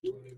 One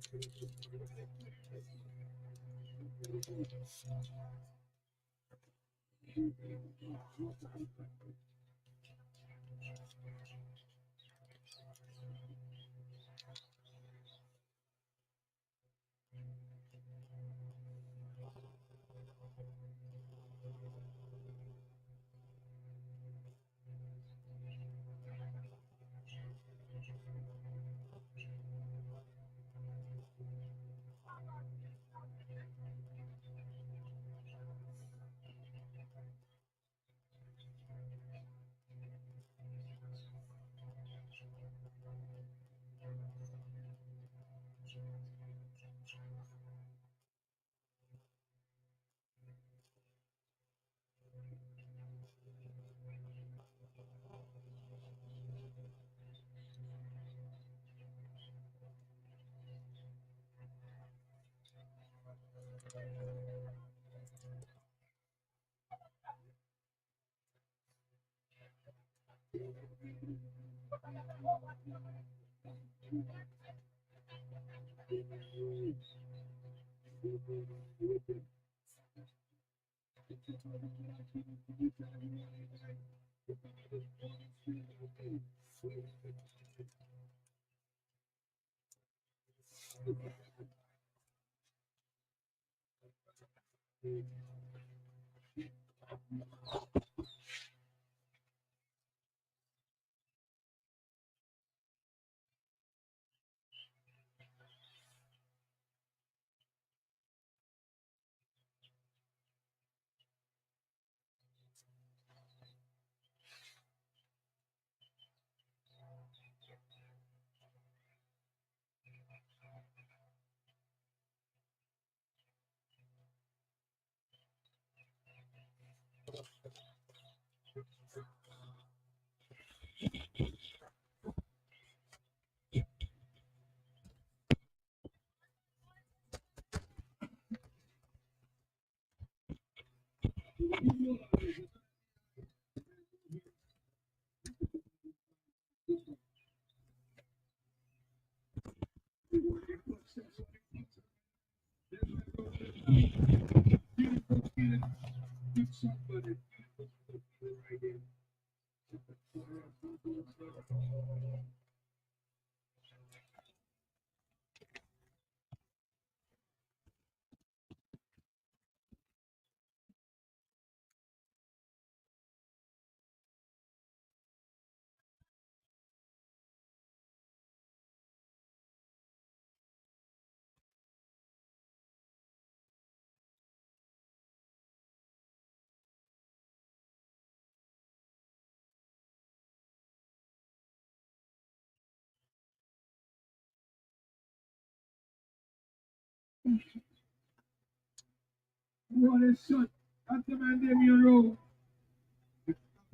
is shot. That's the man there, Myrtle.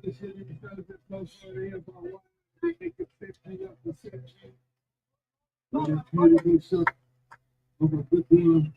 The shit is a little bit closer to him, but one make it 50 up to 70. Beautiful shot of a good one.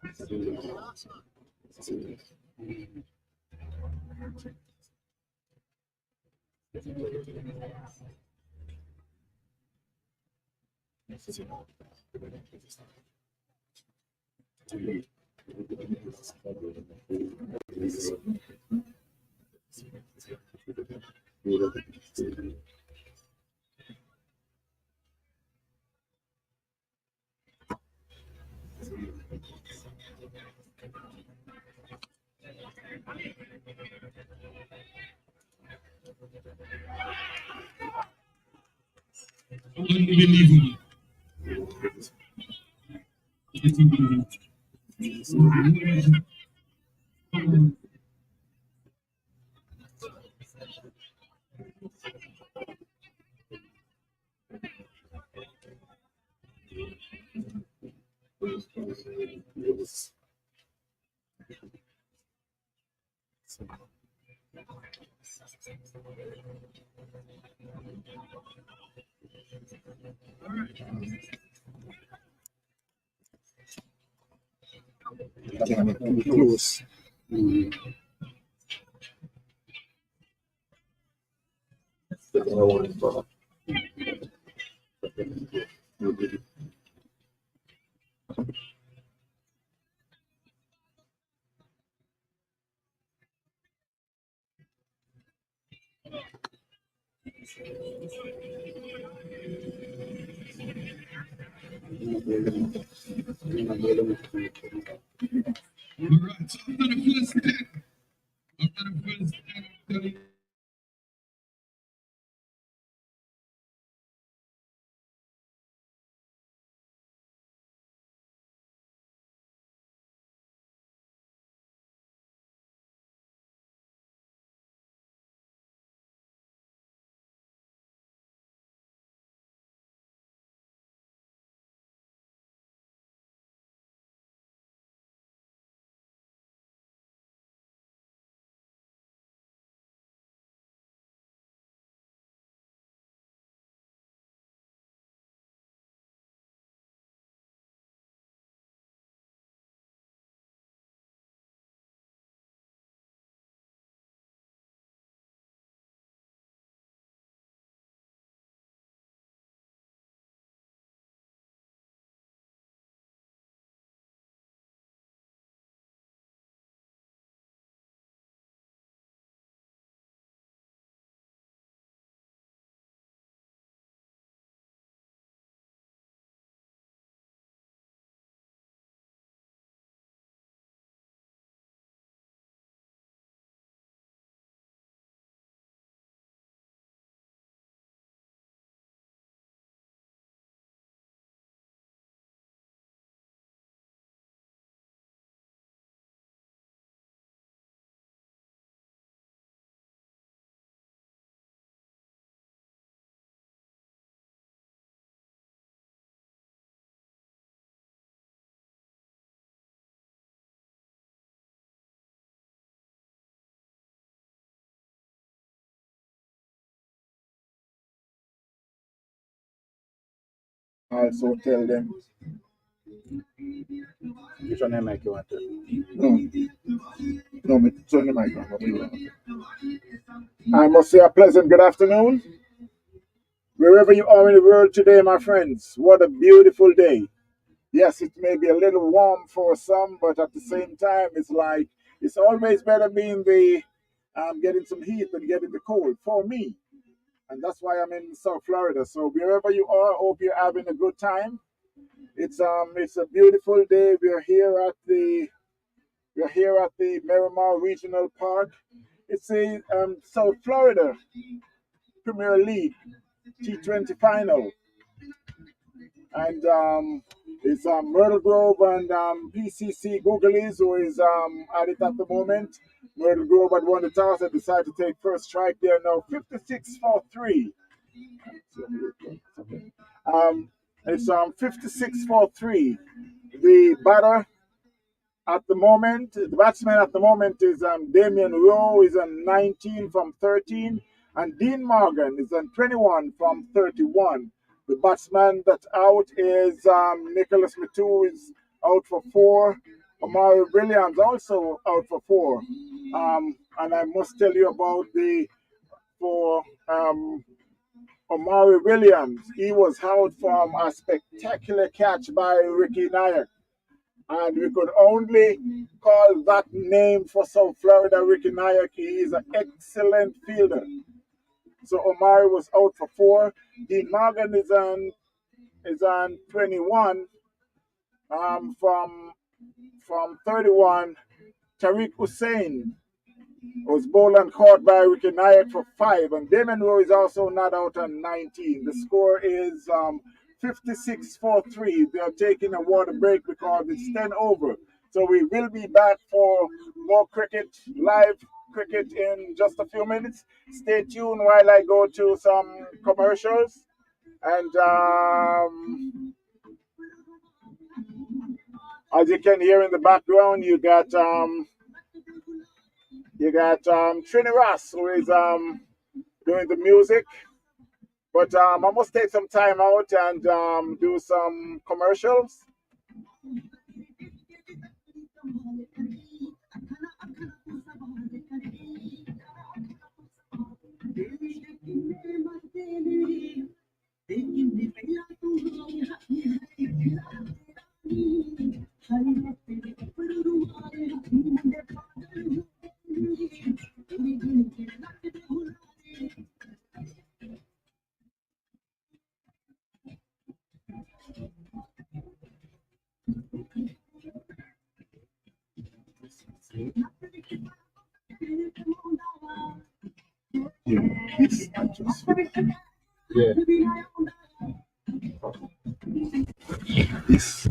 Unbelievable. It's unbelievable. Close. All right, so after the first 10, I'm telling Also tell them which one mic you want to. No, turn the mic on. I must say a pleasant good afternoon. Wherever you are in the world today, my friends, what a beautiful day. Yes, it may be a little warm for some, but at the same time, it's like it's always better being the getting some heat than getting the cold for me. And that's why I'm in South Florida. So wherever you are, hope you're having a good time. It's a beautiful day. We're here at the Miramar Regional Park. It's a South Florida Premier League T20 final, and it's Myrtle Grove and PCC Googlies who is at it at the moment. Myrtle Grove had won the toss and decided to take first strike there now, 56-3. It's 56-3. The batter at the moment, the batsman at the moment is Damian Rowe is on 19 from 13, and Dean Morgan is on 21 from 31. The batsman that's out is Nicholas Matu is out for 4. Omari Williams also out for four. And I must tell you about the for Omari Williams. He was out from a spectacular catch by Ricky Nayak. And we could only call that name for South Florida Ricky Nayak. He is an excellent fielder. So Omari was out for four. Dean Morgan is on 21 from 31. Tariq Hussein was bowled and caught by Ricky Nayak for five, and Damon Rowe is also not out on 19. The score is 56-3. They are taking a water break because it's 10 over. So we will be back for more cricket, live cricket in just a few minutes. Stay tuned while I go to some commercials. And as you can hear in the background, you got Trini Ross, who is doing the music. But I must take some time out and do some commercials. Yeah, this I just yeah. This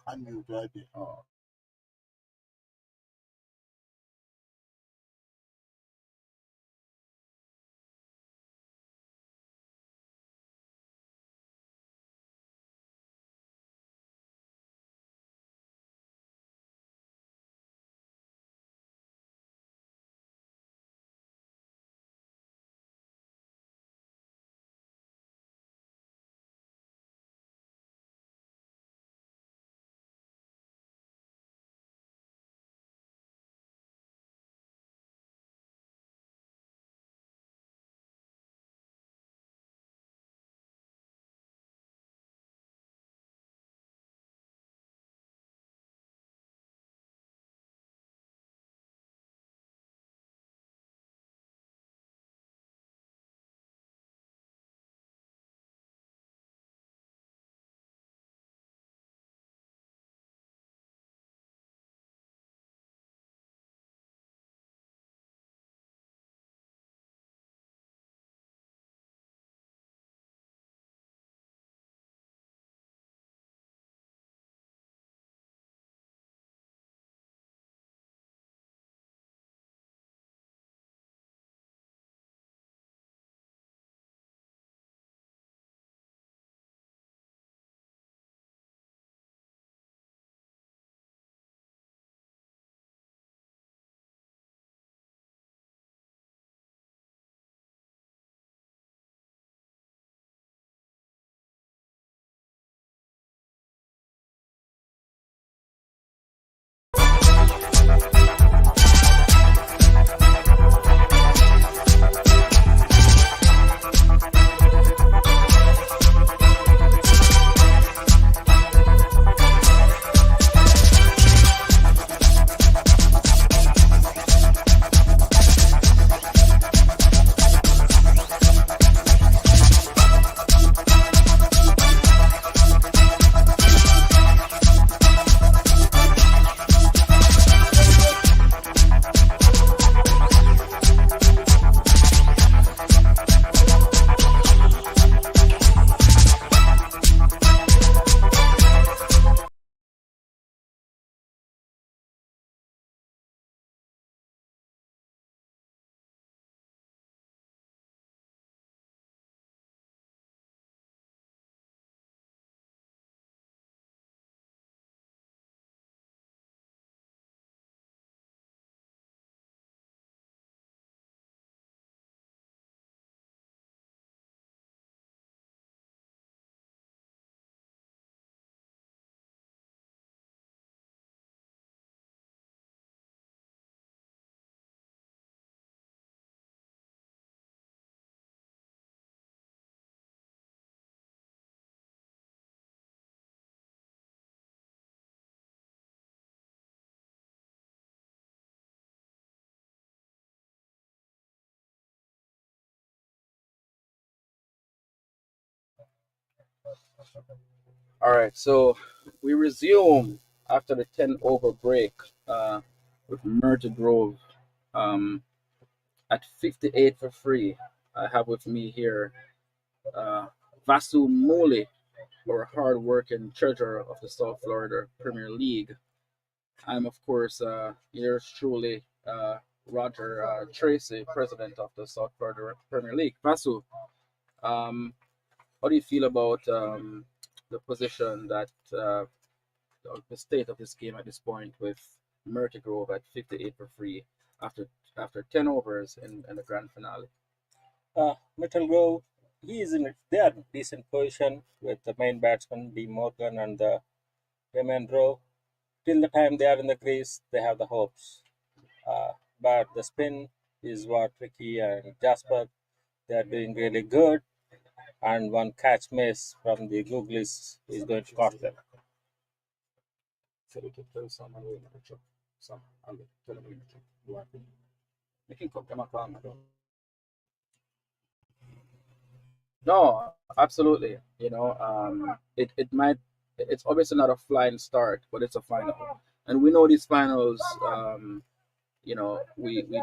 Unmute right there. Oh. All right, so we resume after the 10 over break with Myrtle um, at 58 for free. I have with me here uh, Vasu Mole, our hard-working treasurer of the South Florida Premier League. I'm, of course, yours truly, Roger Tracy, president of the South Florida Premier League. Vasu, um, how do you feel about the position that the state of this game at this point with Myrtle Grove at 58 for free after 10 overs in the grand finale? Myrtle Grove, they are in decent position with the main batsman B Morgan and the women row. Till the time they are in the crease, they have the hopes. But the spin is what Ricky and Jasper they are doing really good, and one catch miss from the Googlies is going to cost them. No, absolutely. It's obviously not a flying start, but it's a final. And we know these finals, we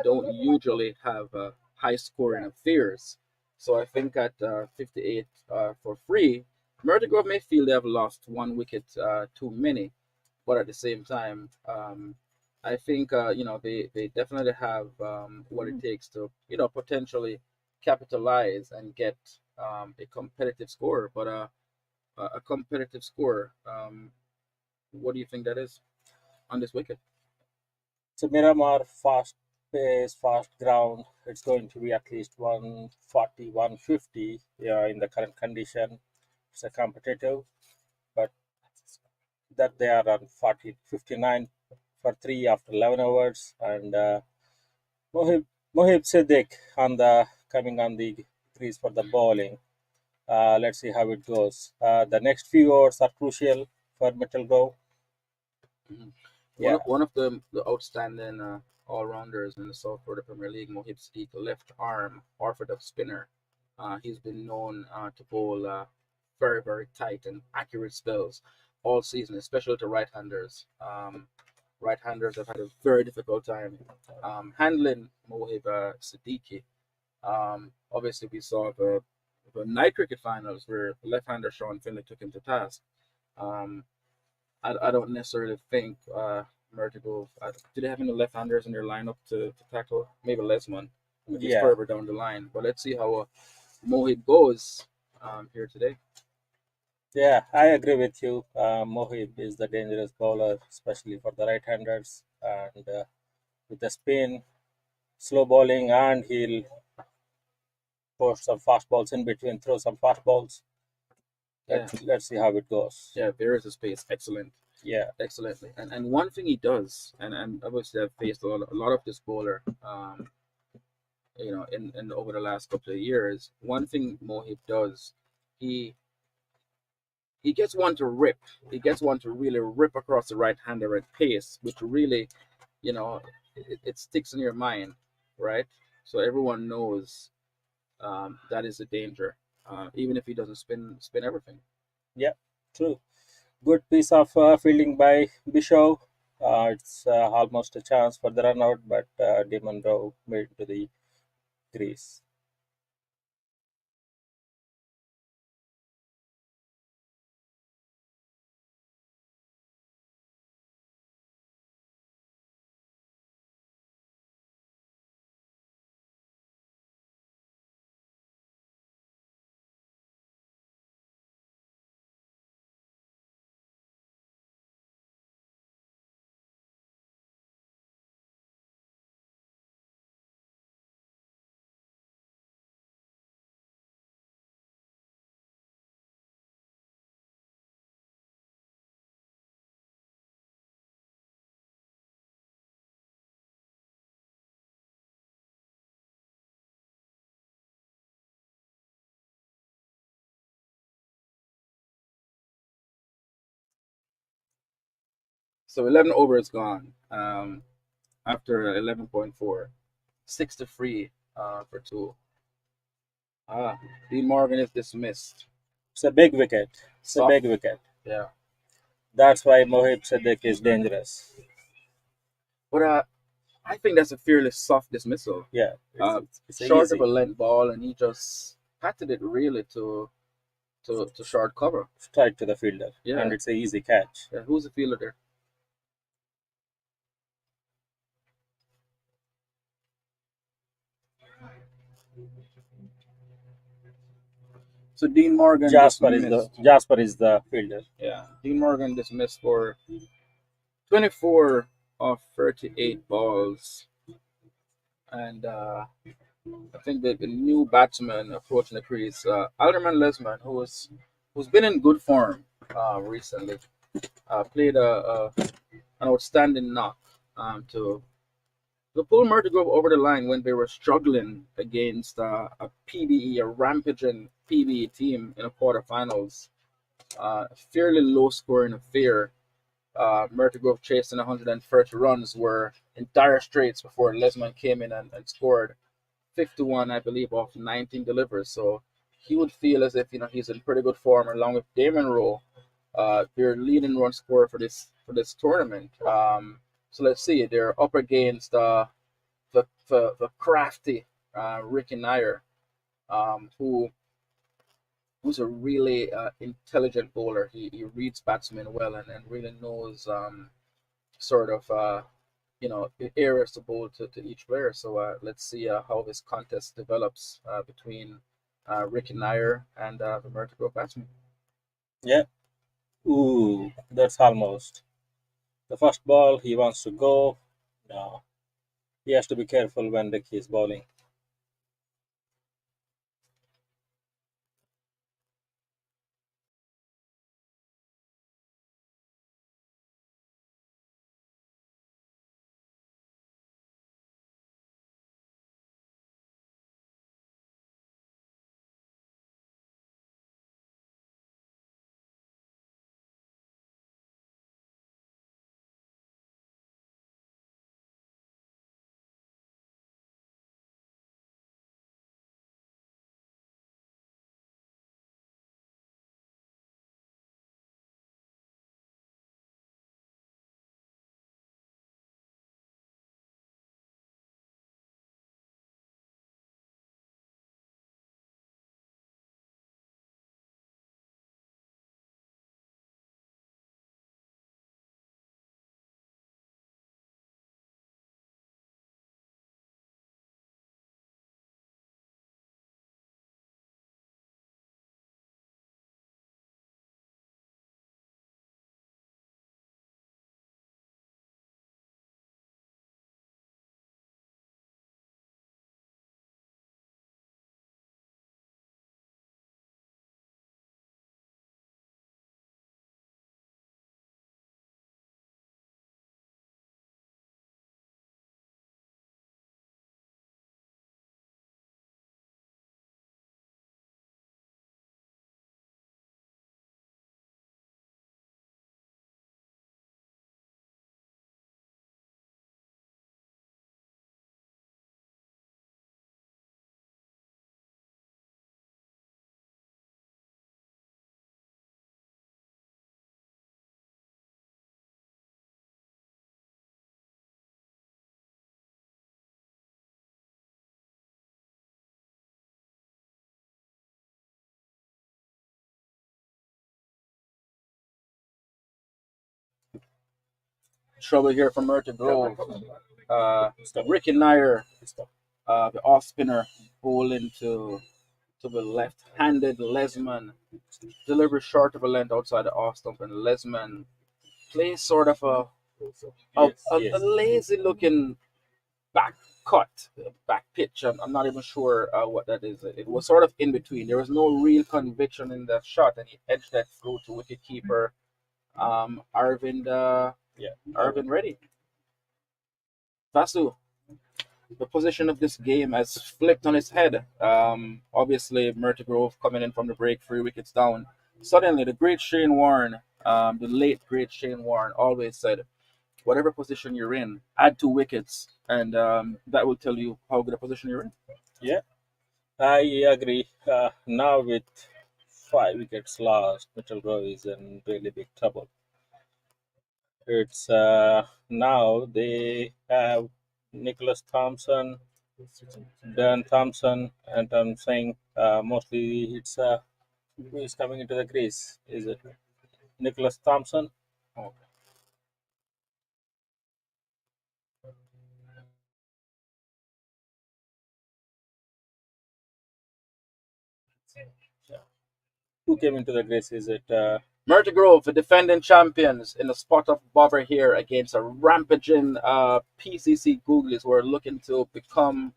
don't usually have high scoring affairs. So I think at 58 for free, Murder Grove may feel they have lost one wicket too many. but at the same time, I think they definitely have what it takes to potentially capitalize and get a competitive score. But a competitive score, what do you think that is on this wicket? So Miramar, fast pace, fast ground. It's going to be at least 140, 150 in the current condition. It's a competitive, but that they are on 40, 59 for 3 after 11 overs. And Mohib, Mohib Siddiq on the coming on the crease for the bowling. Let's see how it goes. The next few overs are crucial for Myrtle. Mhm. Yeah, One of the outstanding all-rounders in the South Florida Premier League, Mohib Sadiq, left arm orthodox spinner. He's been known to bowl very, very tight and accurate spells all season, especially to right-handers. Right-handers have had a very difficult time handling Mohib Siddiqui. Obviously, we saw the night cricket finals where left-hander Sean Finley took him to task. Um, I don't necessarily think Myrtle do they have any left-handers in their lineup to tackle? Maybe Lesman, which is yeah, further down the line. But let's see how Mohib goes here today. yeah. I agree with you. Mohib is the dangerous bowler, especially for the right-handers, and with the spin, slow bowling, and he'll post some fast balls in between, throw some fast balls. Yeah, Let's see how it goes. yeah, there is a space. Excellent, Yeah, excellently. And one thing he does, and obviously I've faced a lot of this bowler, in over the last couple of years. One thing Mohib does, he he gets one to rip. He gets one to really rip across the right hander at pace, which really, it sticks in your mind, right? So everyone knows that is a danger, even if he doesn't spin everything. yeah, true. Good piece of fielding by Bishop. It's almost a chance for the run out, but Demon Rowe made it to the crease. So 11 over is gone after 11.4, 6 to 3 for two. Dean Morgan is dismissed. It's a big wicket. It's a Soft, big wicket. yeah. That's why Mohib Siddiq is dangerous. But I think that's a fairly soft dismissal. Yeah, it's Short of easy. a length ball, and he just patted it really to short cover. Straight to the fielder, and Yeah. it's a easy catch. Yeah, who's the fielder there? So Dean Morgan dismissed. Jasper is the fielder. Yeah, Dean Morgan dismissed for 24 of 38 balls, and I think that the new batsman approaching the crease, Alderman Lesman, who's been in good form recently, played an outstanding knock to pull Myrtle Grove over the line when they were struggling against a PBE, a rampaging PBE team in the quarterfinals. Fairly low scoring affair. Myrtle Grove chasing 130 runs were in dire straits before Lesman came in and scored 51, I believe, off 19 delivers. So he would feel as if he's in pretty good form, along with Damon Rowe, their leading run scorer for this tournament. So let's see, they're up against the crafty Ricky Nair, who who's a really intelligent bowler. He reads batsmen well and really knows sort of areas to bowl to each player. So let's see how this contest develops between Ricky Nair and the Myrtle Grove batsman. Yeah. Ooh, that's almost. The first ball he wants to go. No, he has to be careful when Ricky is bowling. Trouble here for Myrtle Grove. Stop. Ricky Nair, Stop. the off spinner, bowling to the left-handed Lesman, delivers short of a length outside the off stump, and Lesman plays sort of Yes, a yes. lazy looking back cut, back pitch. I'm not even sure what that is. It was sort of in between. There was no real conviction in that shot, and he edged that through to wicketkeeper Yeah. Arvind Reddy. Vasu, the position of this game has flipped on its head. Obviously, Myrtle Grove coming in from the break, 3 wickets down. Suddenly, the great Shane Warne, the late great Shane Warne, always said, whatever position you're in, add 2 wickets, and that will tell you how good a position you're in. Yeah, I agree. Now with 5 wickets lost, Myrtle Grove is in really big trouble. It's now they have Nicholas Thompson, Dan Thompson, and I'm saying mostly it's who is coming into the crease. Is it Nicholas Thompson? Oh, Yeah. Who came into the crease? Is it Myrtle Grove, the defending champions, in the spot of bother here against a rampaging PCC Googlies who are looking to become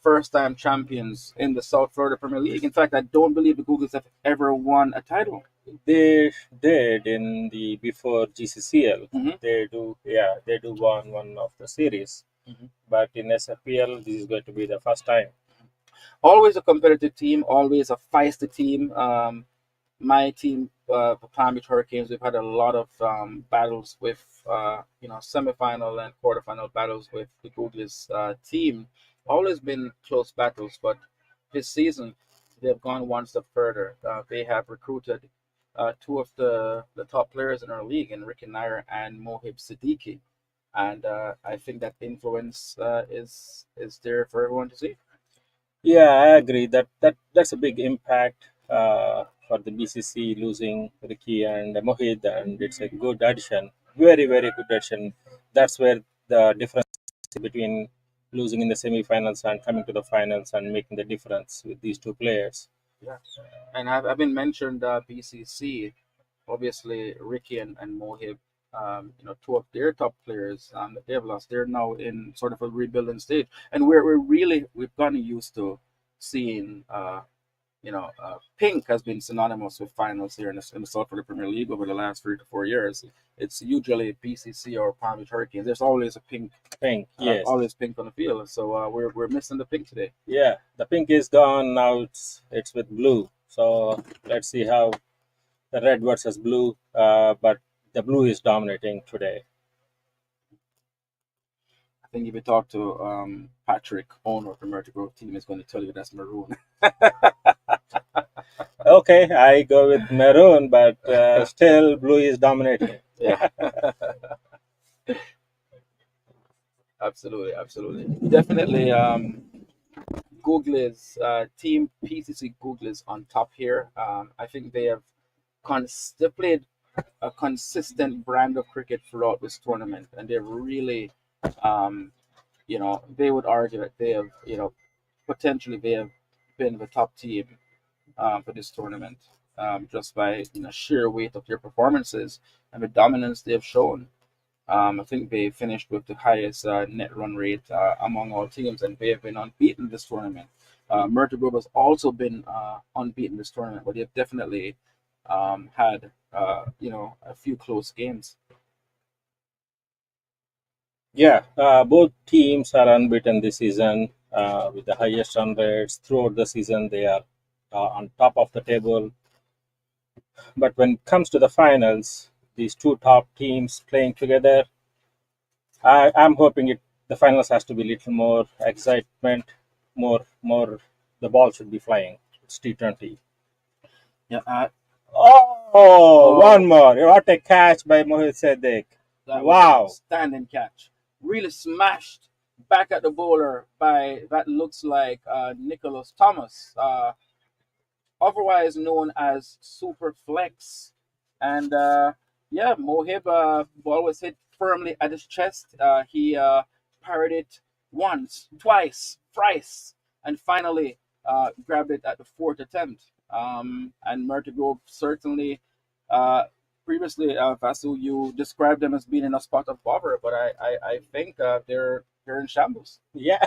first-time champions in the South Florida Premier League. In fact, I don't believe the Googlies have ever won a title. they did in the before GCCL? Mhm. They do, yeah, they do one of the series, Mhm. but in SFPL this is going to be the first time. Always a competitive team, always a feisty team. My team, the Palm Beach Hurricanes, we've had a lot of battles with, semifinal and quarterfinal battles with the Googlies team. Always been close battles, but this season they've gone one step further. They have recruited two of the top players in our league, in Ricky Nair and Mohib Siddiqui, and I think that influence is there for everyone to see. Yeah, I agree that that's a big impact for the BCC losing Ricky and Mohit, and it's a good addition. Very, very good addition. That's where the difference between losing in the semi-finals and coming to the finals and making the difference with these two players. Yeah, and I've been mentioned BCC. Obviously, Ricky and Mohib, two of their top players that they've lost. They're now in sort of a rebuilding stage, and we've gotten used to seeing. Pink has been synonymous with finals here in the South Florida Premier League over the last 3 to 4 years. It's usually BCC or Palm Beach Hurricanes. There's always a pink, Pink, yes. always pink on the field. So we're missing the pink today. Yeah, the pink is gone now. It's with blue. So let's see how the red versus blue. But the blue is dominating today. I think if you talk to Patrick, owner of the Myrtle Grove team, is going to tell you that's maroon. Okay, I go with maroon, but still blue is dominating. Yeah. Absolutely. Definitely Googlies, team PCC Googlies on top here. I think they have played a consistent brand of cricket throughout this tournament, and they've really, they would argue that they have, potentially they have been the top team for this tournament, just by sheer weight of their performances and the dominance they've shown. I think they finished with the highest net run rate among all teams, and they have been unbeaten this tournament. Myrtle Grove has also been unbeaten this tournament, but they've definitely had a few close games. Yeah, both teams are unbeaten this season with the highest run rates throughout the season. They are on top of the table. But when it comes to the finals, these two top teams playing together, I'm hoping the finals has to be a little more excitement, more. The ball should be flying. It's T20. Yeah, Oh, one more! What a catch by Mohit Sadiq! that was an Wow! outstanding catch. Really smashed back at the bowler by that looks like Nicholas Thomas, otherwise known as Super Flex. And Mohib ball was hit firmly at his chest. He parried it once, twice, thrice, and finally grabbed it at the fourth attempt. And Myrtle Grove certainly, previously, Vasu, you described them as being in a spot of bother, but I think they're in shambles. Yeah,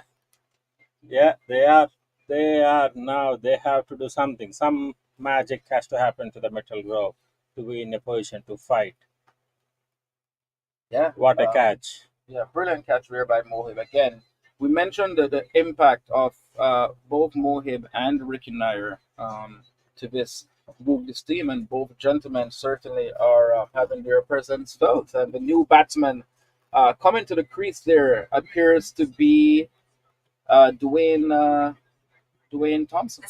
yeah, they are. They are now. They have to do something. Some magic has to happen to the Metal Grove to be in a position to fight. Yeah. What a catch! Yeah, brilliant catch there by Mohib. Again, we mentioned the impact of both Mohib and Ricky Nair to this Googlies team, and both gentlemen certainly are having their presence felt. And the new batsman coming to the crease there appears to be Dwayne Thompson.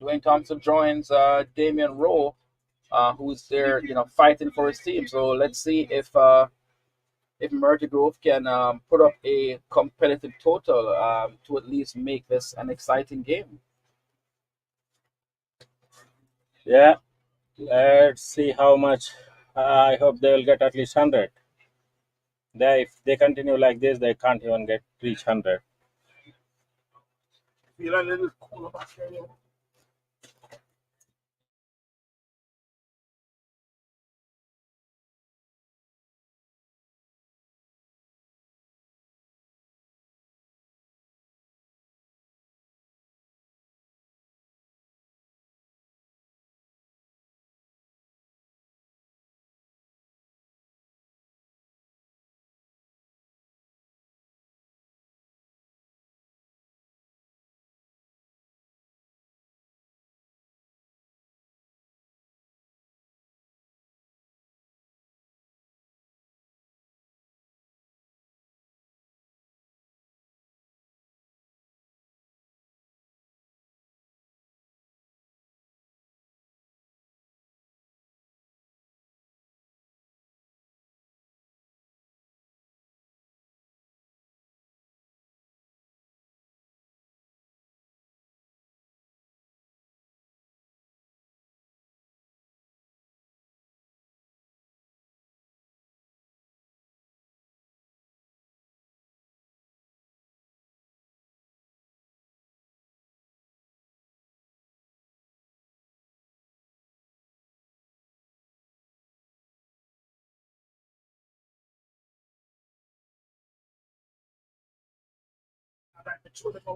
Dwayne Thompson joins Damian Rowe, who's there, fighting for his team. So let's see if Myrtle Grove can put up a competitive total to at least make this an exciting game. Yeah, let's see how much. I hope they will get at least 100. If they continue like this, they can't even reach 100.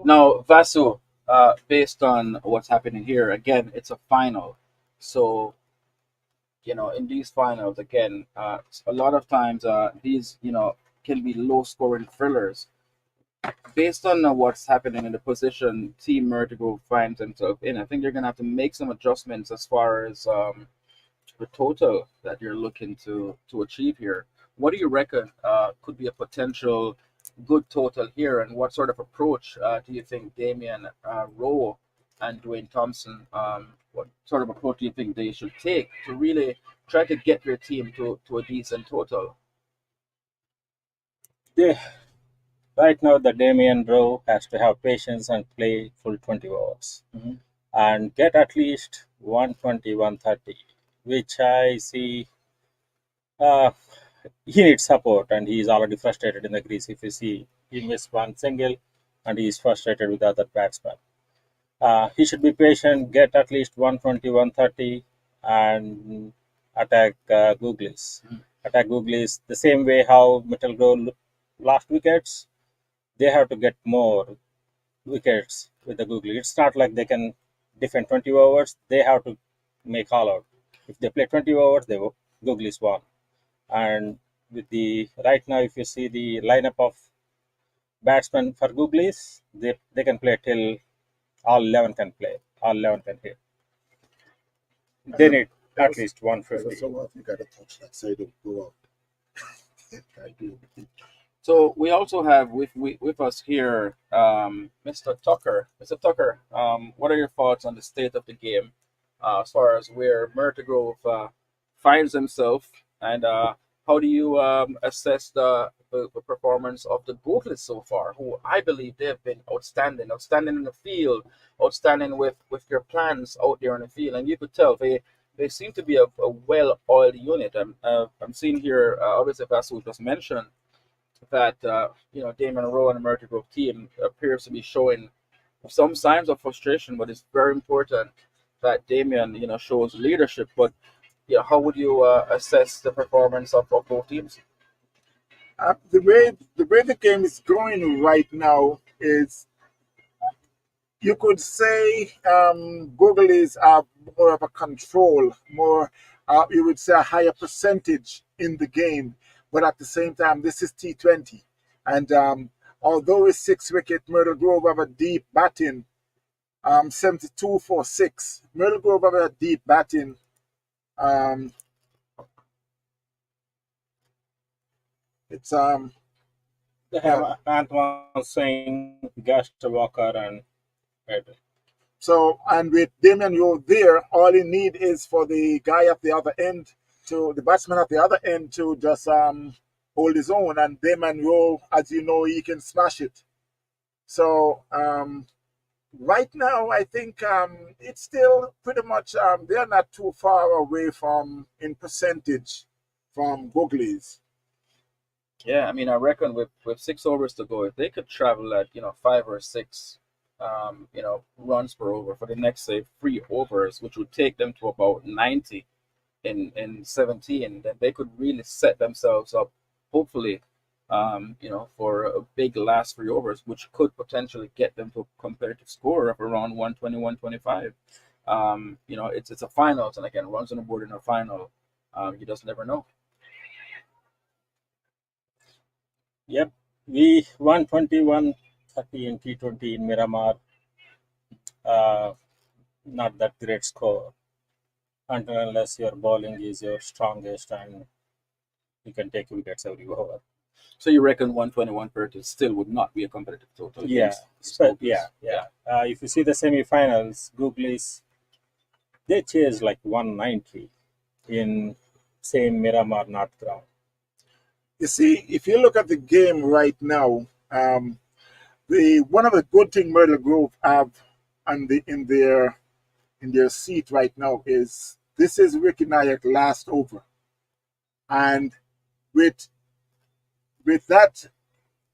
Now, Vasu, based on what's happening here, again, it's a final. So, in these finals, again, a lot of times these, can be low scoring thrillers. Based on what's happening in the position Team Myrtle finds themselves in, I think they're going to have to make some adjustments as far as the total that you're looking to achieve here. What do you reckon could be a potential good total here, and what sort of approach do you think Damian Rowe and Dwayne Thompson, what sort of approach do you think they should take to really try to get their team to a decent total? They, right now, the Damian Rowe has to have patience and play full 20 overs Mm-hmm. and get at least 120, 130, which I see uh, he needs support and he is already frustrated in the crease. If you see, he missed one single and he is frustrated with the other batsman. He should be patient, get at least 120, 130, and attack Googlies. Mhm. Attack Googlies the same way how Myrtle lost wickets. They have to get more wickets with the Googly. It's not like they can defend 20 overs. They have to make all out. If they play 20 overs, Googlies won. And with the right now, if you see the lineup of batsmen for Googlies, they can play till all 11 can play. All 11 can hit. They need at least 150. So what you got to touch that side of go out. I do. So we also have with us here Mr. Tucker. Mr. Tucker, what are your thoughts on the state of the game as far as where Myrtle Grove finds himself, and how do you assess the performance of the Googlies so far, who I believe they have been outstanding in the field, outstanding with their plans out there in the field, and you could tell they seem to be a well-oiled unit. I'm seeing here, obviously, Vasu just mentioned that Damon Rowe and the Myrtle Grove team appears to be showing some signs of frustration, but it's very important that Damian shows leadership. But how would you assess the performance of both teams? The way the game is going right now is, you could say, Googlies are more of a control, more, you would say, a higher percentage in the game. But at the same time, this is T20. And although it's 6 wicket, Myrtle Grove have a deep batting, 72 for 6. Myrtle Grove have a deep batting. Um, it's They have Antoine Singh, Gaston Walker, and Myrtle. So, and with Damian Rowe there, all you need is for the guy at the other end the batsman at the other end to just hold his own. And Damian Rowe, as you know, he can smash it. So, right now, I think it's still pretty much, they're not too far away from, in percentage, from Googlies. Yeah, I mean, I reckon with 6 overs to go, if they could travel at 5 or 6, runs per over for the next say 3 overs, which would take them to about 90 in 17, then they could really set themselves up, hopefully, for a big last 3 overs, which could potentially get them to a competitive score of around 120, 125. It's a finals, and again, runs on the board in a final, you just never know. Yep, we 120, 130 in T20 in Miramar. Not that great score until unless your bowling is your strongest and you can take wickets every over. So you reckon 120, 130 still would not be a competitive total? Yeah, yeah. If you see the semi-finals, Googlies, they chased like 190 in same Miramar North ground. You see, if you look at the game right now, one of the good thing Myrtle Grove have in their seat right now is, this is Ricky Nayak last over, and with that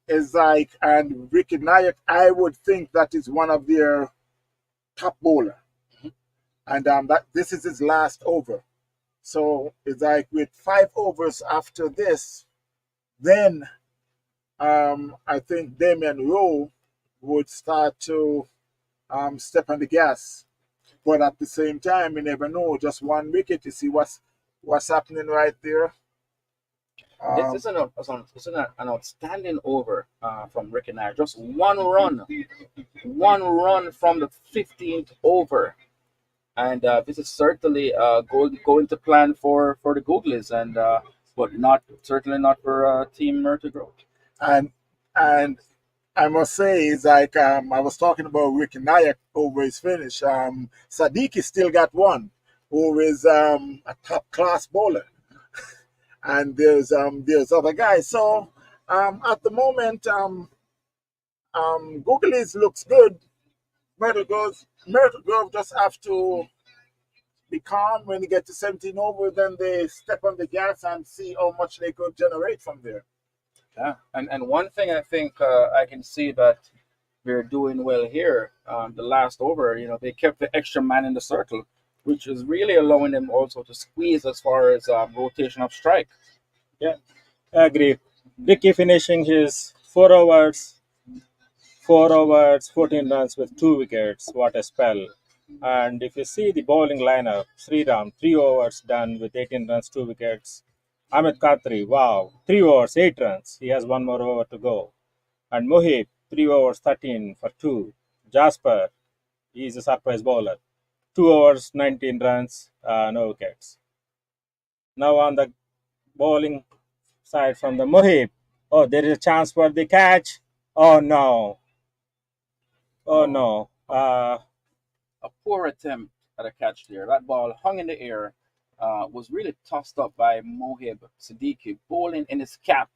is like, and Ricky Nayak, I would think that is one of their top bowler, and that this is his last over. So it's like with 5 overs after this, then I think Damian Rowe would start to step on the gas. But at the same time, you never know. Just one wicket, you see what's happening right there. This Um, is an outstanding over from Ricky Nair. Just one run from the 15th over, and this is certainly going to plan for the Googlies, and but not certainly not for Team Myrtle Grove. and and I must say, it's like I was talking about Ricky Nayak over his finish. Sadiq still got one, who is a top class bowler, and there's other guys. So at the moment, Googlies looks good. Myrtle Grove just have to be calm when they get to 17 over. Then they step on the gas and see how much they could generate from there. Yeah, and one thing I think I can see that we're doing well here. The last over, they kept the extra man in the circle, which is really allowing them also to squeeze as far as rotation of strike. Yeah, I agree. Ricky finishing his 4 overs, 14 runs with 2 wickets. What a spell. And if you see the bowling lineup, Sriram, 3 overs done with 18 runs, 2 wickets. Amit Khatri, wow, 3 overs, 8 runs. He has one more over to go. And Mohib, 3 overs, 13 for 2. Jasper, he is a surprise bowler. 2 overs, 19 runs, no wickets. Now on the bowling side from the Mohib, oh, there is a chance for the catch. Oh no, oh Oh, no. a poor attempt at a catch there. That ball hung in the air, was really tossed up by Mohib Siddiqui, bowling in his cap,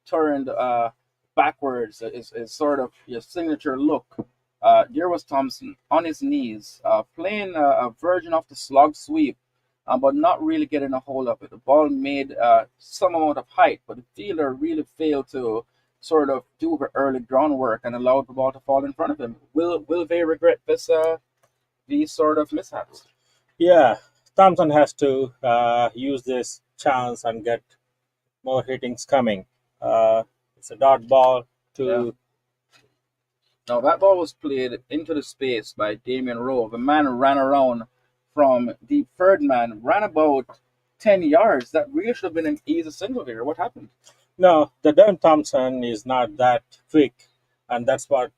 turned backwards, is sort of your signature look. There was Thompson on his knees, playing a version of the slog sweep, but not really getting a hold of it. The ball made some amount of height, but the fielder really failed to sort of do the early groundwork and allowed the ball to fall in front of him. Will they regret these sort of mishaps? Yeah, Thompson has to use this chance and get more hittings coming. It's a dot ball Yeah. to, Now that ball was played into the space by Damian Rowe. The man ran around from the third man, ran about 10 yards. That really should have been an easy single here. What happened? no, the Devin Thompson is not that quick, and that's what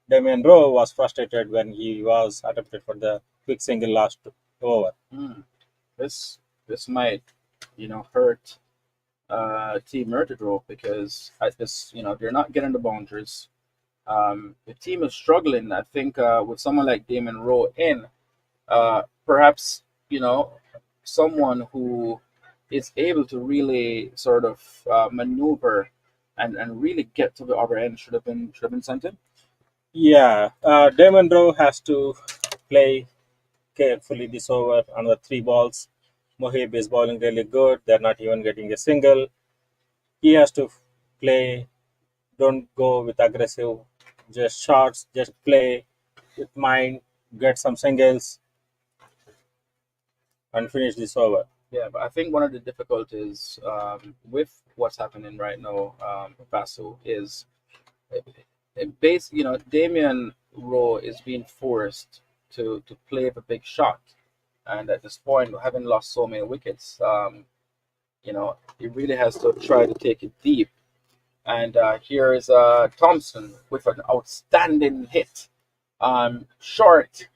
Damian Rowe was frustrated when he was attempted for the quick single last over. Hmm. This might, hurt Team Murder because at this, they're not getting the boundaries. The team is struggling. I think with someone like Damon Rowe in, perhaps someone who is able to really sort of maneuver and really get to the other end should have been sent in. Yeah, Damon Rowe has to play carefully this over on the 3 balls. Mohib is bowling really good. They're not even getting a single. He has to play. Don't go with aggressive, just shots. Just play with mind. Get some singles and finish this over. Yeah, but I think one of the difficulties with what's happening right now, Vasu, is Damian Rowe is being forced to play the big shot, and at this point, having lost so many wickets, he really has to try to take it deep. And here is Thompson with an outstanding hit. Short.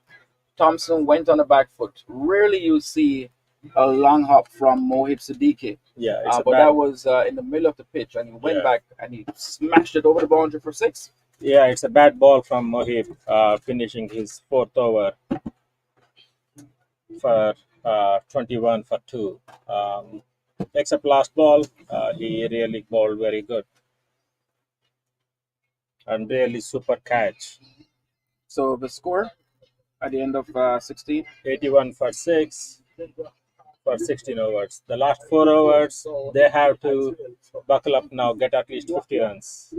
Thompson went on the back foot. Rarely you see a long hop from Mohib Siddiqui. Yeah, it's a But bad. that was in the middle of the pitch, and he went Yeah, back and he smashed it over the boundary for 6. yeah, it's a bad ball from Mohib, finishing his 4th over for 21 for 2. Except last ball, he really bowled very good and really super catch. So the score at the end of 16. 81 for 6 for 16 overs. The last 4 overs, they have to buckle up now, get at least 50 runs.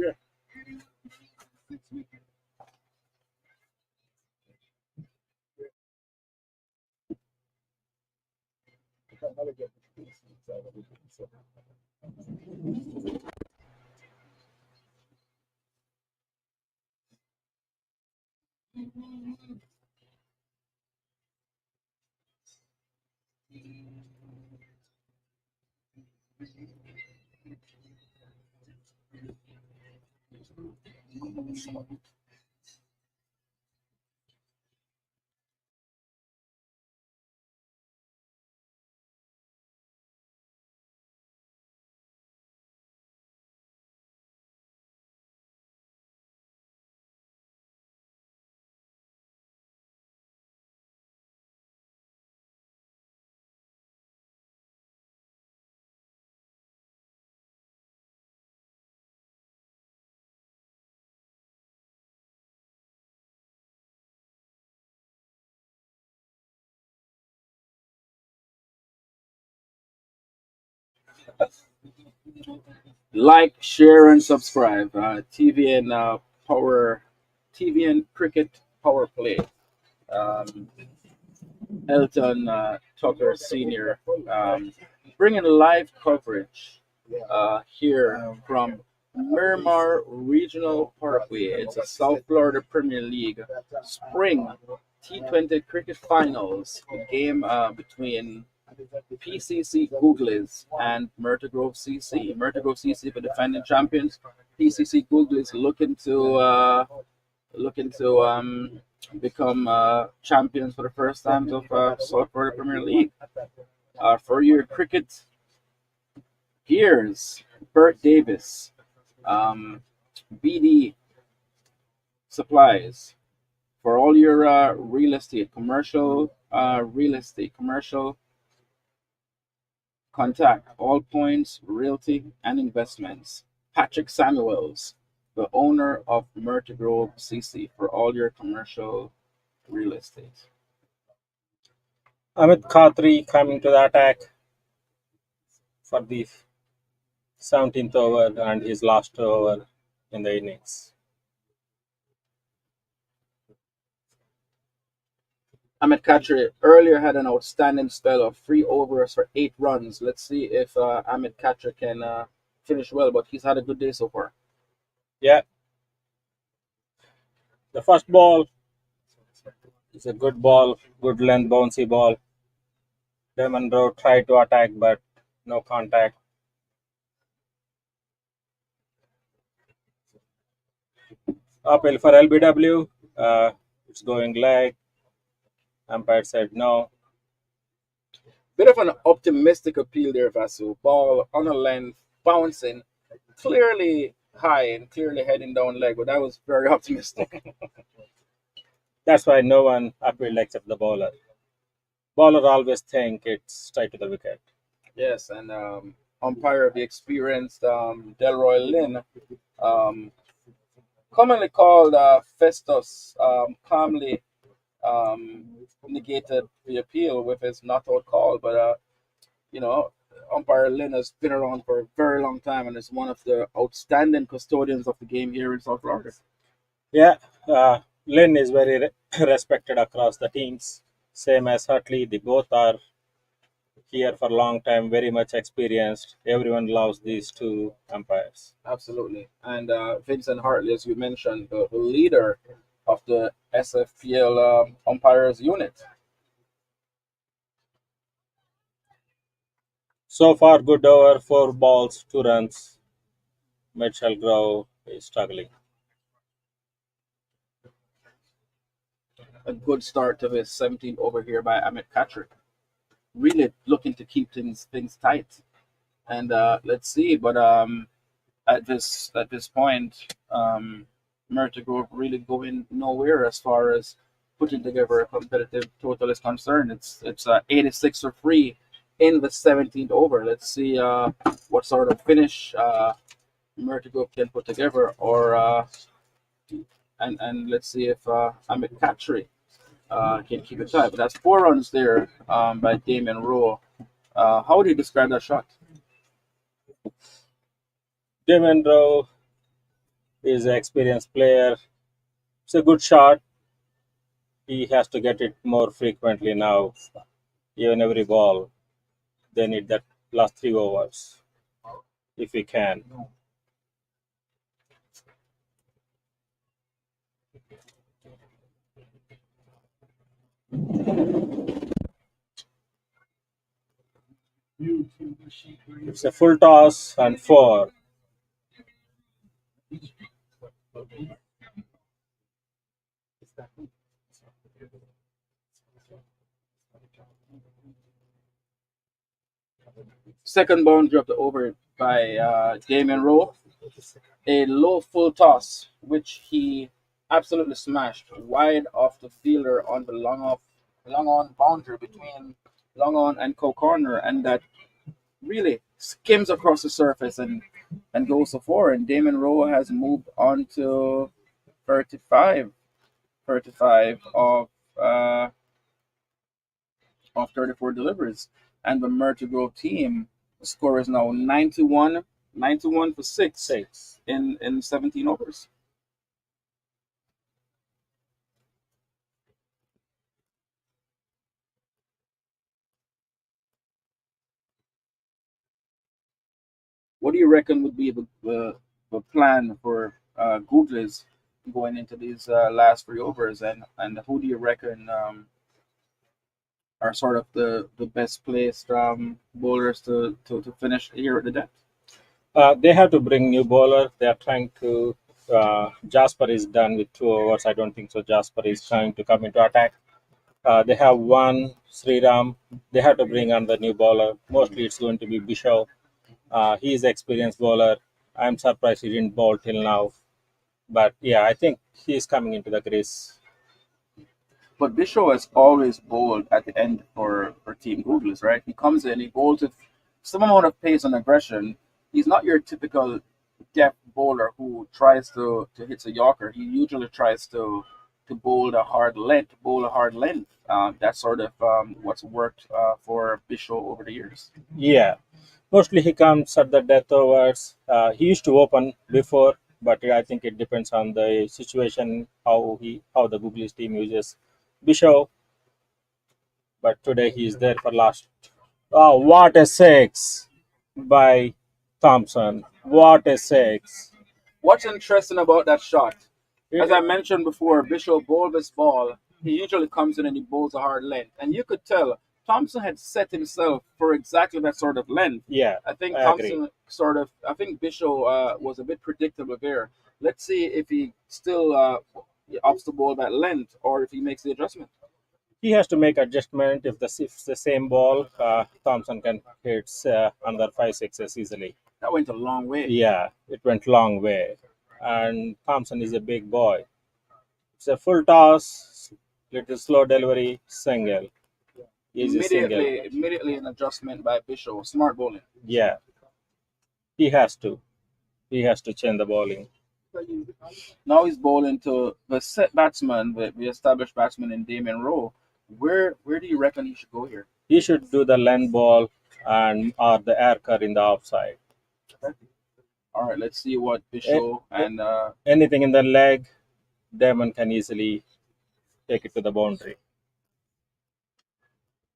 Like, share, and subscribe. TVN Power, TVN Cricket Power Play. Um, Elton Tucker Sr. Bringing live coverage here from Miramar Regional Parkway. It's a South Florida Premier League Spring T20 Cricket Finals, a game between PCC Googlies and Myrtle Grove CC. Myrtle Grove CC, the defending champions. PCC Googlies looking to become champions for the first time of South Florida Premier League. For your cricket gears, Bert Davis, BD Supplies. For all your real estate, commercial, contact All Points Realty and Investments. Patrick Samuels, the owner of Myrtle Grove CC, for all your commercial real estate. Amit Khatri coming to the attack for the 17th over and his last over in the innings. Amit Khatri earlier had an outstanding spell of 3 overs for 8 runs. Let's see if Amit Khatri can finish well, but he's had a good day so far. Yeah. The first ball is a good ball, good length bouncy ball. Monroe tried to attack but no contact. Uphill for LBW. It's going leg. Umpire said no. Bit of an optimistic appeal there, Vasu. Ball on a length, bouncing, clearly high and clearly heading down leg, but that was very optimistic. That's why no one appealed except the bowler. Bowler always think it's straight to the wicket. Yes, and umpire, the experienced Delroy Lynn, commonly called Festus, calmly negated the appeal with his not out call. But you know, umpire Lynn has been around for a very long time and is one of the outstanding custodians of the game here in South Florida. Yeah, Lynn is very respected across the teams. Same as Hartley, they both are here for a long time, very much experienced. Everyone loves these two umpires. Absolutely. And Vincent Hartley, as you mentioned, the leader of the SFPL umpires unit. So far, good over, 4 balls, 2 runs. Mitchell Grove is struggling. A good start to his 17th over here by Amit Khatri. Really looking to keep things tight. And let's see, but at this point, Myrtle Grove really going nowhere as far as putting together a competitive total is concerned. It's 86 for free in the 17th over. Let's see what sort of finish Myrtle Grove can put together, or and let's see if Amit Khatri can keep it tight. But that's 4 runs there by Damien Rowe. How would you describe that shot? Monroe is an experienced player. It's a good shot. He has to get it more frequently now. Even every ball, they need that last 3 overs if he can. YouTube machine. It's a full toss and 4. Second boundary of the over by Damien Rowe. A low full toss, which he absolutely smashed wide off the fielder on the long on boundary between long on and corner, and that really skims across the surface and goes to 4. And Damon Rowe has moved on to 35, 35 of 34 deliveries. And the Myrtle Grove team score is now 91 for 6 in 17 overs. What do you reckon would be the plan for Googlies going into these last 3 overs, and who do you reckon are sort of the best placed bowlers to finish here at the death? They have to bring new bowler. They are trying to. Jasper is done with 2 overs. I don't think so. Jasper is trying to come into attack. They have one Sriram. They have to bring on the new bowler. Mostly it's going to be Bishop. He is an experienced bowler. I'm surprised he didn't bowl till now. But yeah, I think he is coming into the crease. But Bishop has always bowled at the end for Team Googlies, right? He comes in, he bowls with some amount of pace and aggression. He's not your typical depth bowler who tries to hit a Yorker. He usually tries to bowl a hard length, that's sort of what's worked for Bishop over the years. Yeah, mostly he comes at the death overs. He used to open before, but I think it depends on the situation how the Googlies team uses Bishop. But today he is there for last. Oh, what a 6 by Thompson! What a 6! What's interesting about that shot? As I mentioned before, Bishop bowled this ball. He usually comes in and he bowls a hard length, and you could tell Thompson had set himself for exactly that sort of length. Yeah, I think I Thompson agree. I think Bishop was a bit predictable there. Let's see if he still opts to bowl that length or if he makes the adjustment. He has to make adjustment. If the same ball, Thompson can hit another 5 6s easily. That went a long way. Yeah, it went long way, and Thompson is a big boy. It's a full toss, little slow delivery, single, easy single. Immediately an adjustment by Bishop. Smart bowling. Yeah, he has to. He has to change the bowling. Now he's bowling to the set batsman, the established batsman in Damien Rowe. Where do you reckon he should go here? He should do the land ball and or the error in the offside. All right, let's see what Bishop and anything in the leg, Damon can easily take it to the boundary.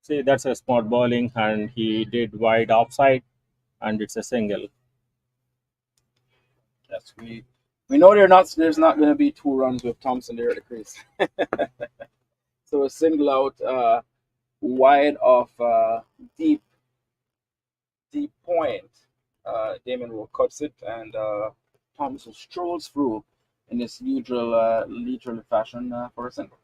See, that's a smart bowling, and he did wide offside, and it's a single. Yes, we know there's not going to be 2 runs with Thompson there at the crease. So a single out wide of deep point. Damon Rowe cuts it, and Thompson strolls through in this usual leisurely fashion for a single.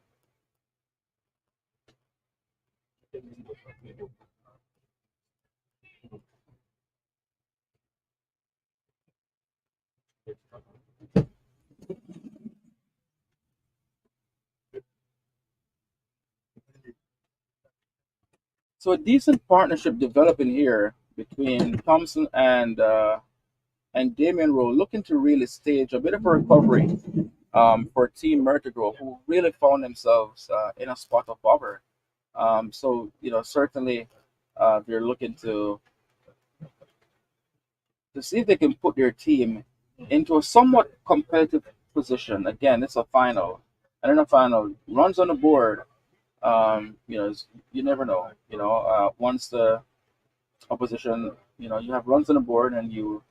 So a decent partnership developing here between Thompson and Damien Rowe, looking to really stage a bit of a recovery for Team Myrtle, who really found themselves in a spot of bother. So certainly they're looking to see if they can put their team into a somewhat competitive position. Again, it's a final, and in a final, runs on the board. You never know. Once the opposition, you have runs on the board, and you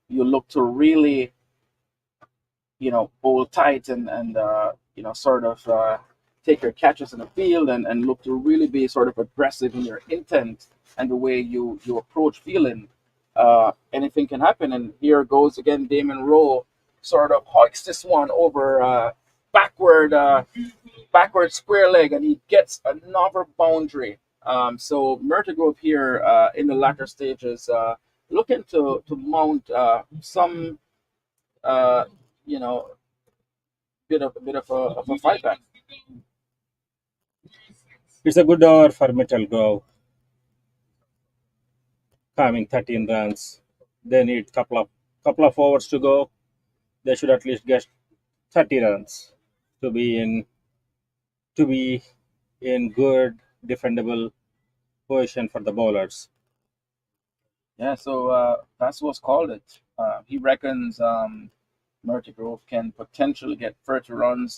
look to really, bowl tight and sort of take your catches in the field and look to really be sort of aggressive in your intent and the way you approach fielding, anything can happen. And here goes again Damon Rowe, sort of hoiks this one over backward backward square leg, and he gets another boundary. So Myrtle here in the latter stages, looking to mount some uh, you know bit of a fight back. It's a good over for Myrtle, coming 13 runs. They need couple of overs to go. They should at least get 30 runs to be in good defendable position for the bowlers. Yeah, so that's what's called it. He reckons Myrtle can potentially get 30 runs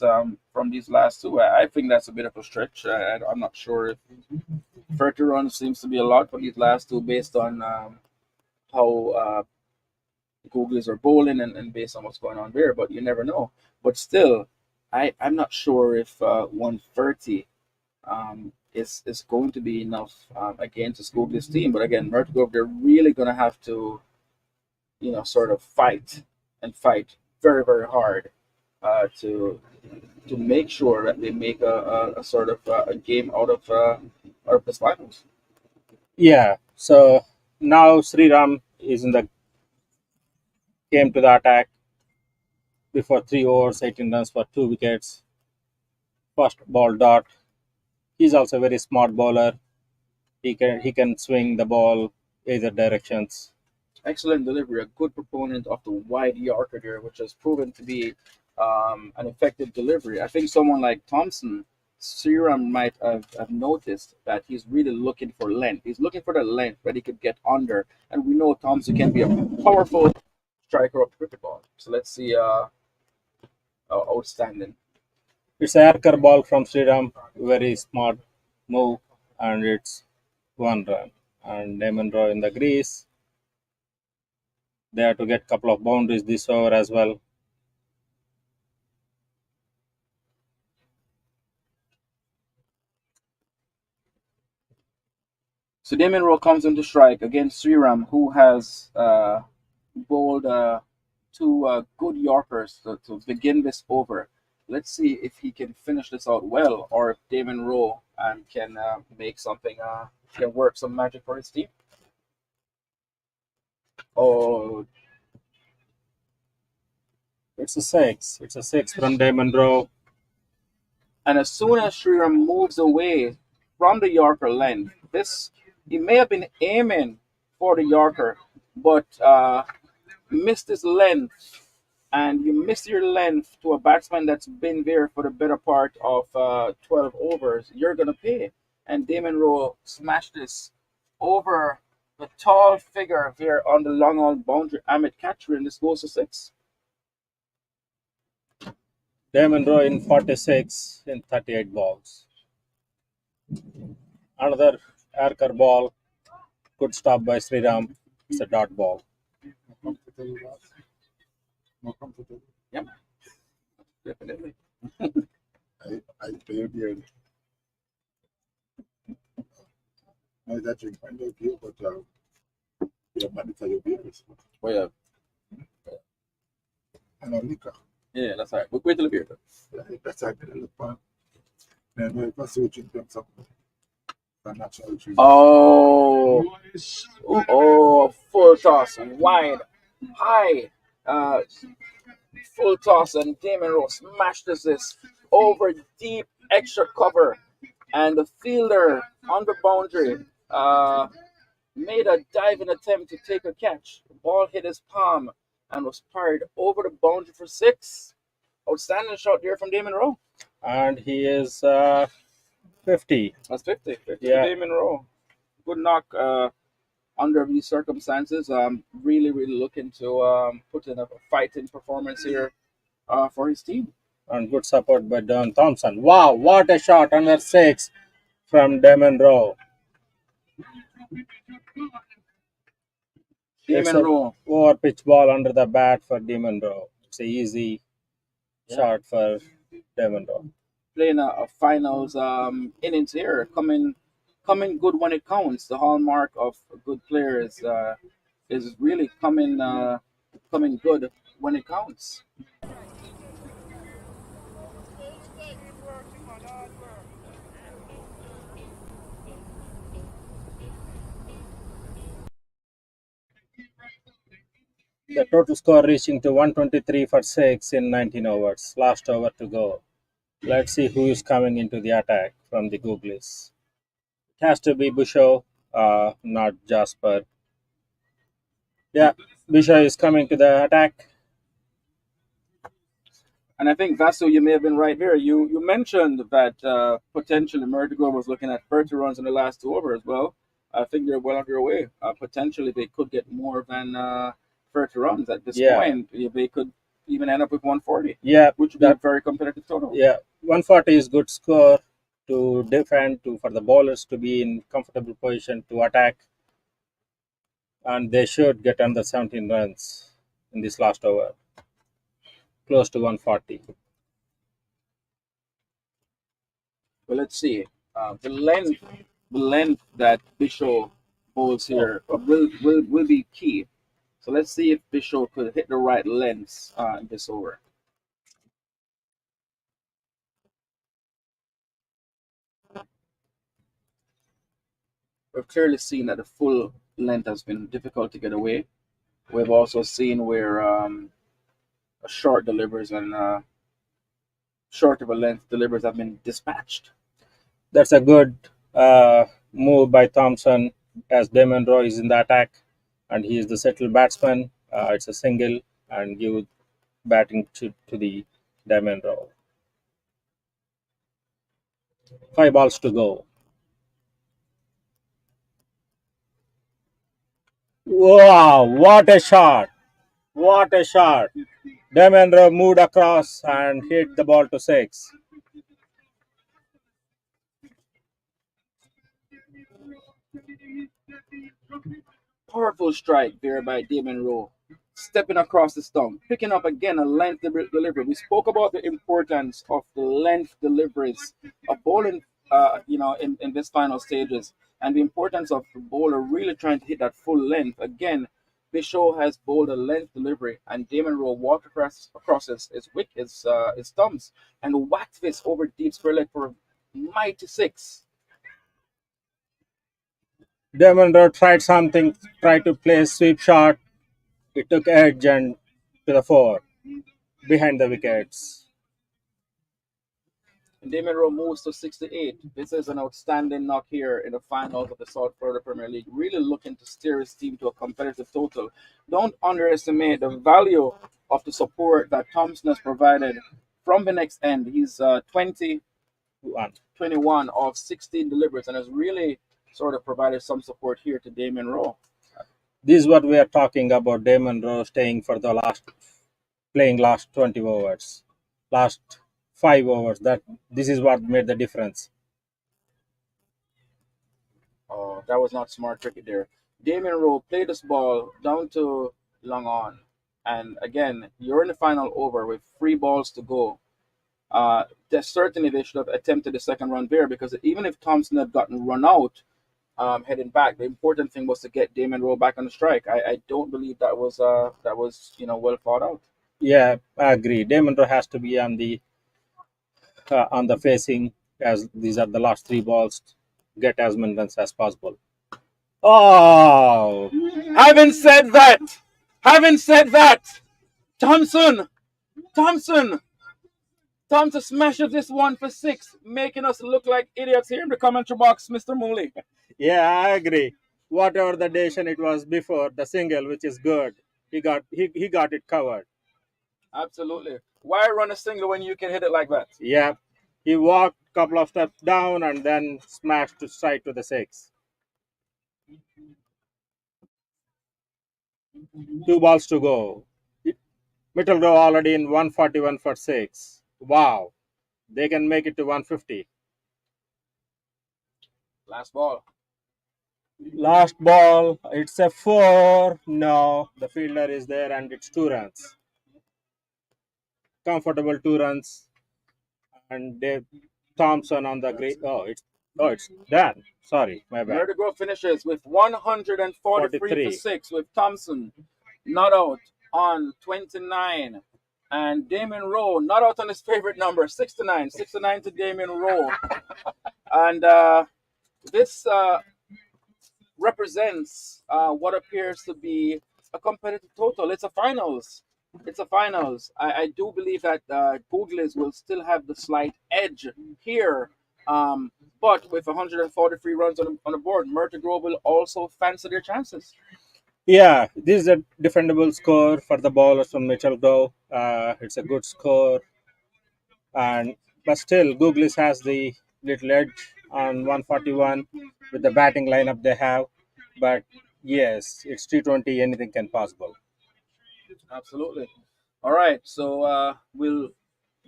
from these last two. I think that's a bit of a stretch. I'm not sure if 30 runs seems to be a lot for these last two based on how Googlies are bowling and based on what's going on there, but you never know. But still, I'm not sure if 130 is going to be enough against this Googlies team. But again, Myrtle, they're really going to have to, sort of fight very, very hard to make sure that they make a sort of a game out of this finals. Yeah. So now Sriram is came to the attack before 3 overs, 18 runs for 2 wickets. First ball dot. He's also a very smart bowler. He can swing the ball either directions. Excellent delivery, a good proponent of the wide Yorker there, which has proven to be an effective delivery. I think someone like Thompson, Serum might have noticed that he's really looking for length. He's looking for the length that he could get under, and we know Thompson can be a powerful striker of cricket ball. So let's see, outstanding. It's a Yorker ball from Sriram, very smart move, and it's 1 run. And Damon Rowe in the crease. They have to get couple of boundaries this over as well. So Damon Rowe comes into strike against Sriram, who has bowled two good Yorkers to begin this over. Let's see if he can finish this out well, or if Damon Rowe can make something, can work some magic for his team. Oh, It's a 6. It's a 6 from Damon Rowe. and as soon as Sriram moves away from the Yorker length, he may have been aiming for the Yorker, but missed his length. And you miss your length to a batsman that's been there for the better part of 12 overs, you're going to pay. And Damon Rowe smashed this over the tall figure here on the long on boundary, Amit Catcher, and this goes to 6. Damon Rowe in 46 in 38 balls. Another Yorker ball, good stop by Sriram. It's a dot ball. More comfortable. Yep, definitely. I pay your beard. No, that drink I know you, but your money for your beers. Oh, yeah. I know liquor. Yeah, that's all right. We'll wait till the beer. That's how I did it look fun. And if I see what you drink something, I'm not sure what you Oh, full toss, wide, high, full toss, and Damon Rowe smashed this over deep extra cover, and the fielder on the boundary made a diving attempt to take a catch. The ball hit his palm and was parried over the boundary for 6. Outstanding shot there from Damon Rowe. And he is 50. That's 50. 50 Yeah. Damon Rowe. Good knock under these circumstances. Really, really looking to put in a fighting performance here for his team. And good support by Don Thompson. Wow, what a shot under 6 from Damon Rowe. It's Damon Rowe a over pitch ball under the bat for Damon Rowe. It's an easy shot for Damon Rowe. playing a finals innings here, coming coming good when it counts. The hallmark of a good player is really coming good when it counts. The total score reaching to 123 for 6 in 19 overs. Last over to go. Let's see who is coming into the attack from the Googlies. It has to be Busho, not Jasper. Yeah, Busho is coming to the attack. And I think Vasu, you may have been right there. You mentioned that potentially Myrtle was looking at 30 runs in the last 2 overs. Well, I think they're well on their way. Potentially, they could get more than 30 runs at this Yeah. point. They could even end up with 140, Yeah, which would be a very competitive total. Yeah, 140 is good score to defend, to for the bowlers to be in comfortable position to attack, and they should get under 17 runs in this last over, close to 140. Well, let's see. The length that Bishop bowls here will be key. So let's see if Bishop could hit the right lengths in this over. We've clearly seen that the full length has been difficult to get away. We've also seen where a short delivers and short of a length delivers have been dispatched. That's a good move by Thompson as Damon Roy is in the attack, and he is the settled batsman. It's a single and give batting to the Damon Roy. 5 balls to go. Wow, what a shot! What a shot! Demendra moved across and hit the ball to 6. Powerful strike there by Damon Rowe. Stepping across the stump, picking up again a length delivery. We spoke about the importance of the length deliveries of bowling, in this final stages, and the importance of the bowler really trying to hit that full length. Again, Bishop has bowled a length delivery, and Damon Rowe walked across his thumbs and whacked this over deep square leg for a mighty 6. Demendra tried something, tried to play a sweep shot. It took edge and to the 4 behind the wickets. Damon Rowe moves to 68. This is an outstanding knock here in the finals of the South Florida Premier League. Really looking to steer his team to a competitive total. Don't underestimate the value of the support that Thompson has provided from the next end. He's 21 of 16 deliveries and has really sort of provided some support here to Damon Rowe. This is what we are talking about. Damon Rowe staying for the playing last 20 overs, last 5 overs. This is what made the difference. Oh, that was not smart cricket there. Damien Rowe played this ball down to long on. And again, you're in the final over with 3 balls to go. Certainly they should have attempted the second run there, because even if Thompson had gotten run out heading back, the important thing was to get Damien Rowe back on the strike. I don't believe that was well thought out. Yeah, I agree. Damon Rowe has to be on the facing, as these are the last 3 balls. Get as many runs as possible. Oh, Having said that, Thompson smashes this one for 6, making us look like idiots here in the commentary box, Mr. Mooley. yeah, I agree. Whatever the decision it was before the single, which is good, he got it covered. Absolutely. Why run a single when you can hit it like that? Yeah, he walked a couple of steps down and then smashed to straight to the 6. 2 balls to go. Myrtle already in 141 for 6. Wow, they can make it to 150. Last ball. Last ball, it's a 4. No, the fielder is there and it's 2 runs. Comfortable 2 runs. And Dave Thompson on the green. Oh, it's done. Sorry, my bad. Myrtle Grove finishes with 143 for 43. 6 with Thompson not out on 29. And Damon Rowe not out on his favorite number, 69. 69 to Damon Rowe. And this represents what appears to be a competitive total. It's a finals. It's a finals. I do believe that Googlies will still have the slight edge here. But with 143 runs on the board, Myrtle Grove will also fancy their chances. Yeah, this is a defendable score for the bowlers from Mitchell Grove. It's a good score, and but still, Googlis has the little edge on 141 with the batting lineup they have. But yes, it's T20. Anything can possible. Absolutely. All right, so we'll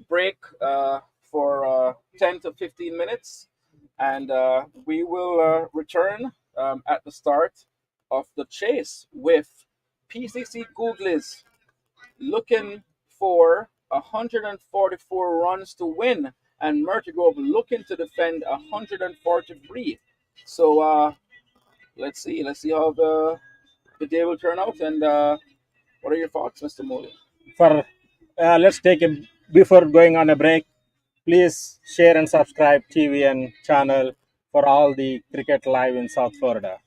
break for 10 to 15 minutes, and we will return at the start of the chase with PCC Googlies looking for 144 runs to win, and Myrtle Grove looking to defend 143. So let's see how the day will turn out, and what are your thoughts, Mr. Moley? For let's take a before going on a break. Please share and subscribe TV and channel for all the cricket live in South Florida.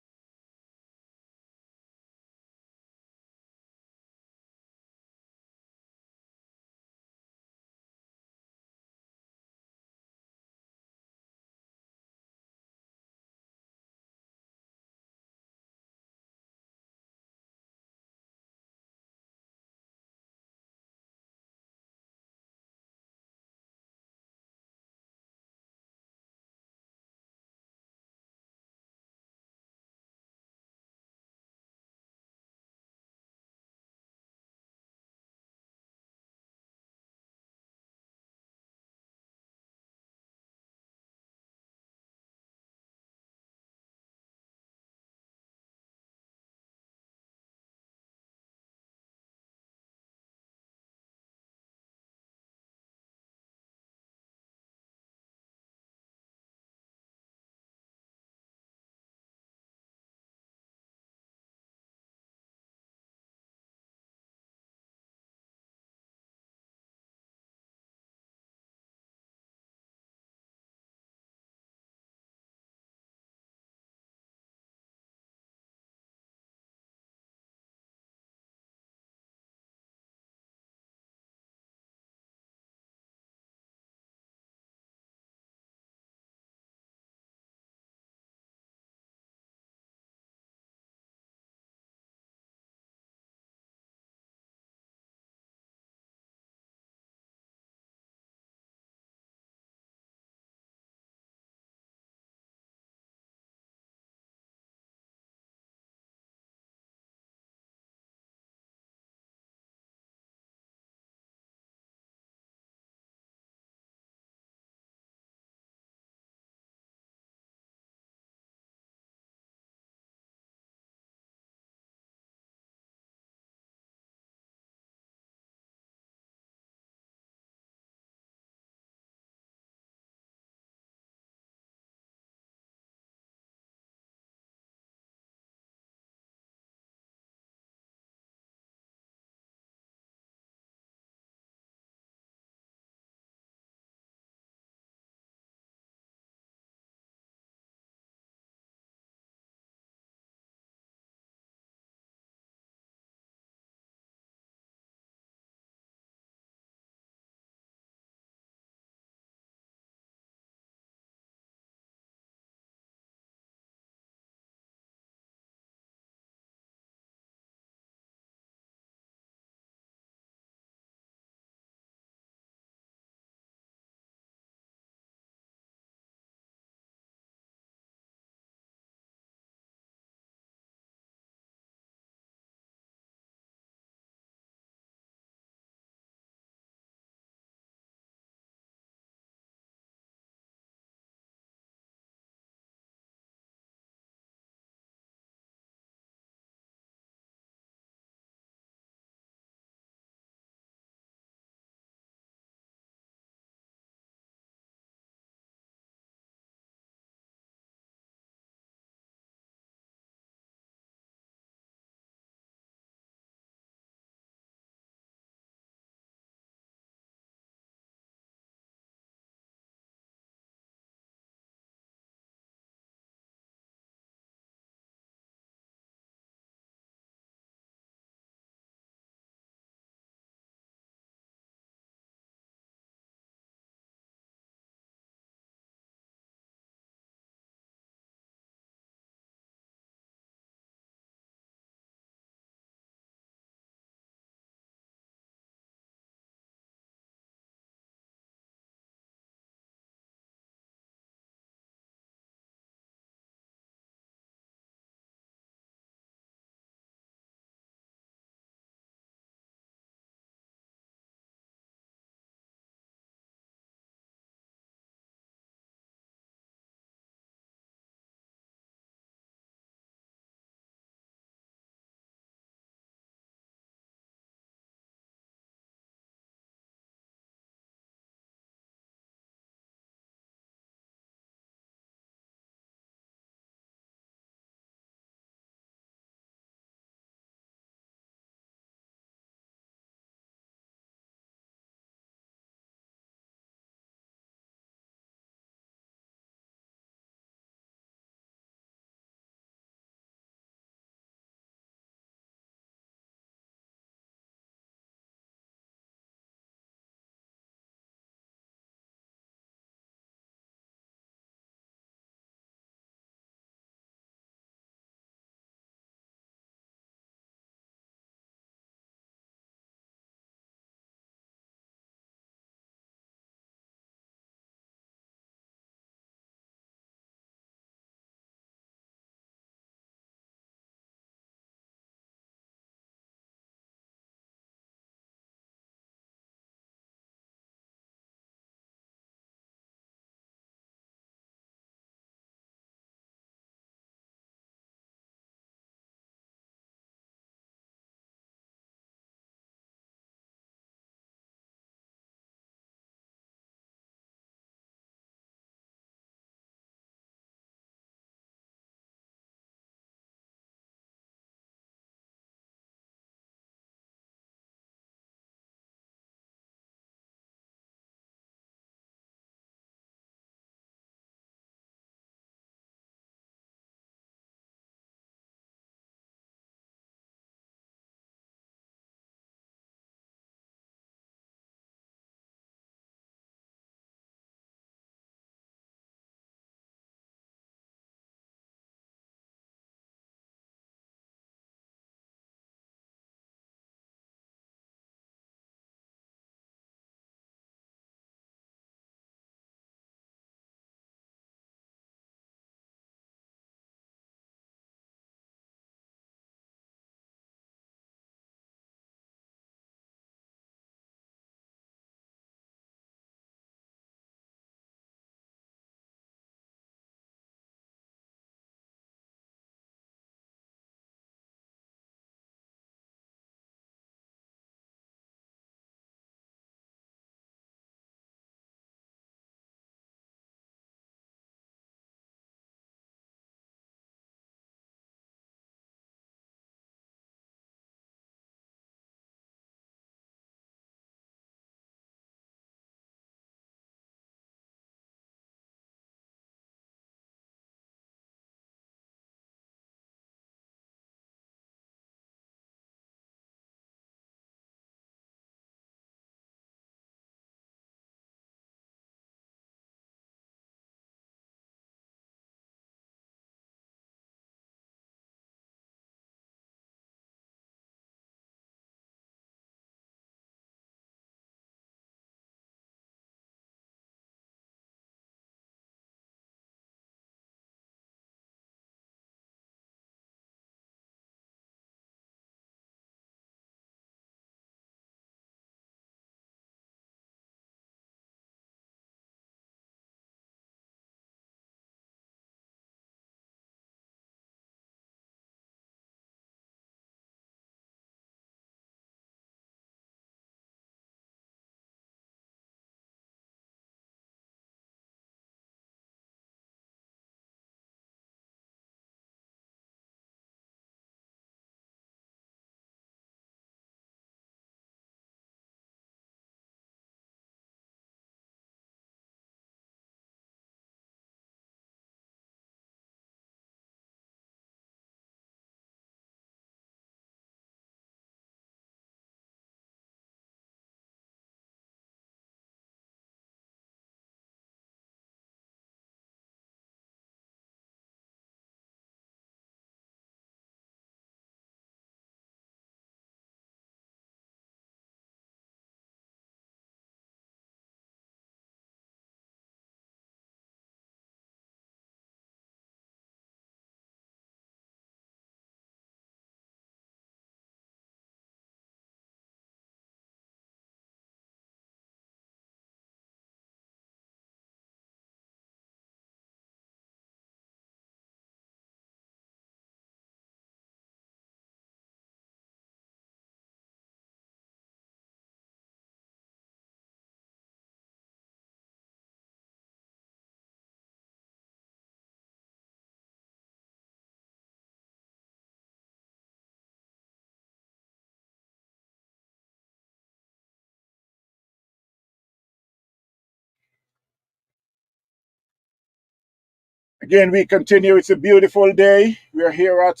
Again, we continue. It's a beautiful day. We're here at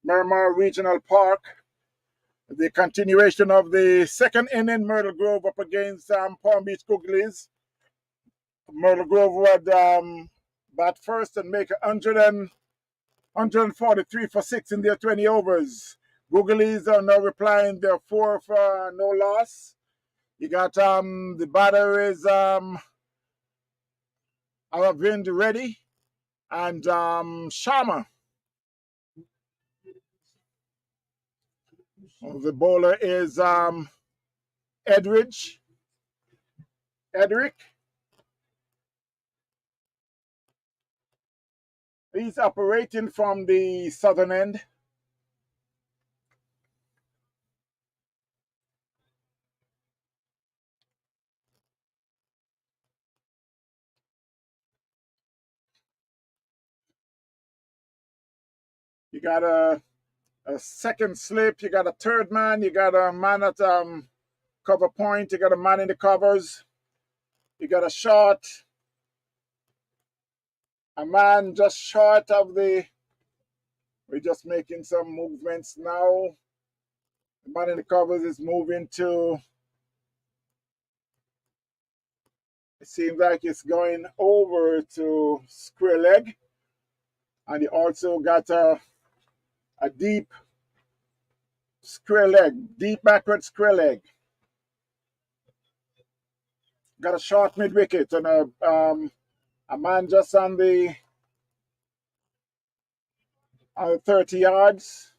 Miramar Regional Park. The continuation of the second inning, Myrtle Grove up against Palm Beach Googlies. Myrtle Grove would bat first and make 143 for 6 in their 20 overs. Googlies are now replying their 4 for no loss. You got the batter is Aravind Reddy and Sharma. The bowler is Edric. He's operating from the southern end. You got a second slip. You got a third man. You got a man at cover point. You got a man in the covers. You got a short. A man just short of the. We're just making some movements now. The man in the covers is moving to. It seems like it's going over to square leg. And you also got a deep square leg, deep backward square leg. Got a short mid wicket and a man just on the 30 yards.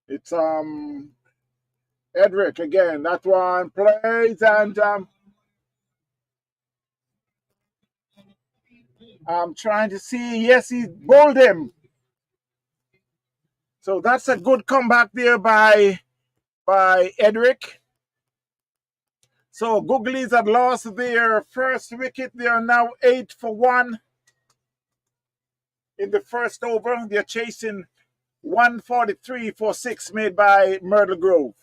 It's Edric again. That one plays and I'm trying to see. Yes, he bowled him. So that's a good comeback there by Edric. So Googlies had lost their first wicket. They are now 8 for 1 in the first over. They're chasing 143 for 6 made by Myrtle Grove.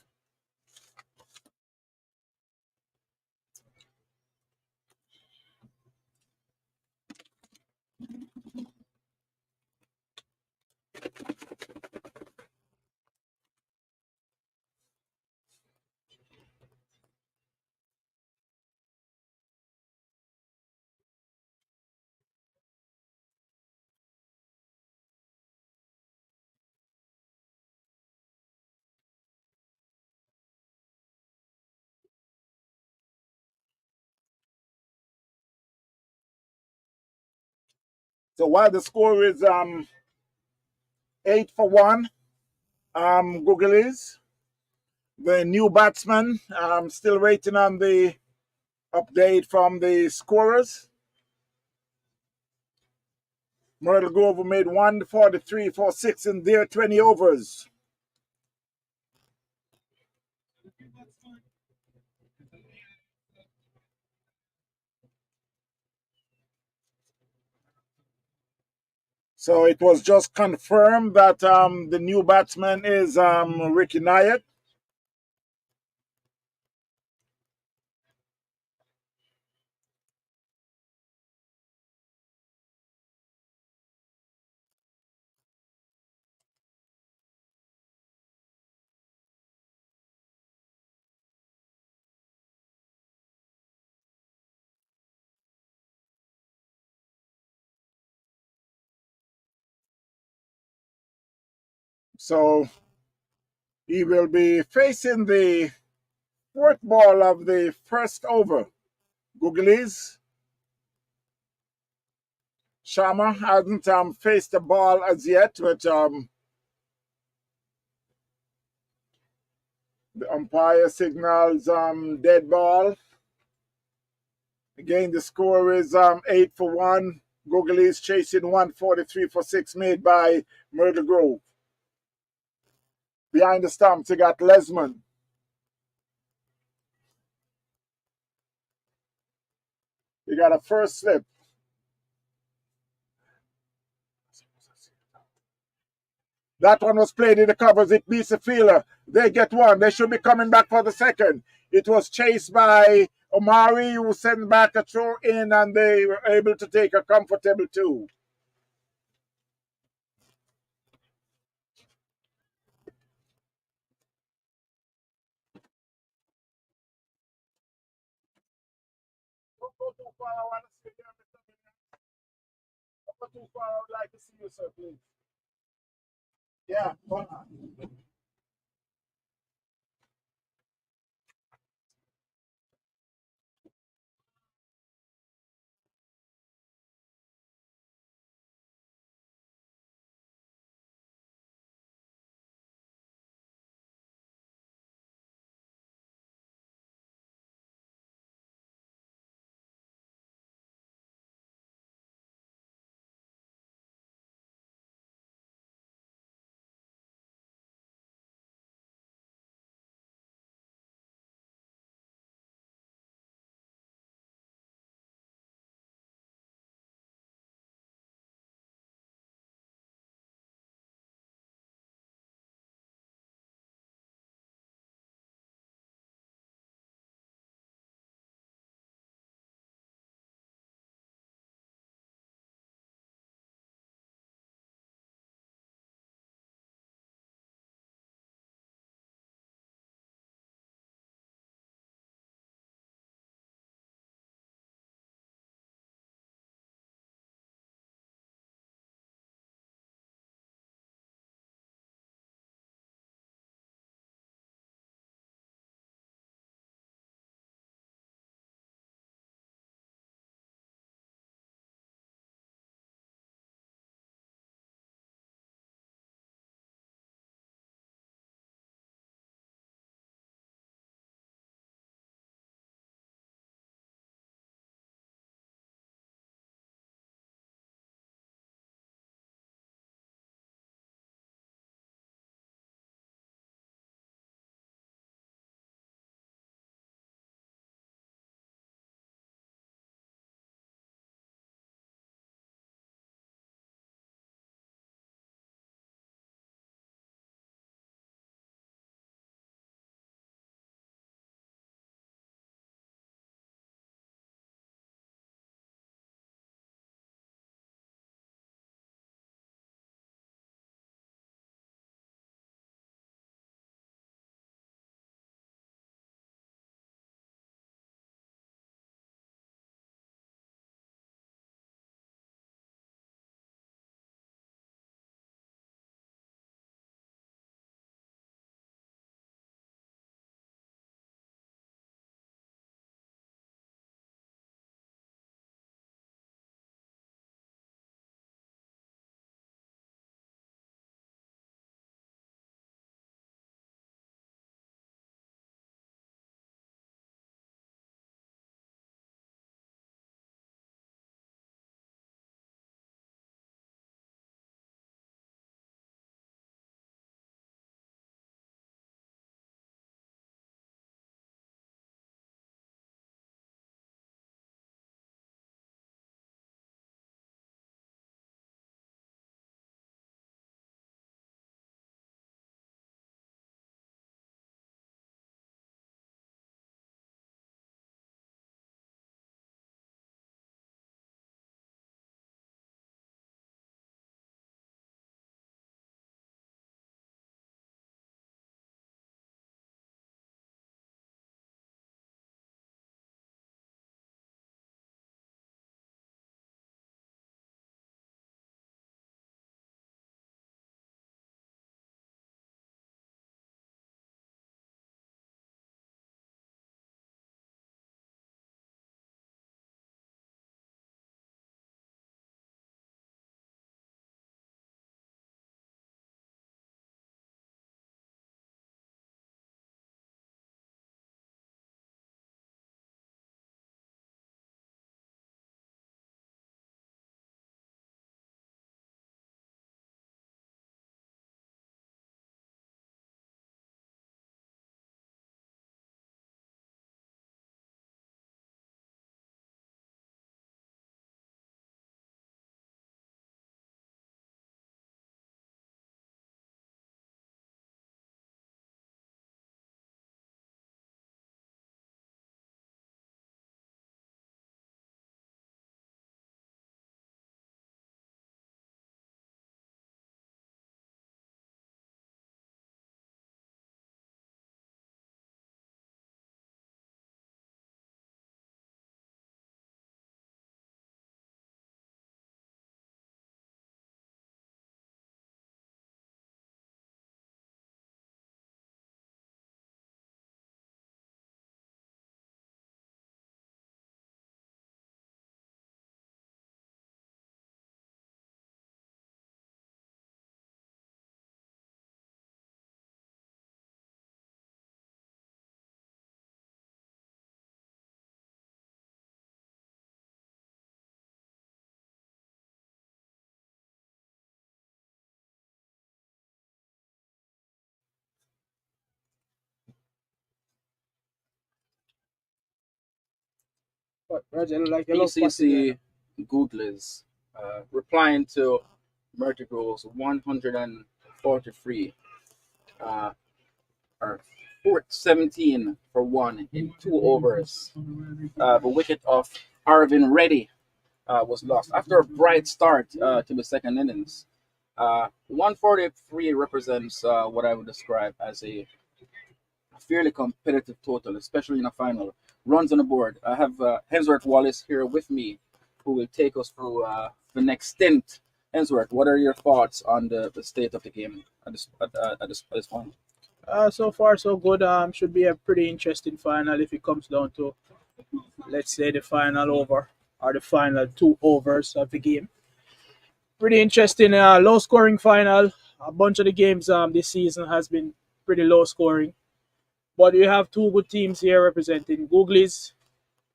So while the score is 8 for 1, Googlies, the new batsman, still waiting on the update from the scorers. Myrtle Grove made 143 for 6 in their 20 overs. So it was just confirmed that the new batsman is Ricky Nyack. So he will be facing the fourth ball of the first over. Googlies. Sharma hasn't faced the ball as yet, but the umpire signals dead ball. Again, the score is 8 for 1. Googlies chasing 143 for 6 made by Myrtle Grove. Behind the stumps, you got Lesman. You got a first slip. That one was played in the covers. It beats the fielder. They get one. They should be coming back for the second. It was chased by Omari, who sent back a throw in, and they were able to take a comfortable two. Don't go too far. I want to see you, Mr. Williams. Don't go too far. I would like to see you, sir, please. Yeah, hold on. But Roger, like you love passing there. BCC Googlies replying to Myrtle Grove's 143 uh, or 17 for 1 in 2 overs. The wicket of Arvin Reddy was lost after a bright start to the second innings. 143 represents what I would describe as a fairly competitive total, especially in a final. Runs on the board. I have Hensworth Wallace here with me, who will take us through the next stint. Hensworth, what are your thoughts on the state of the game at this point? So far, so good. Should be a pretty interesting final if it comes down to, let's say, the final over or the final 2 overs of the game. Pretty interesting, low scoring final. A bunch of the games this season has been pretty low scoring. But we have two good teams here representing Googlies,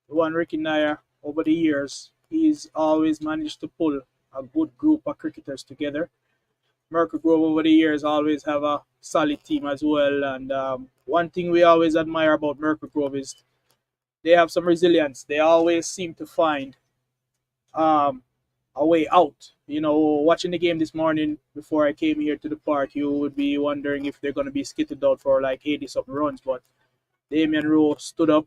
the one Ricky Nair over the years. He's always managed to pull a good group of cricketers together. Myrtle Grove over the years always have a solid team as well. And one thing we always admire about Myrtle Grove is they have some resilience. They always seem to find um, a way out. You know, watching the game this morning before I came here to the park, you would be wondering if they're going to be skittled out for like 80 something runs. But Damian Rowe stood up,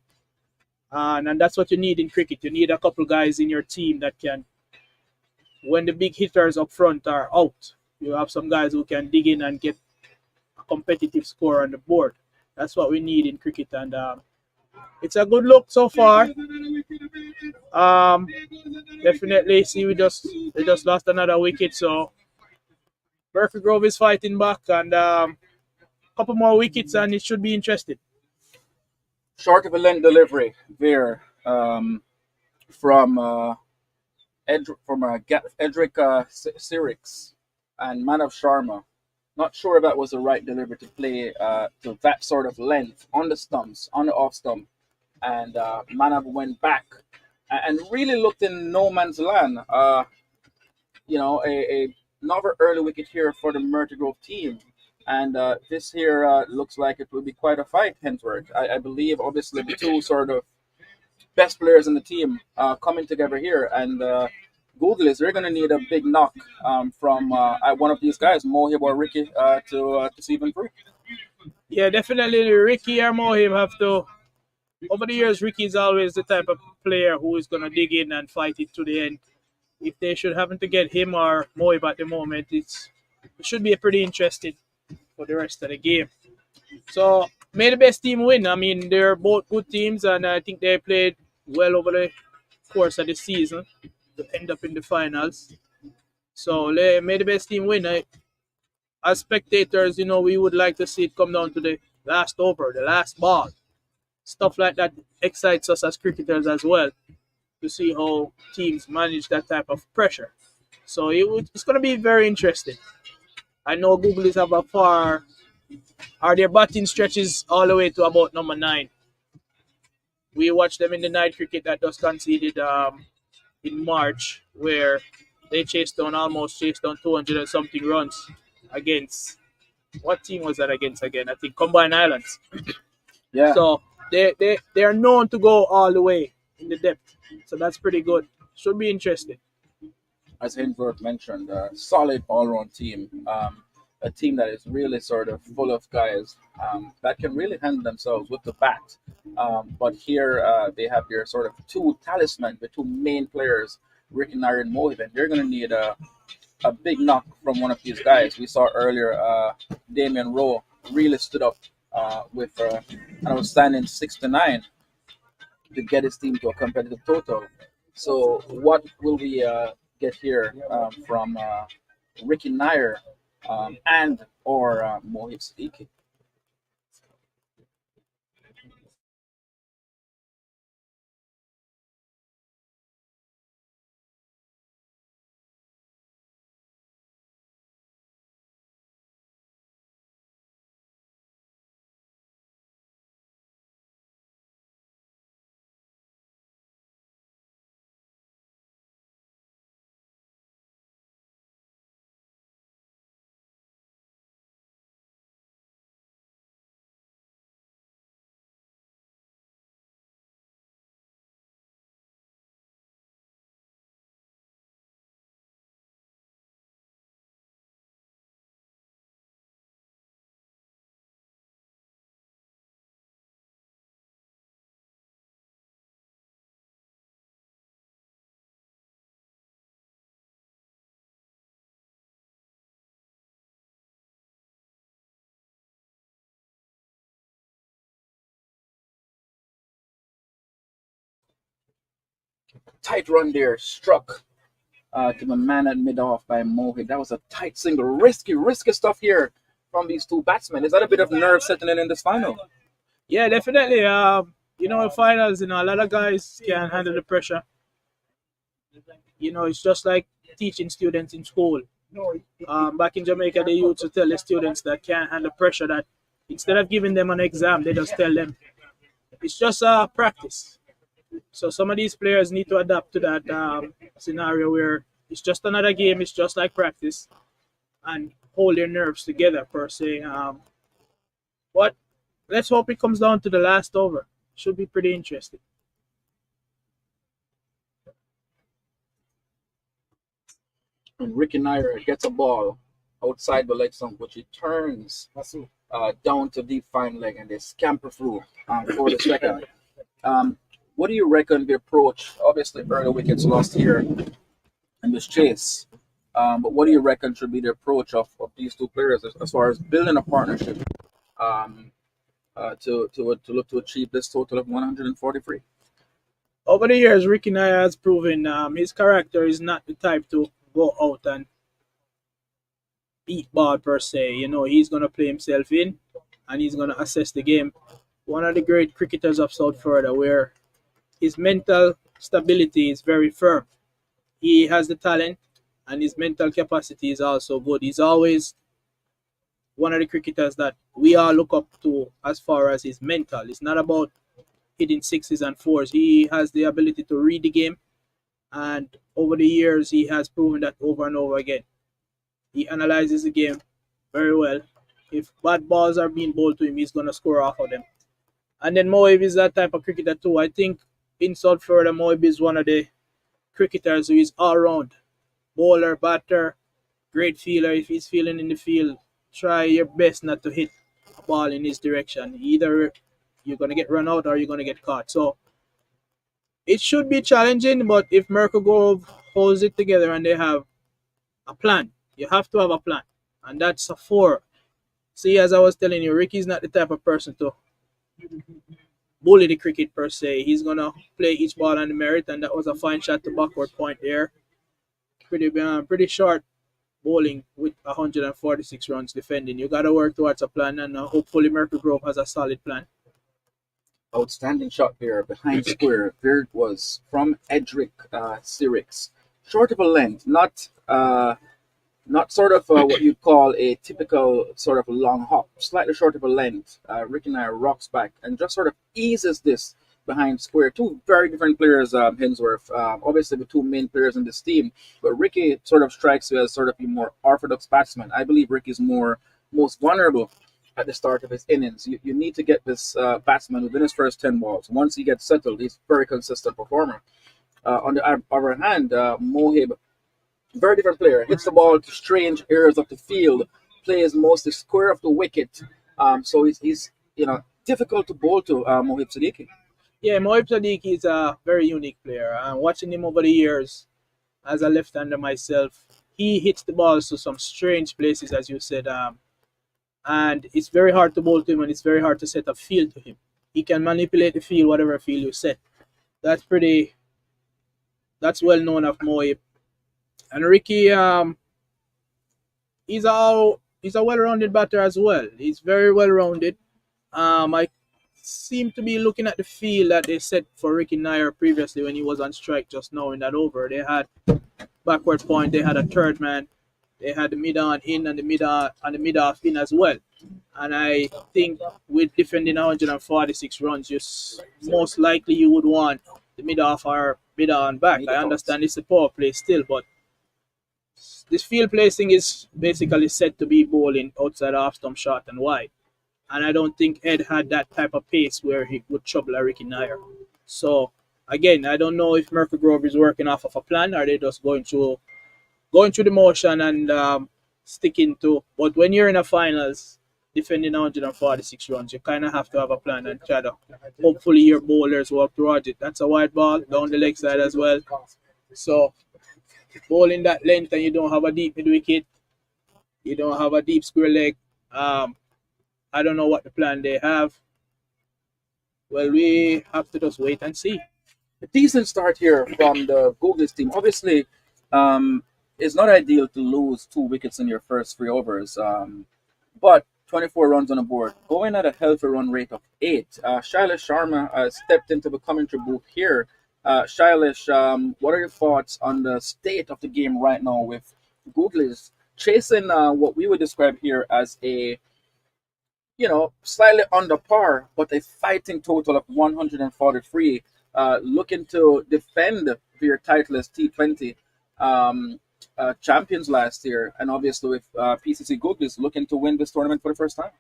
and that's what you need in cricket. You need a couple guys in your team that can, when the big hitters up front are out, you have some guys who can dig in and get a competitive score on the board. That's what we need in cricket, and it's a good look so far. Um, Definitely see we just lost another wicket, so Berkeley Grove is fighting back, and a couple more wickets, and it should be interesting. Short of a length delivery there from Edric Sirix and Manav Sharma. Not sure if that was the right delivery to play to that sort of length on the stumps, on the off stump. And Manav went back and really looked in no man's land. Another early wicket here for the Myrtle Grove team. And this here looks like it will be quite a fight, Hensworth. I believe, obviously, the two sort of best players in the team coming together here. And Googlies, they're going to need a big knock from one of these guys, Mohib or Ricky, to see them through. Yeah, definitely Ricky or Mohim have to. Over the years, Ricky is always the type of player who is going to dig in and fight it to the end. If they should happen to get him or Mohib at the moment, it should be a pretty interesting for the rest of the game. So may the best team win. I mean, they're both good teams, and I think they played well over the course of the season to end up in the finals. So may the best team win. As spectators, we would like to see it come down to the last over, the last ball. Stuff like that excites us as cricketers as well to see how teams manage that type of pressure. So it's going to be very interesting. I know Googlies have a far, or their batting stretches all the way to about number 9. We watched them in the night cricket that was conceded in March, where they almost chased down 200 and something runs against, what team was that against again? I think Combined Islands. Yeah. So they are known to go all the way in the depth. So that's pretty good. Should be interesting. As Hensworth mentioned, a solid all-round team. A team that is really sort of full of guys that can really handle themselves with the bat. But here they have their sort of two talisman, the two main players, Rick and Aaron Mohib, and they're going to need a big knock from one of these guys. We saw earlier Damian Rowe really stood up with an outstanding 6 to 9 to get his team to a competitive total. So, what will we get here from Ricky Nair and or Mohib Siddiqui? Tight run there, struck to the man at mid off by Mohib. That was a tight single. Risky stuff here from these two batsmen. Is that a bit of nerve setting in this final? Yeah, definitely. Finals, a lot of guys can handle the pressure. It's just like teaching students in school. Back in Jamaica, they used to tell the students that can't handle pressure that instead of giving them an exam, they just tell them it's just practice. So some of these players need to adapt to that scenario where it's just another game, it's just like practice, and hold their nerves together per se. But let's hope it comes down to the last over. Should be pretty interesting. And Ricky Nair gets a ball outside the leg stump, which he turns down to deep fine leg, and they scamper through for the second. What do you reckon the approach? Obviously, early wickets lost here in this chase. But what do you reckon should be the approach of these two players as far as building a partnership to look to achieve this total of 143? Over the years, Ricky Nair has proven his character is not the type to go out and beat ball per se. He's going to play himself in and he's going to assess the game. One of the great cricketers of South Florida where his mental stability is very firm. He has the talent and his mental capacity is also good. He's always one of the cricketers that we all look up to as far as his mental. It's not about hitting sixes and fours. He has the ability to read the game, and over the years, he has proven that over and over again. He analyzes the game very well. If bad balls are being bowled to him, he's going to score off of them. And then Moib is that type of cricketer too. I think in South Florida, Moib is one of the cricketers who is all-round. Bowler, batter, great fielder. If he's feeling in the field, try your best not to hit a ball in his direction. Either you're going to get run out or you're going to get caught. So it should be challenging, but if Myrtle Grove holds it together and they have a plan, you have to have a plan. And that's a 4. See, as I was telling you, Ricky's not the type of person to bully the cricket per se. He's going to play each ball on the merit, and that was a fine shot to backward point there. Pretty short bowling with 146 runs defending. You got to work towards a plan, and hopefully Myrtle Grove has a solid plan. Outstanding shot there behind square. There it was from Edric Sirix. Short of a length, not sort of what you'd call a typical sort of long hop, slightly short of a length. Ricky Nair rocks back and just sort of eases this behind square. Two very different players, Hensworth. Obviously, the two main players in this team, but Ricky sort of strikes you as sort of a more orthodox batsman. I believe Ricky's most vulnerable at the start of his innings. You need to get this batsman within his first 10 balls. Once he gets settled, he's a very consistent performer. On the other hand, Mohib, very different player, hits the ball to strange areas of the field, plays mostly square of the wicket. So he's difficult to bowl to, Mohib Siddiqui. Yeah, Mohib Siddiqui is a very unique player. Watching him over the years as a left-hander myself, he hits the balls to some strange places, as you said. And it's very hard to bowl to him, and it's very hard to set a field to him. He can manipulate the field, whatever field you set. That's well known of Mohib. And Ricky, he's a well-rounded batter as well. He's very well-rounded. I seem to be looking at the field that they set for Ricky Nair previously when he was on strike just now in that over. They had backward point, they had a third man, they had the mid-on in and the mid-off in as well. And I think with defending 146 runs, most likely you would want the mid-off or mid-on back. I understand it's a power play still, but this field placing is basically set to be bowling outside off stump short and wide. And I don't think Ed had that type of pace where he would trouble a Ricky Nair. So again, I don't know if Myrtle Grove is working off of a plan or they just going through the motion and sticking to. But when you're in a finals, defending 146 runs, you kind of have to have a plan and try to. Hopefully your bowlers work towards it. That's a wide ball down the leg side as well. So bowling that length and you don't have a deep mid wicket, you don't have a deep square leg. I don't know what the plan they have. Well, we have to just wait and see. A decent start here from the Googlies team. Obviously, it's not ideal to lose 2 wickets in your first 3 overs, but 24 runs on the board, going at a healthy run rate of 8. Shailesh Sharma stepped into the commentary booth here. Shailesh, what are your thoughts on the state of the game right now with Googlies chasing what we would describe here as a slightly under par, but a fighting total of 143, looking to defend their title as T20 champions last year, and obviously with PCC Googlies looking to win this tournament for the first time.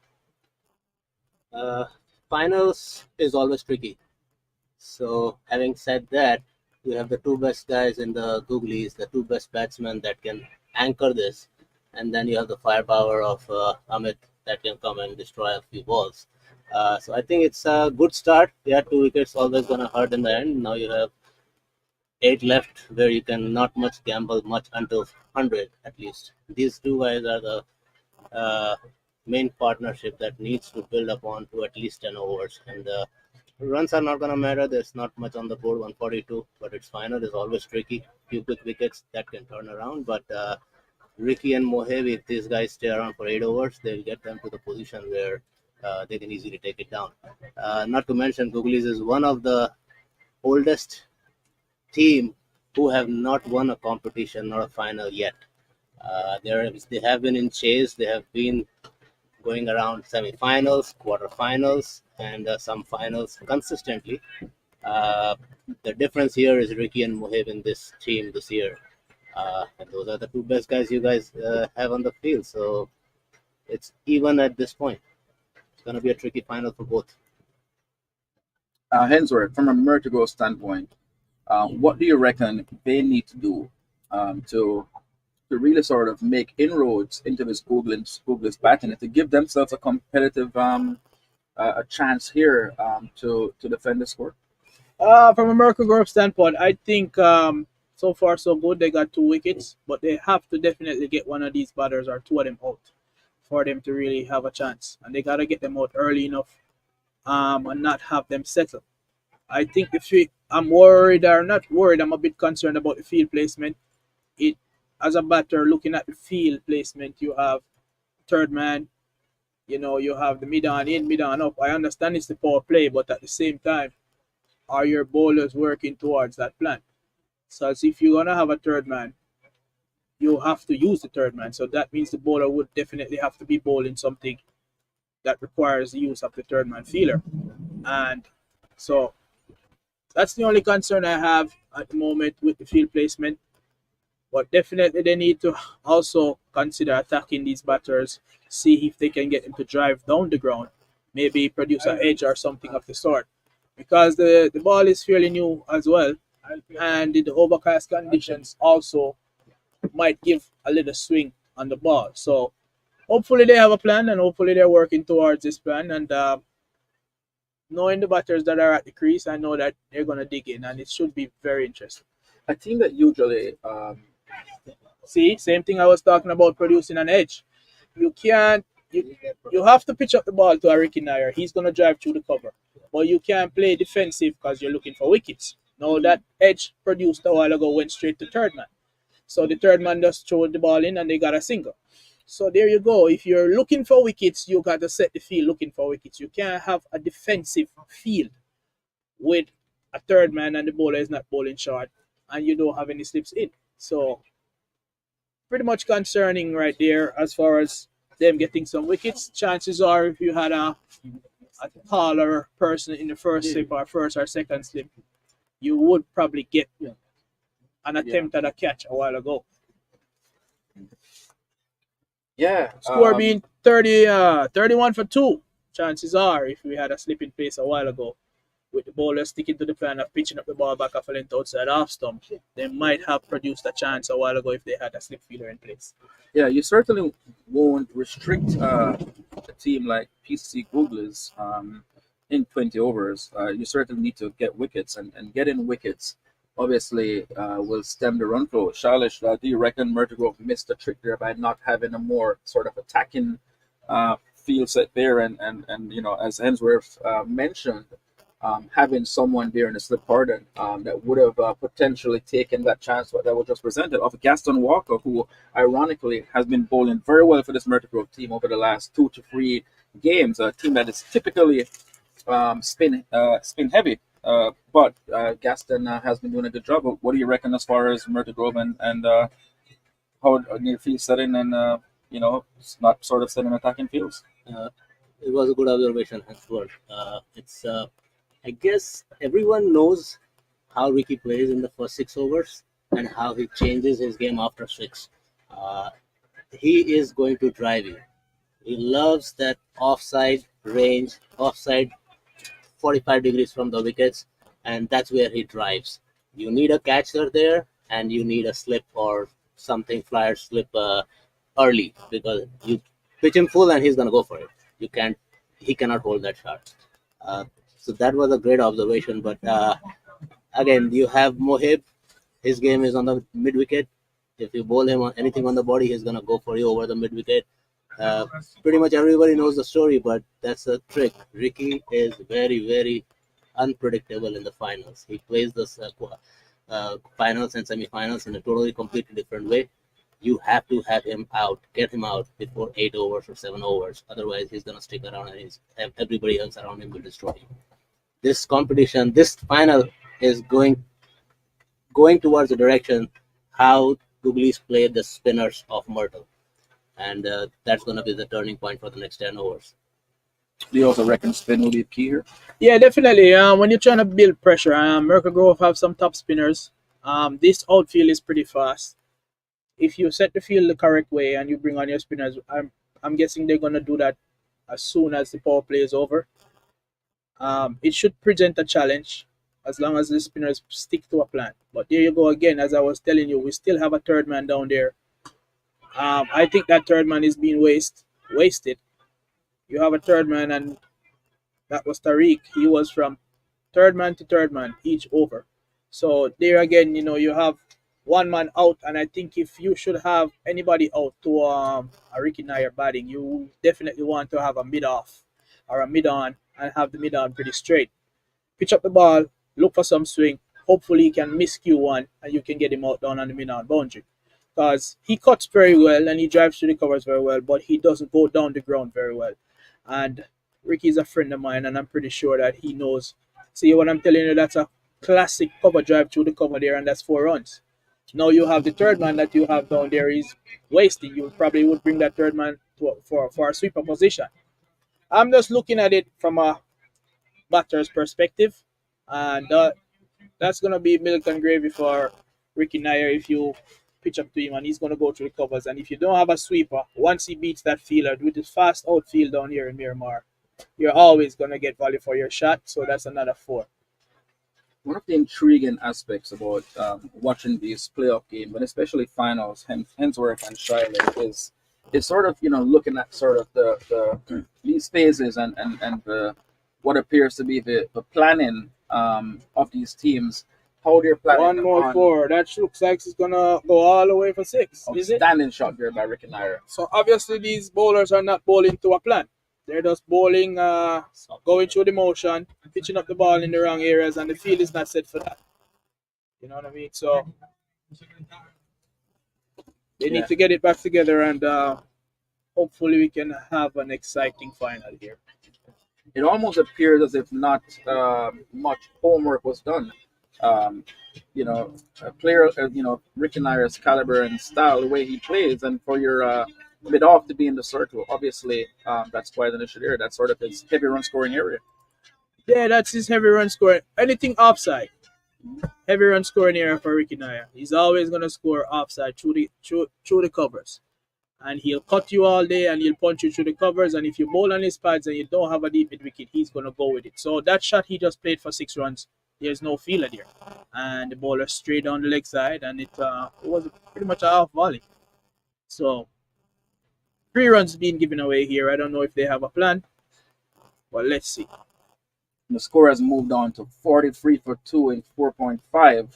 Uh, Finals is always tricky. So, having said that, you have the two best guys in the Googlies, the two best batsmen that can anchor this, and then you have the firepower of Amit that can come and destroy a few balls. So, I think it's a good start. Yeah, 2 wickets always gonna hurt in the end. Now you have 8 left, where you can not much gamble much until 100 at least. These two guys are the uh, main partnership that needs to build upon to at least 10 overs. And runs are not going to matter. There's not much on the board, 142, but its final is always tricky. Few quick wickets that can turn around. But Ricky and Moheb, if these guys stay around for 8 overs, they'll get them to the position where they can easily take it down. Not to mention, Googlies is one of the oldest team who have not won a competition, not a final yet. They have been in chase. They have been going around semi-finals, quarter-finals, and some finals consistently. The difference here is Ricky and Mohib in this team this year. And those are the two best guys you guys have on the field. So it's even at this point. It's going to be a tricky final for both. Hensworth, from a Myrtle standpoint, what do you reckon they need to do to really sort of make inroads into this Google's batting and to give themselves a competitive a chance here to defend the score? From a Merkel Grove standpoint, I think so far so good. They got 2 wickets, but they have to definitely get one of these batters or two of them out for them to really have a chance. And they got to get them out early enough and not have them settle. I think I'm worried or not worried, I'm a bit concerned about the field placement. It As a batter, looking at the field placement, you have third man, you have the mid on in, mid on up. I understand it's the power play, but at the same time, are your bowlers working towards that plan? So as if you're gonna have a third man, you have to use the third man. So that means the bowler would definitely have to be bowling something that requires the use of the third man fielder. And so that's the only concern I have at the moment with the field placement. But definitely they need to also consider attacking these batters, see if they can get them to drive down the ground, maybe produce an edge or something of the sort. Because the ball is fairly new as well, and the overcast conditions also might give a little swing on the ball. So hopefully they have a plan, and hopefully they're working towards this plan. And knowing the batters that are at the crease, I know that they're going to dig in, and it should be very interesting. A team that usually See, same thing I was talking about producing an edge. You can't you have to pitch up the ball to a Ricky Nair. He's gonna drive through the cover. But you can't play defensive because you're looking for wickets. Now that edge produced a while ago went straight to third man. So the third man just threw the ball in and they got a single. So there you go. If you're looking for wickets, you got to set the field looking for wickets. You can't have a defensive field with a third man and the bowler is not bowling short and you don't have any slips in. So pretty much concerning right there as far as them getting some wickets. Chances are if you had a taller person in the first slip or first or second slip, you would probably get an attempt at a catch a while ago. Yeah. Score being 31 for 2. Chances are, if we had a slip in place a while ago, with the bowler sticking to the plan of pitching up the ball back off a length outside off stump, they might have produced a chance a while ago if they had a slip fielder in place. Yeah, you certainly won't restrict a team like PCC Googlies in 20 overs. You certainly need to get wickets, and getting wickets obviously will stem the run flow. Shailesh, do you reckon Myrtle missed a trick there by not having a more sort of attacking field set there? And as Hensworth mentioned, having someone there in the slip pardon that would have potentially taken that chance that was just presented of Gaston Walker, who ironically has been bowling very well for this Myrtle Grove team over the last 2 to 3 games. A team that is typically spin heavy. But Gaston has been doing a good job. What do you reckon as far as Myrtle Grove and how near field setting and it's not sort of setting attacking fields? Uh, it was a good observation, Hansford. I guess everyone knows how Ricky plays in the first 6 overs and how he changes his game after 6. Uh, he is going to drive you. He loves that offside range, offside 45 degrees from the wickets, and that's where he drives. You need a catcher there, and you need a slip or something, flyer slip early, because you pitch him full and he's gonna go for it. He cannot hold that shot. Uh, so that was a great observation. But again, you have Mohib. His game is on the mid wicket. If you bowl him on anything on the body, he's gonna go for you over the mid wicket. Pretty much everybody knows the story, but that's the trick. Ricky is very, very unpredictable in the finals. He plays the finals and semi-finals in a totally completely different way. You have to have him out, get him out before 8 overs or 7 overs. Otherwise, he's gonna stick around and everybody else around him will destroy him. This competition, this final is going towards the direction how Googlies play the spinners of Myrtle, and that's going to be the turning point for the next 10 overs. Do you also reckon spin will be key here? Yeah, definitely. When you're trying to build pressure, Myrtle Grove have some top spinners. This outfield is pretty fast. If you set the field the correct way and you bring on your spinners, I'm guessing they're gonna do that as soon as the power play is over. It should present a challenge as long as the spinners stick to a plan. But there you go again, as I was telling you, we still have a third man down there. I think that third man is being wasted. You have a third man, and that was Tariq. He was from third man to third man each over. So there again, you have one man out, and I think if you should have anybody out to a Ricky Nair batting, you definitely want to have a mid off or a mid on and have the mid on pretty straight. Pitch up the ball, look for some swing. Hopefully he can miss Q1 and you can get him out down on the mid on boundary. Because he cuts very well and he drives through the covers very well, but he doesn't go down the ground very well. And Ricky's a friend of mine, and I'm pretty sure that he knows. See what I'm telling you? That's a classic cover drive through the cover there, and that's 4 runs. Now you have the third man that you have down there is wasting. You probably would bring that third man for a sweeper position. I'm just looking at it from a batter's perspective, and that's gonna be milk and gravy for Ricky Nair if you pitch up to him and he's gonna go through the covers. And if you don't have a sweeper, once he beats that fielder with his fast outfield down here in Miramar, you're always gonna get value for your shot. So that's another 4. One of the intriguing aspects about watching these playoff games, and especially finals, Hensworth and Shiloh, is sort of looking at sort of the these phases and what appears to be the planning of these teams, how they're planning. One more 4. That looks like it's gonna go all the way for 6. Is it? Standing shot there by Ricky Nair. So obviously these bowlers are not bowling to a plan. They're just bowling, going through the motion, pitching up the ball in the wrong areas, and the field is not set for that. You know what I mean? So they need to get it back together, and hopefully we can have an exciting final here. It almost appears as if not much homework was done. A player, Ricky Nair's caliber and style, the way he plays, and for your mid off to be in the circle, obviously that's quite an issue there. That's sort of his heavy run scoring area. Yeah, that's his heavy run scoring. Anything offside, heavy run scoring area for Ricky Nair. He's always gonna score offside through the covers, and he'll cut you all day and he'll punch you through the covers. And if you bowl on his pads and you don't have a deep mid wicket, he's gonna go with it. So that shot he just played for 6 runs. There's no fielder there, and the bowler straight down the leg side, and it was pretty much a half volley. So 3 runs being given away here. I don't know if they have a plan, but let's see. The score has moved on to 43 for 2 in 4.5.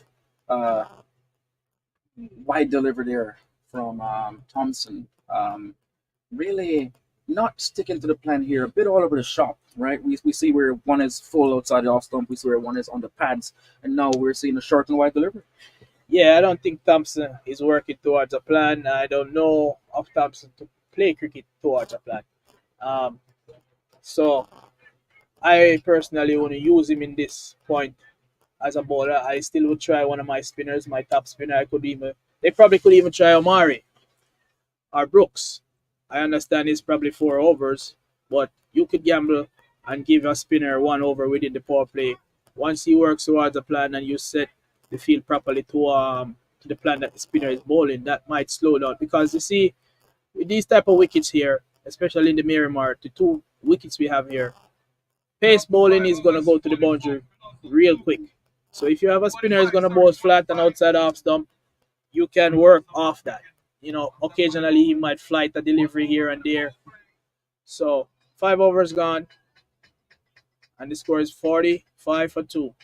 Wide delivery there from Thompson. Really not sticking to the plan here, a bit all over the shop, right? We see where one is full outside the off stump, we see where one is on the pads, and now we're seeing a short and wide delivery. Yeah, I don't think Thompson is working towards a plan. I don't know of Thompson to play cricket towards a plan. Um, so I personally want to use him in this point as a bowler. I still would try one of my spinners, my top spinner. They probably could even try Omari or Brooks. I understand it's probably 4 overs, but you could gamble and give a spinner 1 over within the power play. Once he works towards a plan and you set the field properly to the plan that the spinner is bowling, that might slow down. Because you see, with these type of wickets here, especially in the Miramar, the 2 wickets we have here, pace bowling is gonna go to the boundary real quick. So if you have a spinner who's gonna bowl flat and outside off stump, you can work off that. Occasionally he might flight a delivery here and there. So 5 overs gone, and the score is 45 for 2.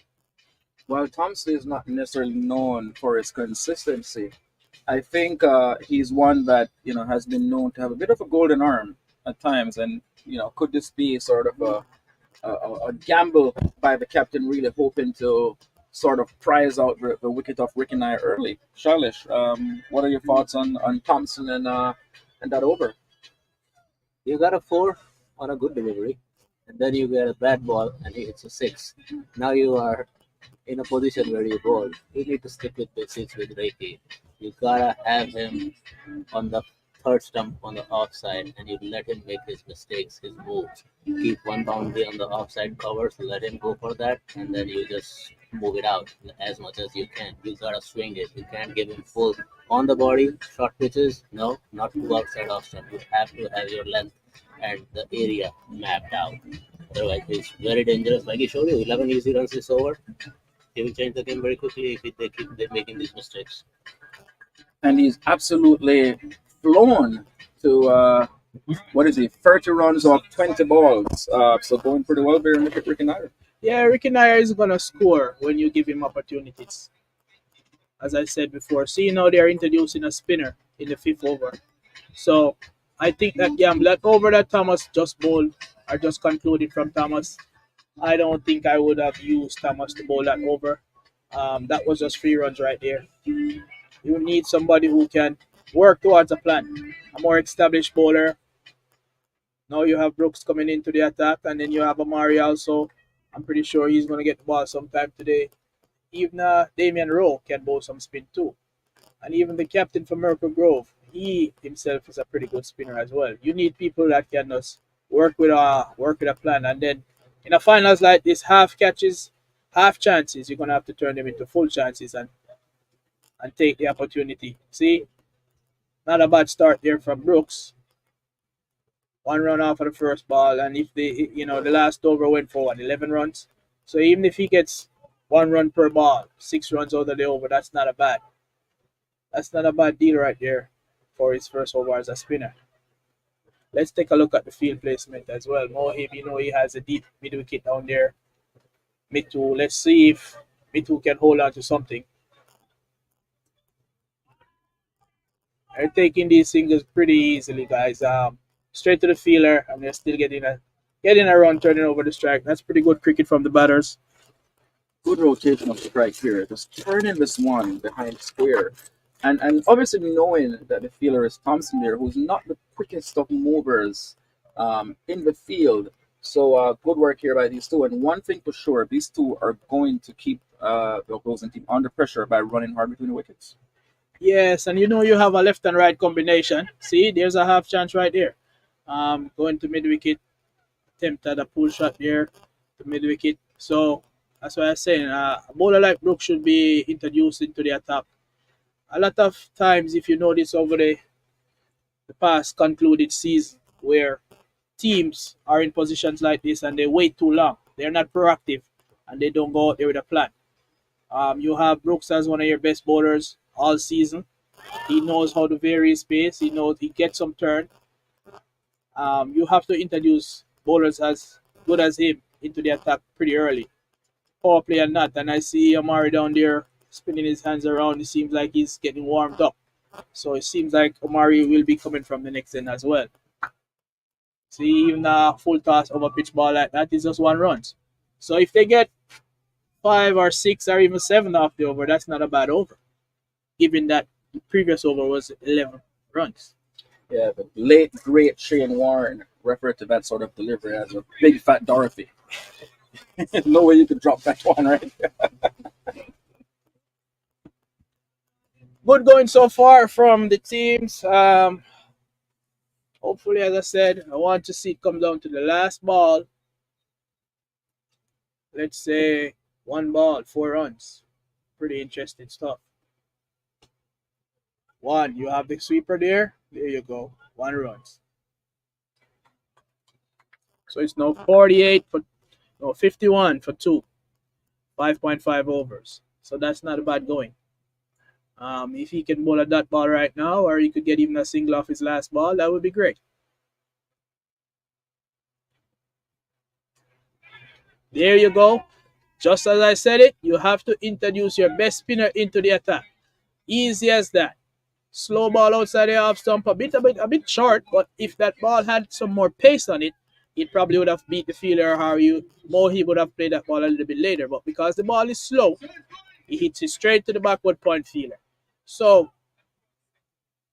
While Thompson is not necessarily known for his consistency, I think he's one that has been known to have a bit of a golden arm at times, and could this be sort of a gamble by the captain, really hoping to sort of prize out the wicket of Ricky Nair early? Shailesh, what are your thoughts on Thompson and that over? You got a four on a good delivery, and then you get a bad ball and he hits a six. Now you are in a position where you bowl. You need to stick with basics with Reiki. You gotta have him on the third stump on the offside, and you let him make his mistakes, his moves. Keep one boundary on the offside cover, so let him go for that, and then you just move it out as much as you can. You gotta swing it. You can't give him full on the body, short pitches. No, not too outside off stump. You have to have your length and the area mapped out. Otherwise, it's very dangerous. Like he showed you, 11 easy runs is over. He will change the game very quickly if they keep making these mistakes. And he's absolutely flown to 30 runs off 20 balls. So going pretty well there in Ricky Nair. Yeah, Ricky Nair is gonna score when you give him opportunities. As I said before, see now they are introducing a spinner in the 5th over. So I think that over that Thomas just bowled or just concluded from Thomas, I don't think I would have used Thomas to bowl that over. That was just 3 runs right there. You need somebody who can work towards a plan. A more established bowler. Now you have Brooks coming into the attack, and then you have Amari also. I'm pretty sure he's going to get the ball sometime today. Even Damian Rowe can bowl some spin too. And even the captain for Myrtle Grove, he himself is a pretty good spinner as well. You need people that can just work with a plan, and then in a finals like this, half catches, half chances, you're gonna have to turn them into full chances and take the opportunity. See, not a bad start there from Brooks. 1 run off of the first ball, and if the last over went for 11 runs. So even if he gets 1 run per ball, 6 runs out of the over, that's not a bad deal right there for his first over as a spinner. Let's take a look at the field placement as well. Mohib, he has a deep mid wicket down there. Mid-2. Let's see if Mid-2 can hold on to something. They're taking these singles pretty easily, guys. Straight to the fielder, and they're still getting a run, turning over the strike. That's pretty good cricket from the batters. Good rotation of strike here. Just turning this one behind square. And obviously knowing that the fielder is Thompson there, who's not the quickest of movers in the field. So good work here by these two. And one thing for sure, these two are going to keep the opposing team under pressure by running hard between the wickets. Yes, and you have a left and right combination. See, there's a half chance right there. Going to mid wicket, attempted a pull shot there to mid wicket. So that's why I'm saying a bowler like Brooks should be introduced into the attack. A lot of times, if you notice over the past concluded season, where teams are in positions like this and they wait too long, they're not proactive, and they don't go out there with a plan. You have Brooks as one of your best bowlers all season. He knows how to vary his pace. He knows he gets some turn. You have to introduce bowlers as good as him into the attack pretty early. Power play or not, and I see Amari down there spinning his hands around. It seems like he's getting warmed up. So it seems like Omari will be coming from the next end as well. See, even a full toss over pitch ball like that is just 1 runs. So if they get 5 or 6 or even 7 off the over, that's not a bad over, given that the previous over was 11 runs. Yeah, the late great Shane Warren referred to that sort of delivery as a big fat Dorothy. No way you could drop that one, right? Good going so far from the teams. Hopefully, as I said, I want to see it come down to the last ball. Let's say 1 ball, 4 runs. Pretty interesting stuff. You have the sweeper there. There you go. 1 runs. So it's now 51 for 2. 5.5 overs. So that's not a bad going. If he can bowl a dot ball right now, or he could get even a single off his last ball, that would be great. There you go. Just as I said it, you have to introduce your best spinner into the attack. Easy as that. Slow ball outside the off stump, a bit short, but if that ball had some more pace on it, it probably would have beat the fielder, or Mohi would have played that ball a little bit later. But because the ball is slow, he hits it straight to the backward point fielder. So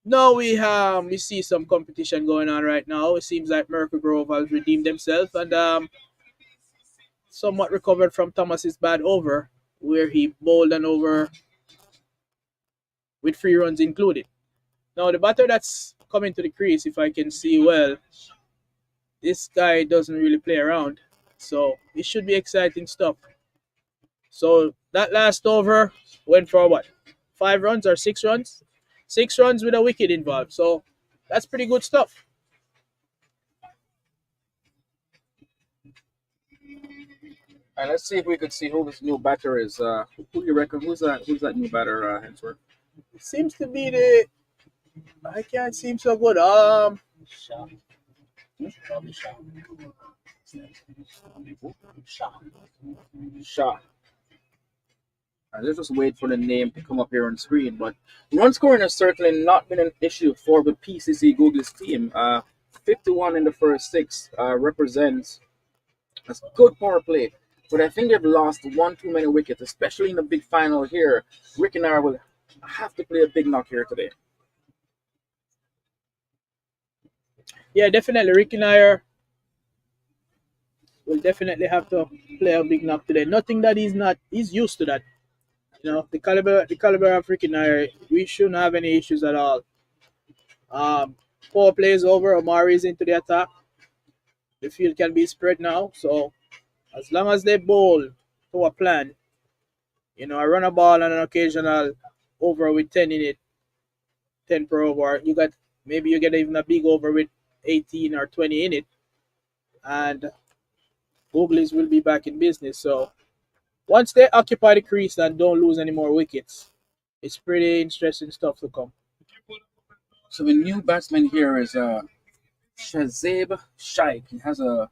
now we see some competition going on right now. It seems like Myrtle Grove has redeemed themselves and somewhat recovered from Thomas's bad over, where he bowled an over with 3 runs included. Now the batter that's coming to the crease, if I can see well, this guy doesn't really play around, so it should be exciting stuff. So that last over went for what? 5 runs or 6 runs? 6 runs with a wicket involved. So that's pretty good stuff. And let's see if we could see who this new batter is. Who do you reckon? Who's that new batter, Hensworth? It seems to be the I can't seem so good. Shah. Probably Shah. Shah. Shah. Let's just wait for the name to come up here on screen. But run scoring has certainly not been an issue for the PCC Googlies team. 51 in the first 6 represents a good power play. But I think they've lost one too many wickets, especially in the big final here. Rick and I will have to play a big knock here today. Yeah, definitely. Ricky Nair will definitely have to play a big knock today. Nothing that he's used to that. The caliber of Ricky Nair, we shouldn't have any issues at all. Four plays over, Omari's into the attack. The field can be spread now, so as long as they bowl to a plan, a run a ball and an occasional over with 10 in it, 10 per over. You get even a big over with 18 or 20 in it, and Googlies will be back in business. So once they occupy the crease and don't lose any more wickets, it's pretty interesting stuff to come. So the new batsman here is Shazib Shaikh. He has uh,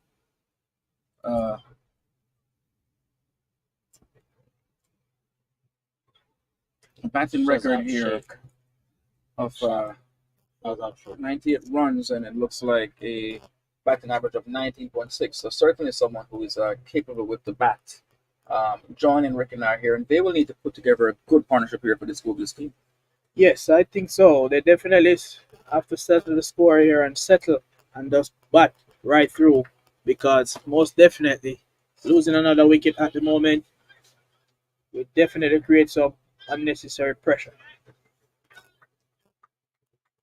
a batting record Shazam here Sheikh. of Shazam Sheikh. 98 runs, and it looks like a batting average of 19.6. So certainly someone who is capable with the bat. John and Rick and I are here, and they will need to put together a good partnership here for this Googlies team. Yes, I think so. They definitely have to settle the score here and settle and just bat right through, because most definitely losing another wicket at the moment will definitely create some unnecessary pressure.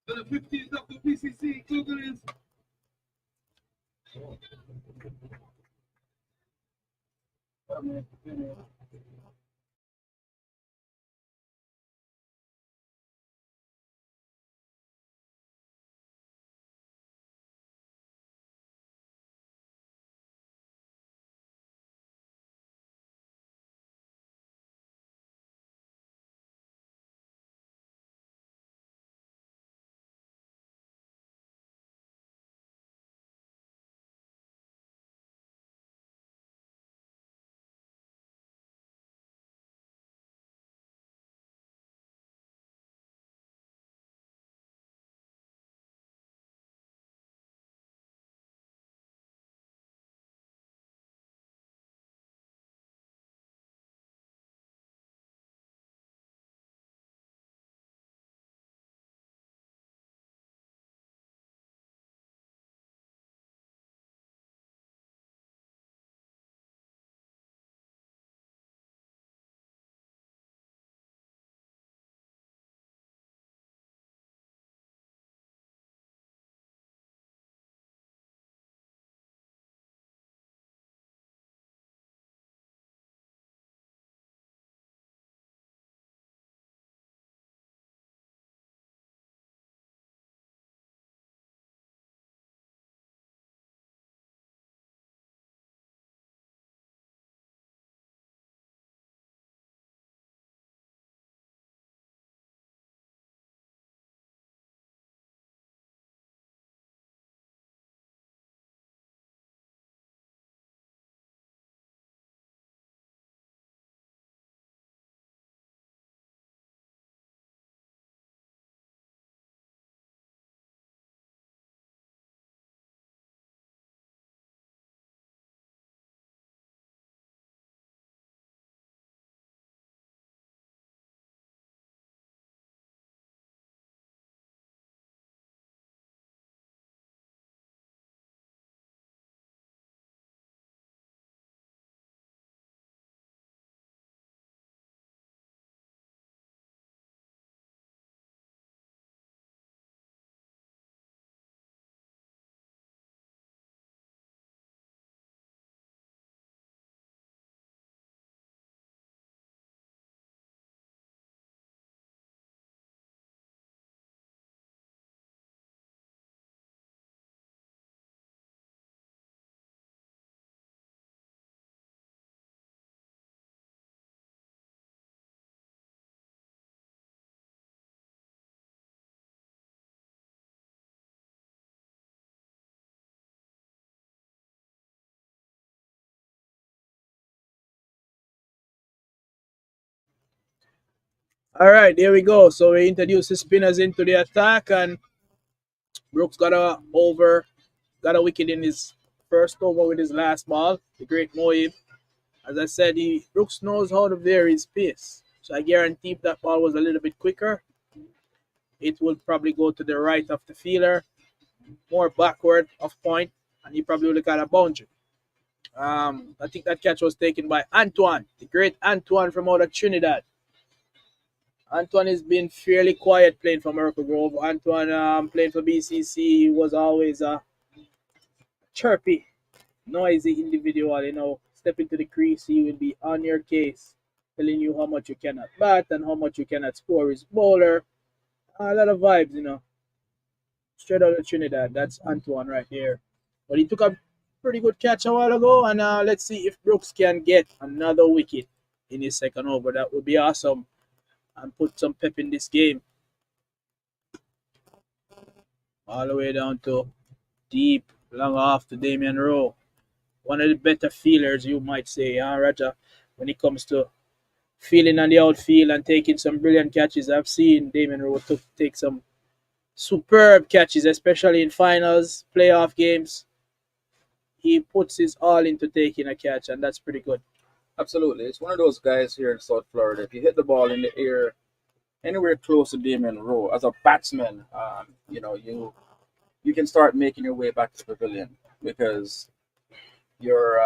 So the 15th of the PCC Googlies. All right, there we go. So we introduce the spinners into the attack, and Brooks got a wicket in his first over with his last ball. The great Moib. As I said, Brooks knows how to vary his pace. So I guarantee if that ball was a little bit quicker, it will probably go to the right of the fielder, more backward of point, and he probably would have got a boundary. I think that catch was taken by Antoine, the great Antoine from out of Trinidad. Antoine has been fairly quiet playing for Myrtle Grove. Antoine playing for BCC was always a chirpy, noisy individual. Step into the crease, he will be on your case, telling you how much you cannot bat and how much you cannot score his bowler. A lot of vibes. Straight out of Trinidad. That's Antoine right there. But he took a pretty good catch a while ago, and let's see if Brooks can get another wicket in his second over. That would be awesome and put some pep in this game. All the way down to deep, long off to Damian Rowe. One of the better feelers, you might say, Raja, when it comes to feeling on the outfield and taking some brilliant catches. I've seen Damian Rowe take some superb catches, especially in finals, playoff games. He puts his all into taking a catch, and that's pretty good. Absolutely. It's one of those guys here in South Florida. If you hit the ball in the air anywhere close to Damian Rowe, as a batsman, you can start making your way back to the pavilion because you're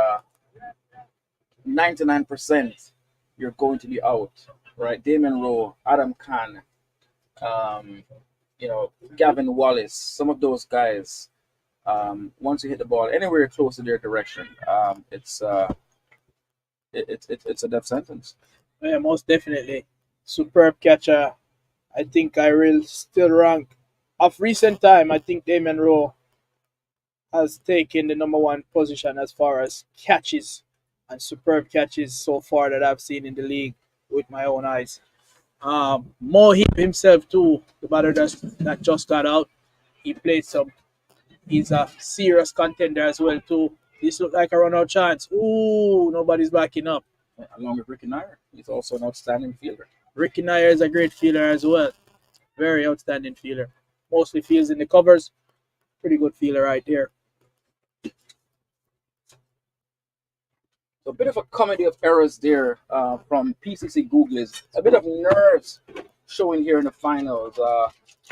99% you're going to be out, right? Damian Rowe, Adam Khan, um, Gavin Wallace, some of those guys. Once you hit the ball anywhere close to their direction, it's a death sentence. Yeah, most definitely. Superb catcher. I think I will still rank. Of recent time, I think Damian Rowe has taken the number one position as far as catches and superb catches so far that I've seen in the league with my own eyes. Mohib himself too, the batter that just got out. He played some. He's a serious contender as well too. This looked like a run out chance. Ooh, nobody's backing up. Along with Ricky Nair, he's also an outstanding fielder. Ricky Nair is a great fielder as well. Very outstanding fielder. Mostly fields in the covers. Pretty good fielder right there. So a bit of a comedy of errors there from PCC Googlies. A bit of nerves showing here in the finals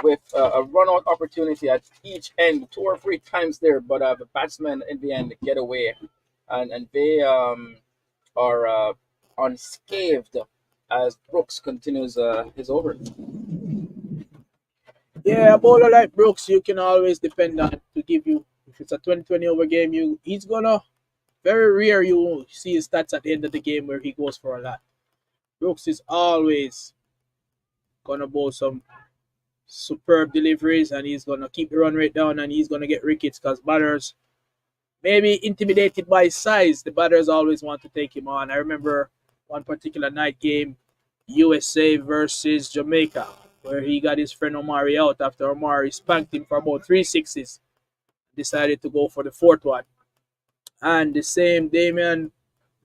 with a run-out opportunity at each end, 2 or 3 times there, but the batsmen in the end get away, and they are unscathed as Brooks continues his over. Yeah, a bowler like Brooks, you can always depend on to give you. If it's a 20-20 over game, he's gonna very rare you see his stats at the end of the game where he goes for a lot. Brooks is always gonna bowl some superb deliveries, and he's gonna keep the run rate down, and he's gonna get wickets because batters maybe intimidated by his size. The batters always want to take him on. I remember one particular night game, USA versus Jamaica, where he got his friend Omari out after Omari spanked him for about 3 sixes. Decided to go for the fourth one. And the same Damian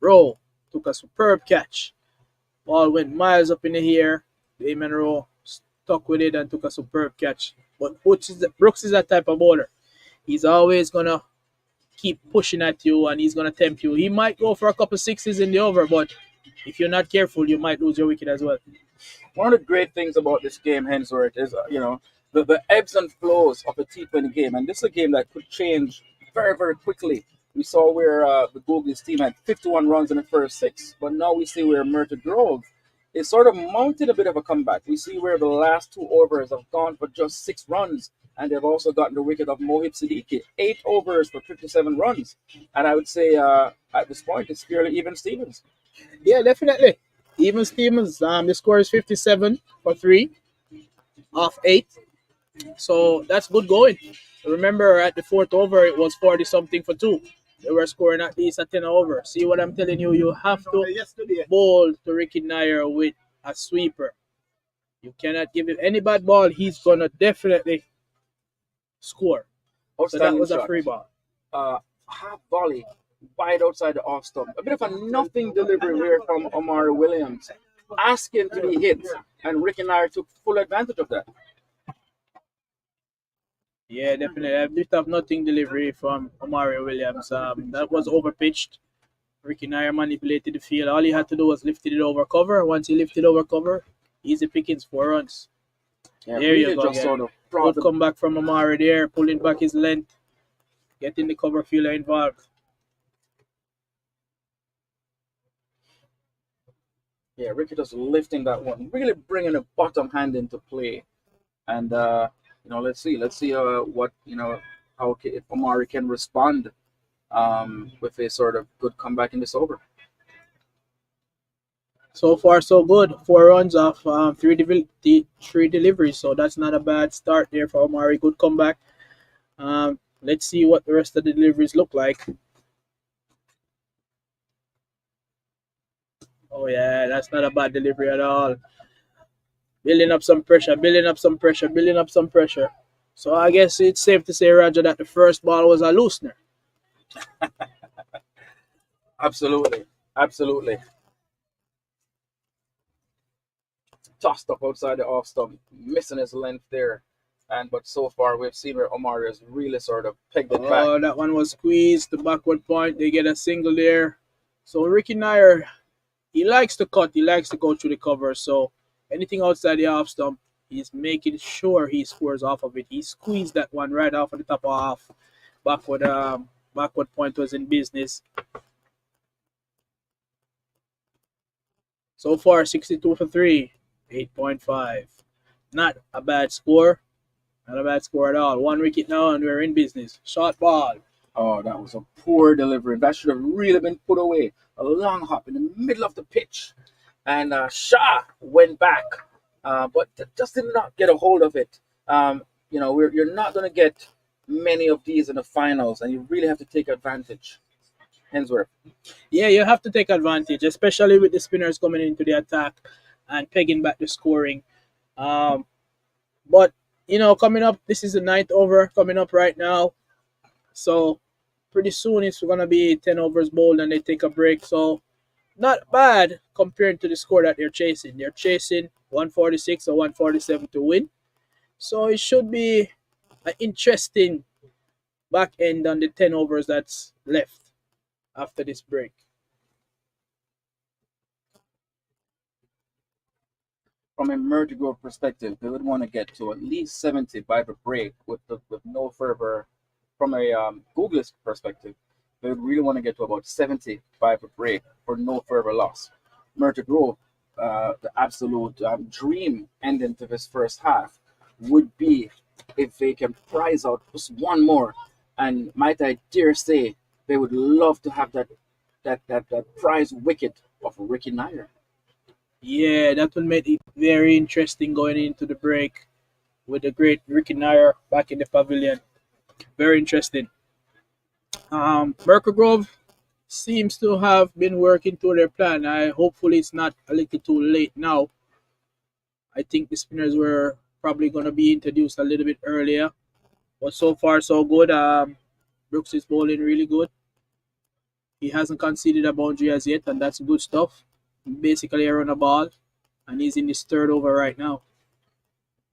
Rowe took a superb catch. Ball went miles up in the air. Damian Rowe stuck with it and took a superb catch. But Brooks is that type of bowler. He's always going to keep pushing at you and he's going to tempt you. He might go for a couple sixes in the over, but if you're not careful, you might lose your wicket as well. One of the great things about this game, Hensworth, is the ebbs and flows of a T20 game, and this is a game that could change very, very quickly. We saw where the Googlies team had 51 runs in the first 6, but now we see where Myrtle Grove is sort of mounted a bit of a comeback. We see where the last 2 overs have gone for just 6 runs, and they've also gotten the wicket of Mohib Siddiqui, 8 overs for 57 runs. And I would say at this point, it's fairly even Stevens. Yeah, definitely. Even Stevens, the score is 57 for 3 off 8. So that's good going. Remember, at the fourth over, it was 40 something for 2. They were scoring at least a 10 over. See what I'm telling you? You have to bowl to Ricky Nair with a sweeper. You cannot give him any bad ball. He's going to definitely score. So that was a free ball. Half volley, wide outside the off stump. A bit of a nothing delivery here from Omari Williams. asking to be hit, and Ricky Nair took full advantage of that. Yeah, definitely. A bit of nothing delivery from Omari Williams. That was overpitched. Ricky Nair manipulated the field. All he had to do was lift it over cover. Once he lifted over cover, easy pickings, 4 runs. Yeah, There you really go just again. sort of brought Good comeback from Omari there, pulling back his length, getting the cover fielder involved. Yeah, Ricky just lifting that one, really bringing the bottom hand into play. And let's see what how if Omari can respond with a sort of good comeback in this over. So far, so good. 4 runs off three deliveries, so that's not a bad start there for Omari. Good comeback. Let's see what the rest of the deliveries look like. Oh yeah, that's not a bad delivery at all. Building up some pressure, building up some pressure, building up some pressure. So I guess it's safe to say, Roger, that the first ball was a loosener. Absolutely. Tossed up outside the off stump, missing his length there. But so far we've seen where Omari has really sort of pegged it back. Oh, that one was squeezed. The backward point, they get a single there. So Ricky Nair, he likes to cut, he likes to go through the cover. So anything outside the off stump, he's making sure he scores off of it. He squeezed that one right off of the top off. Backward point was in business. So far, 62 for 3, 8.5. Not a bad score. Not a bad score at all. 1 wicket now, and we're in business. Short ball. Oh, that was a poor delivery. That should have really been put away. A long hop in the middle of the pitch. And Shah went back, but just did not get a hold of it. You're not going to get many of these in the finals, and you really have to take advantage. Hensworth. Yeah, you have to take advantage, especially with the spinners coming into the attack and pegging back the scoring. But coming up, this is the 9th over coming up right now. So pretty soon it's gonna be 10 overs bowled and they take a break. So not bad compared to the score that they're chasing. They're chasing 146 or 147 to win. So it should be an interesting back end on the 10 overs that's left after this break. From a Myrtle Grove perspective, they would want to get to at least 70 by the break with no further. From a Googlies perspective, they would really want to get to about 70 by the break for no further loss. Myrtle Grove, the absolute dream ending to this first half would be if they can prize out just one more. And might I dare say, they would love to have that prize wicket of Ricky Nair. Yeah, that will make it very interesting going into the break with the great Ricky Nair back in the pavilion. Very interesting. Myrtle Grove seems to have been working to their plan. Hopefully it's not a little too late now. I think the spinners were probably going to be introduced a little bit earlier. But so far so good. Brooks is bowling really good. He hasn't conceded a boundary as yet, and that's good stuff. Basically, a run a ball, and he's in his 3rd over right now.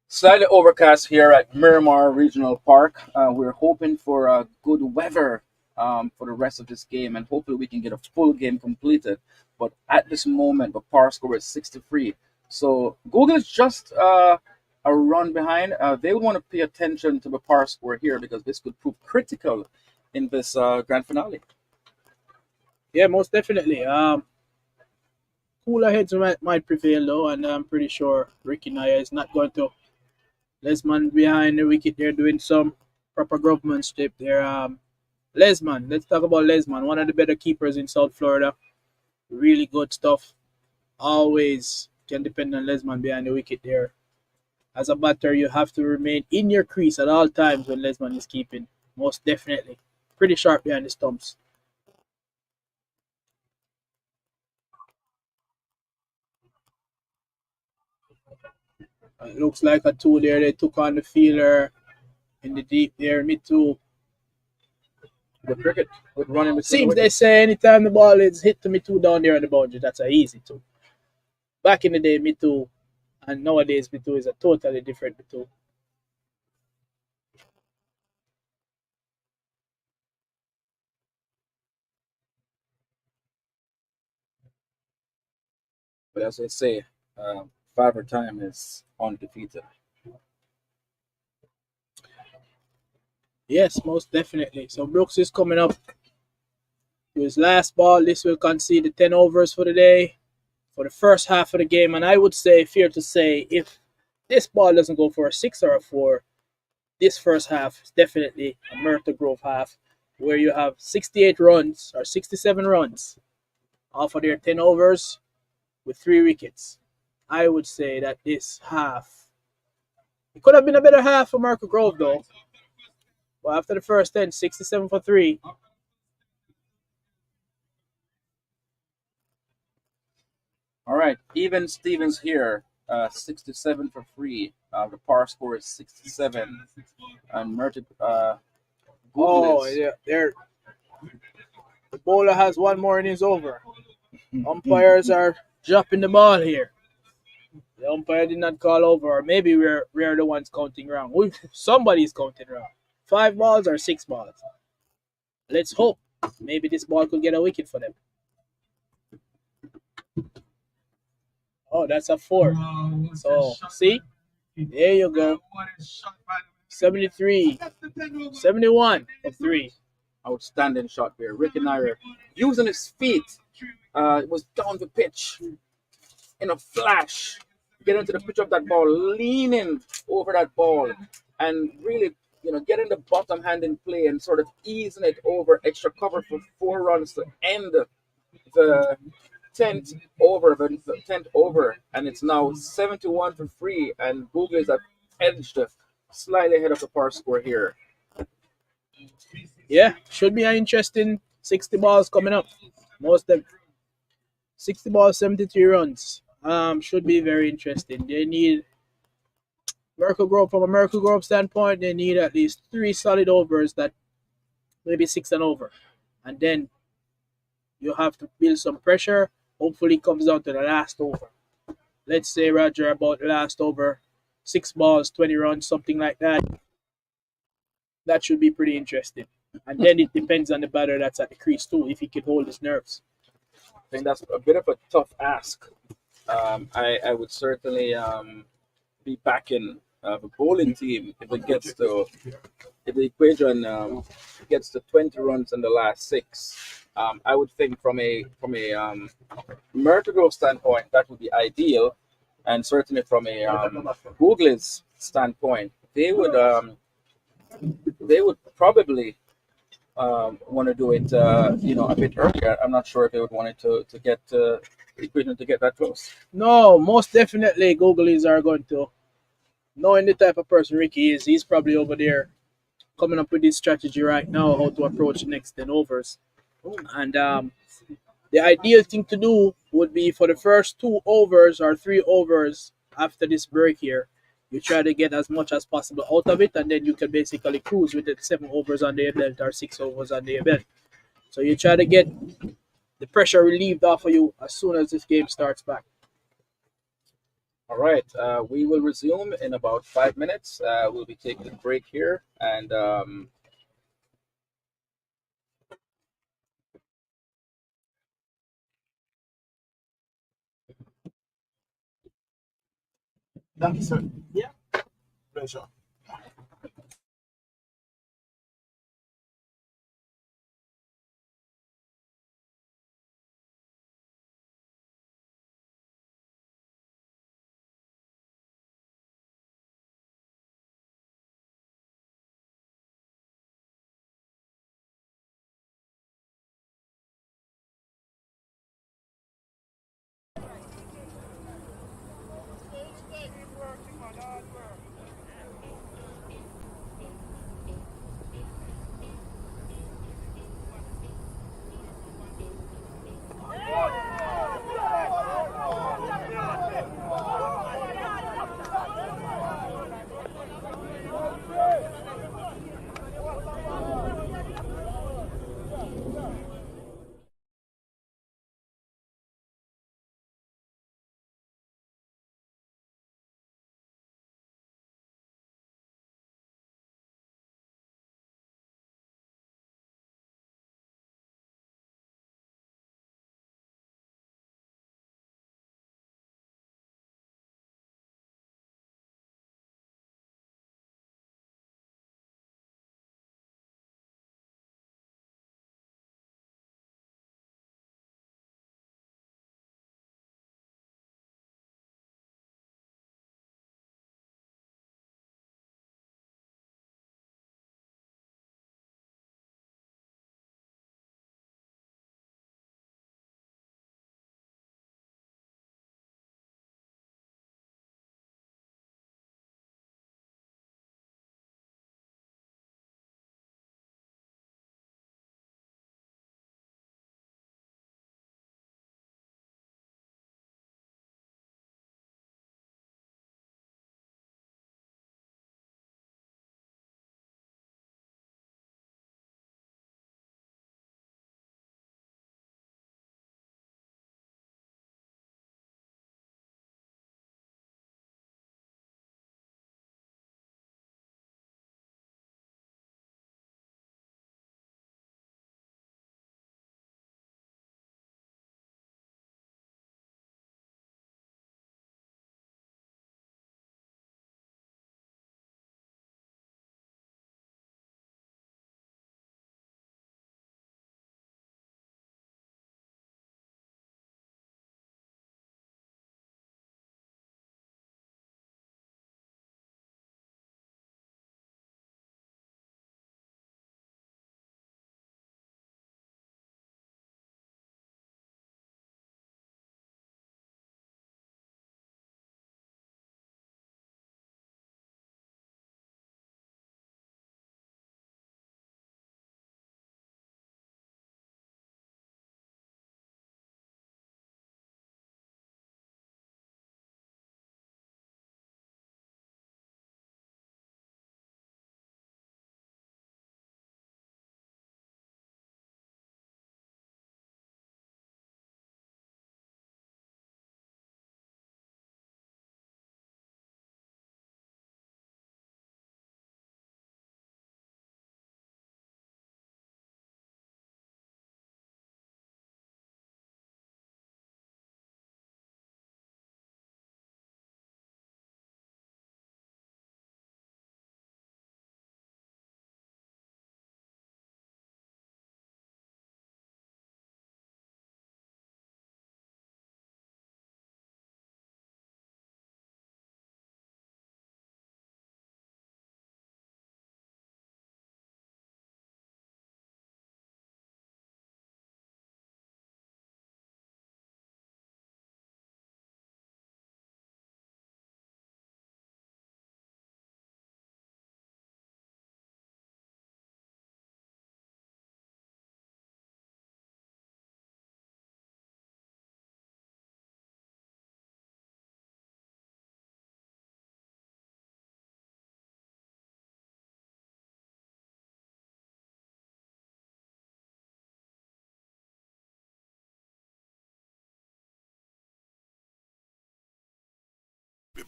Slightly overcast here at Miramar Regional Park. We're hoping for good weather for the rest of this game, and hopefully we can get a full game completed. But at this moment, the par score is 63. So Google is just a run behind. They would want to pay attention to the par score here because this could prove critical in this grand finale. Yeah, most definitely. Cooler heads might prevail though, and I'm pretty sure Ricky Nair is not going to. Lesman behind the wicket there doing some proper grovemanship there. Lesman, let's talk about Lesman, one of the better keepers in South Florida. Really good stuff. Always can depend on Lesman behind the wicket there. As a batter, you have to remain in your crease at all times when Lesman is keeping. Most definitely. Pretty sharp behind the stumps. It looks like a 2 there. They took on the fielder in the deep there, mid-2. The cricket would run in between. Seems they say anytime the ball is hit to mid-2 down there on the boundary, that's a easy 2. back in the day, me too, and nowadays me too is a totally different me too. But as I say, Father Time is undefeated. Yes, most definitely. So Brooks is coming up to his last ball. This will concede the 10 overs for the day, for the first half of the game. And I would say, fair to say, if this ball doesn't go for a 6 or a 4, this first half is definitely a Myrtle Grove half where you have 68 runs or 67 runs off of their 10 overs with 3 wickets. I would say that this half, it could have been a better half for Myrtle Grove though. But after the first 10, 67 for 3. All right, even Stevens here, 67 for free. The par score is 67. And Murted Oh, Googlies. yeah, there. The bowler has one more in his over. Umpires are dropping the ball here. The umpire did not call over, or maybe we're the ones counting wrong. Somebody's counting wrong. 5 balls or 6 balls. Let's hope maybe this ball could get a wicket for them. Oh, that's a 4. So see, there you go. 73, 71 for 3. Outstanding shot there. Ricky Nair using his feet. Was down the pitch in a flash. Getting to the pitch of that ball, leaning over that ball, and really, getting the bottom hand in play and sort of easing it over extra cover for 4 runs to end the 10th over, and it's now 71 for free, and Googlies have edged slightly ahead of the par score here. Yeah, should be an interesting 60 balls coming up. Most of them 60 balls, 73 runs. Should be very interesting. They need Miracle Grove from a Miracle Grove standpoint. They need at least 3 solid overs that maybe 6 and over, and then you have to build some pressure. Hopefully, it comes down to the last over. Let's say Roger about the last over, 6 balls, 20 runs, something like that. That should be pretty interesting. And then it depends on the batter that's at the crease too, if he can hold his nerves. I think that's a bit of a tough ask. I would certainly be backing the bowling team if the equation gets to 20 runs in the last 6. I would think from a Myrtle Grove standpoint that would be ideal, and certainly from a Googles standpoint they would probably want to do it a bit earlier. I'm not sure if they would want it to get equation to get that close. No, most definitely Googlies are going to. Knowing the type of person Ricky is, he's probably over there coming up with this strategy right now, how to approach the next 10 overs. And the ideal thing to do would be for the first 2 overs or 3 overs after this break here, you try to get as much as possible out of it, and then you can basically cruise with the 7 overs on their belt or 6 overs on their belt. So you try to get the pressure relieved off of you as soon as this game starts back. All right, we will resume in about 5 minutes. We'll be taking a break here, and Thank you, sir. Yeah. Pleasure.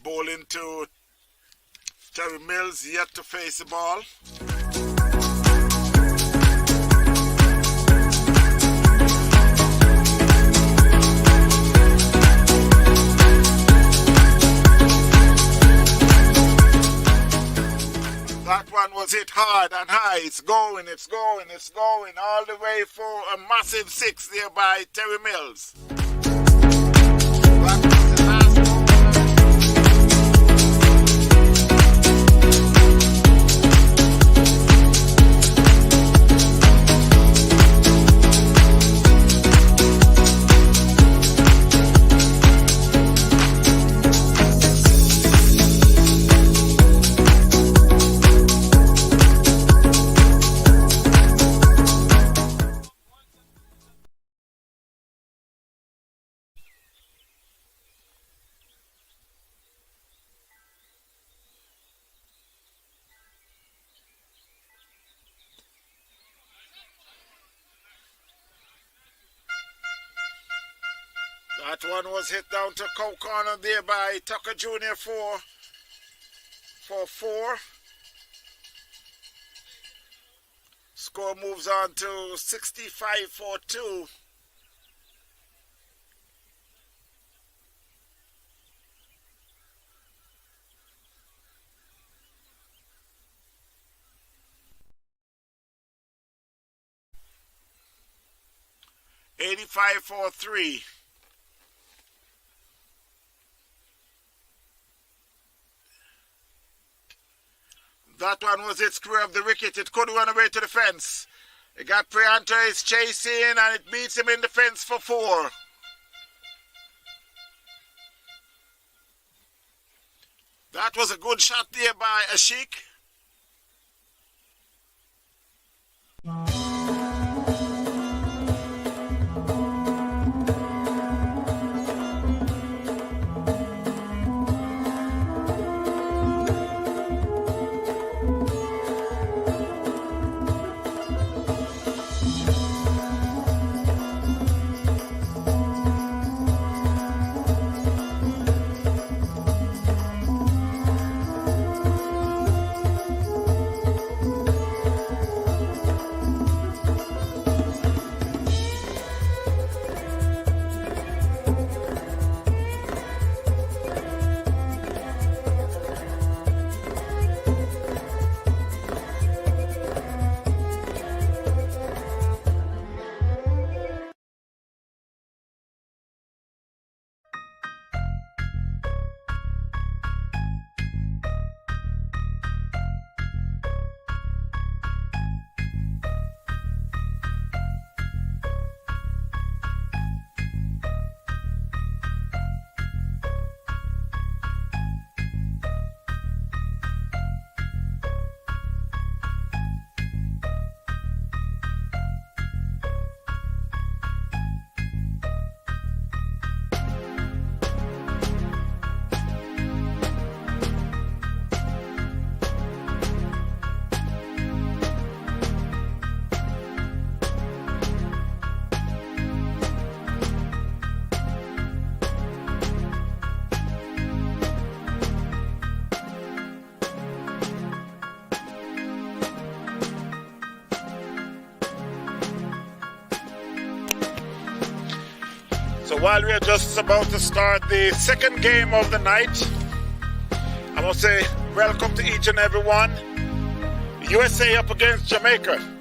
bowling to Terry Mills, yet to face the ball. That one was hit hard and high. It's going all the way for a massive 6 there by Terry Mills. That was the last over. That one was hit down to cow corner there by Tucker Jr. for 4. Score moves on to 65-2. $85-3. That one was it square of the wicket. It could run away to the fence. It got Prianta is chasing and it beats him in the fence for 4. That was a good shot there by Ashik. So while we are just about to start the second game of the night, I want to say welcome to each and every one. USA up against Jamaica.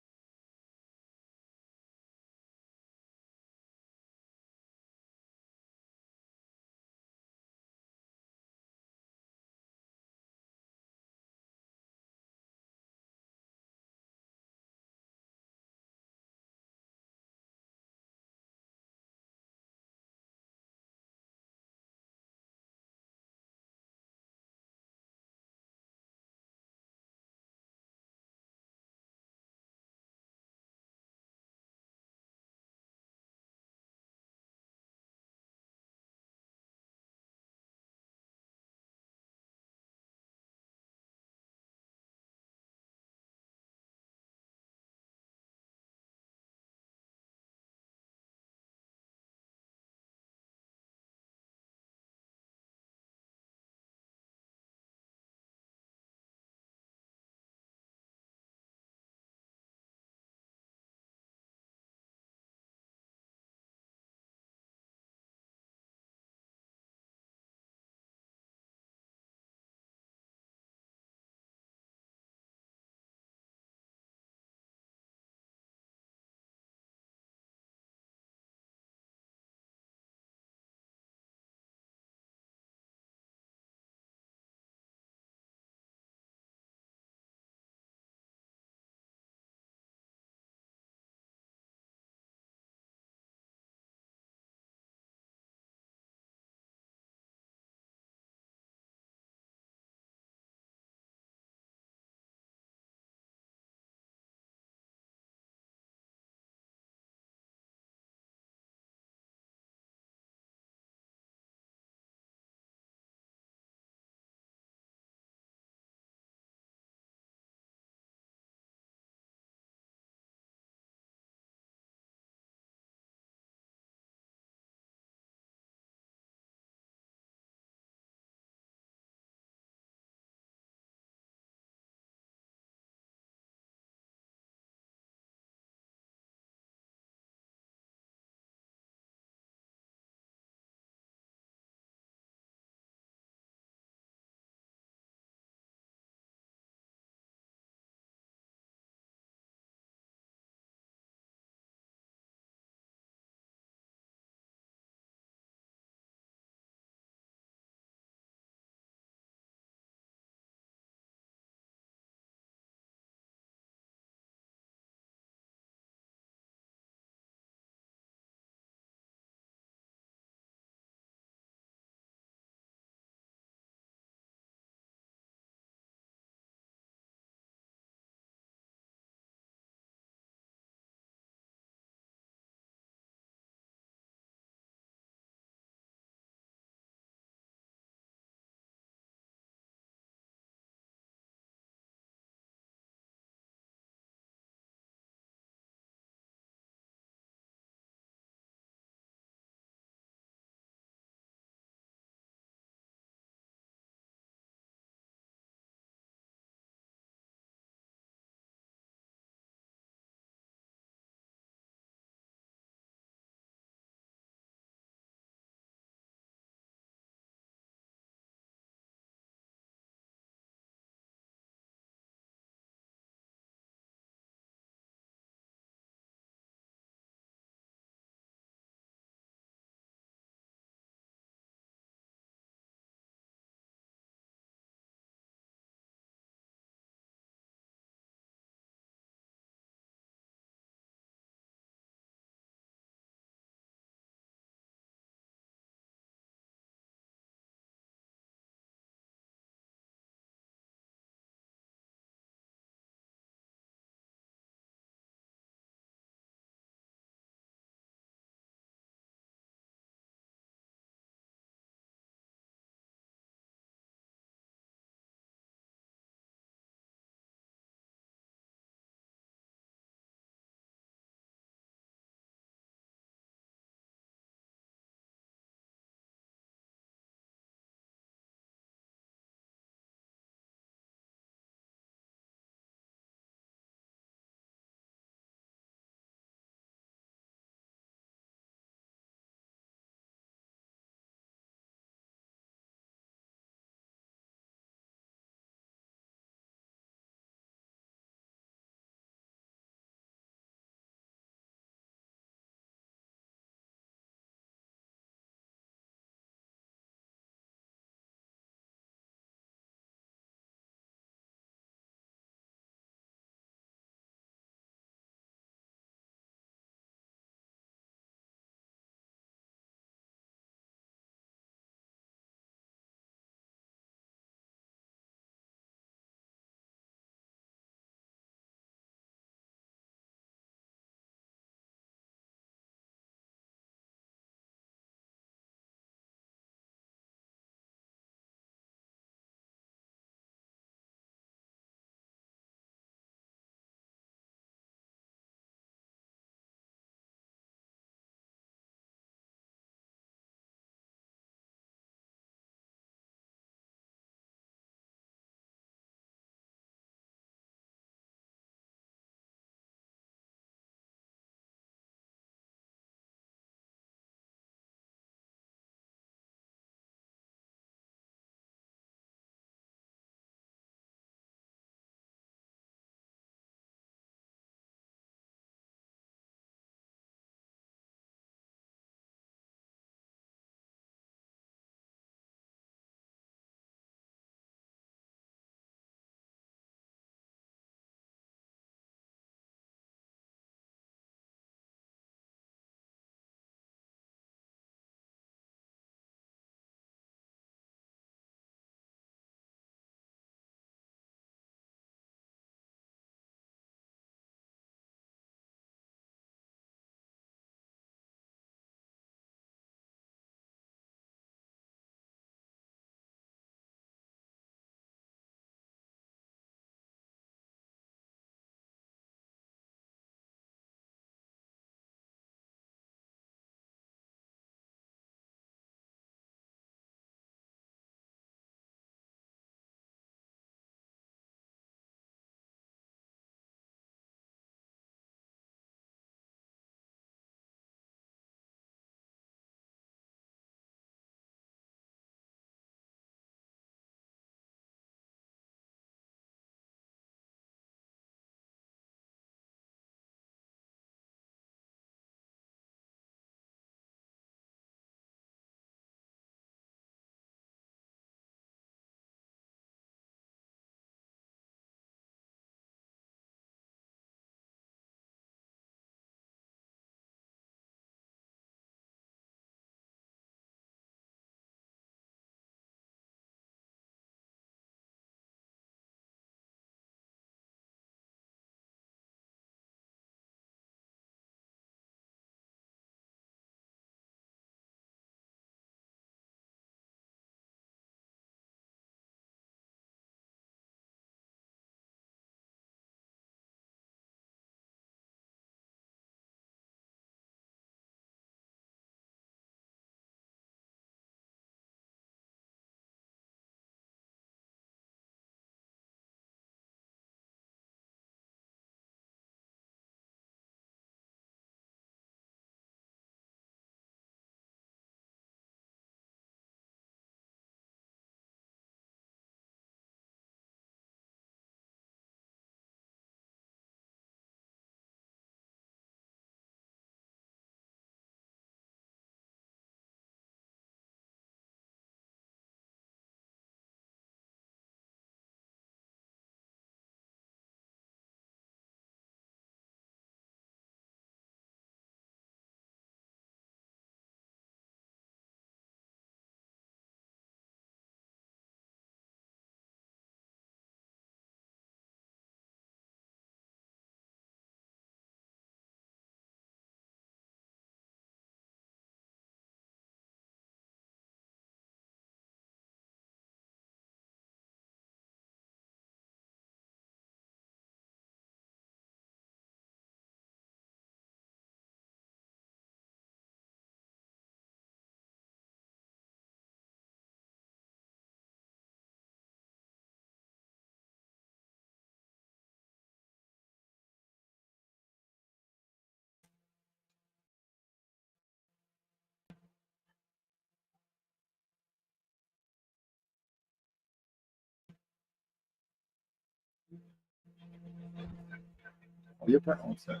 How do you pronounce that?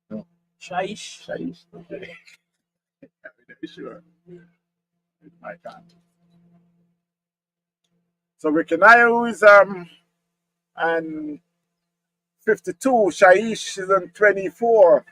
No. Shaish. Shaish. Okay. I'm very sure. I can't. So Rikanaya is and 52. Shaish is on 24.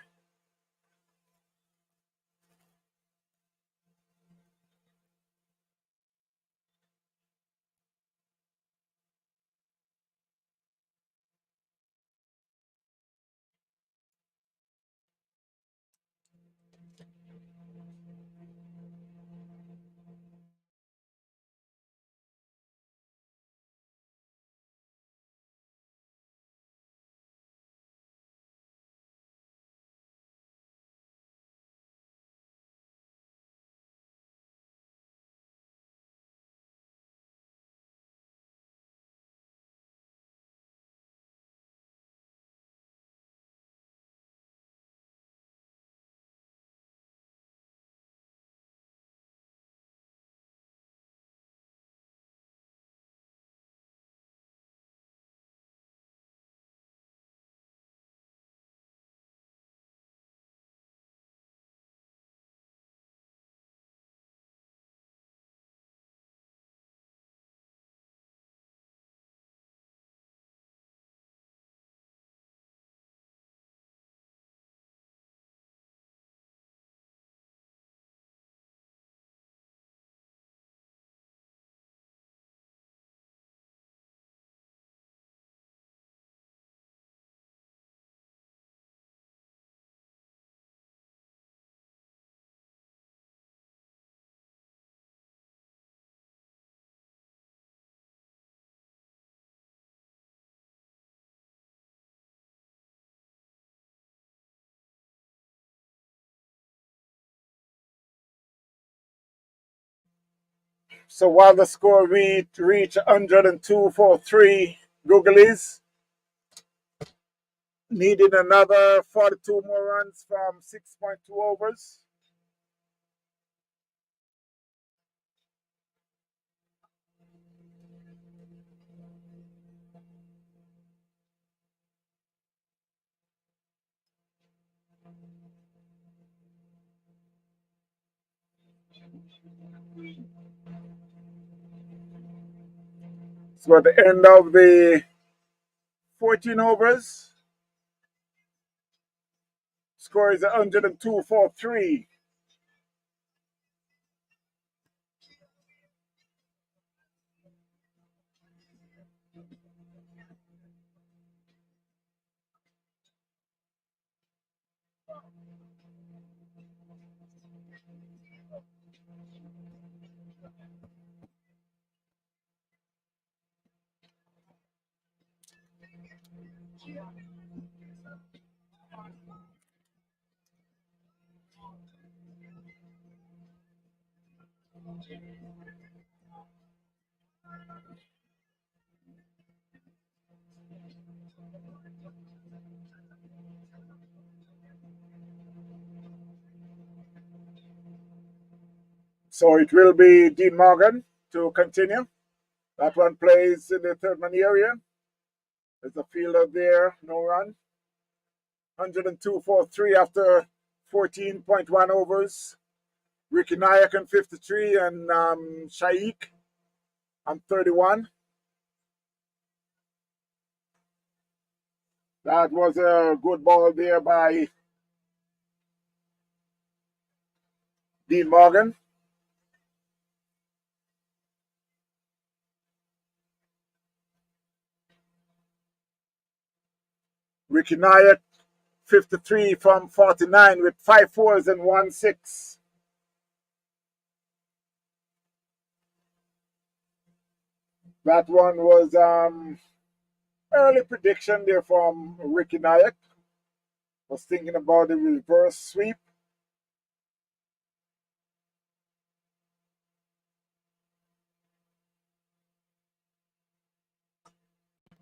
So while the score reached 102 for 3, Googlies needed another 42 more runs from 6.2 overs. So at the end of the 14 overs, score is 102 for 3. So it will be Dean Morgan to continue. That one plays in the third man area. There's a fielder there, no run. 102 for 3 after 14.1 overs. Ricky Nayak on 53 and Shaikh on 31. That was a good ball there by Dean Morgan. Ricky Nayak, 53 from 49 with 5 fours and 1 6. That one was early prediction there from Ricky Nayak. Was thinking about the reverse sweep.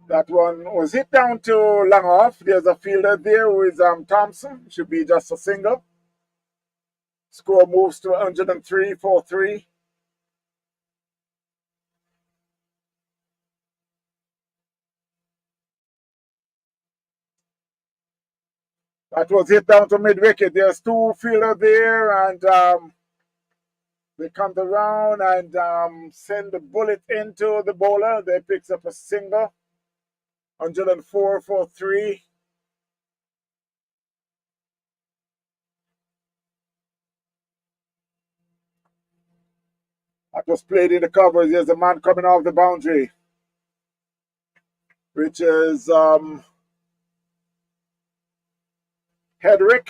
That one was hit down to long off. There's a fielder there who is Thompson. Should be just a single. Score moves to 103 for 3. That was hit down to mid wicket. There's two fielder there, and they come around and send the bullet into the bowler. They picks up a single, 104 for 3. That was played in the covers. There's a man coming off the boundary, which is Hedrick.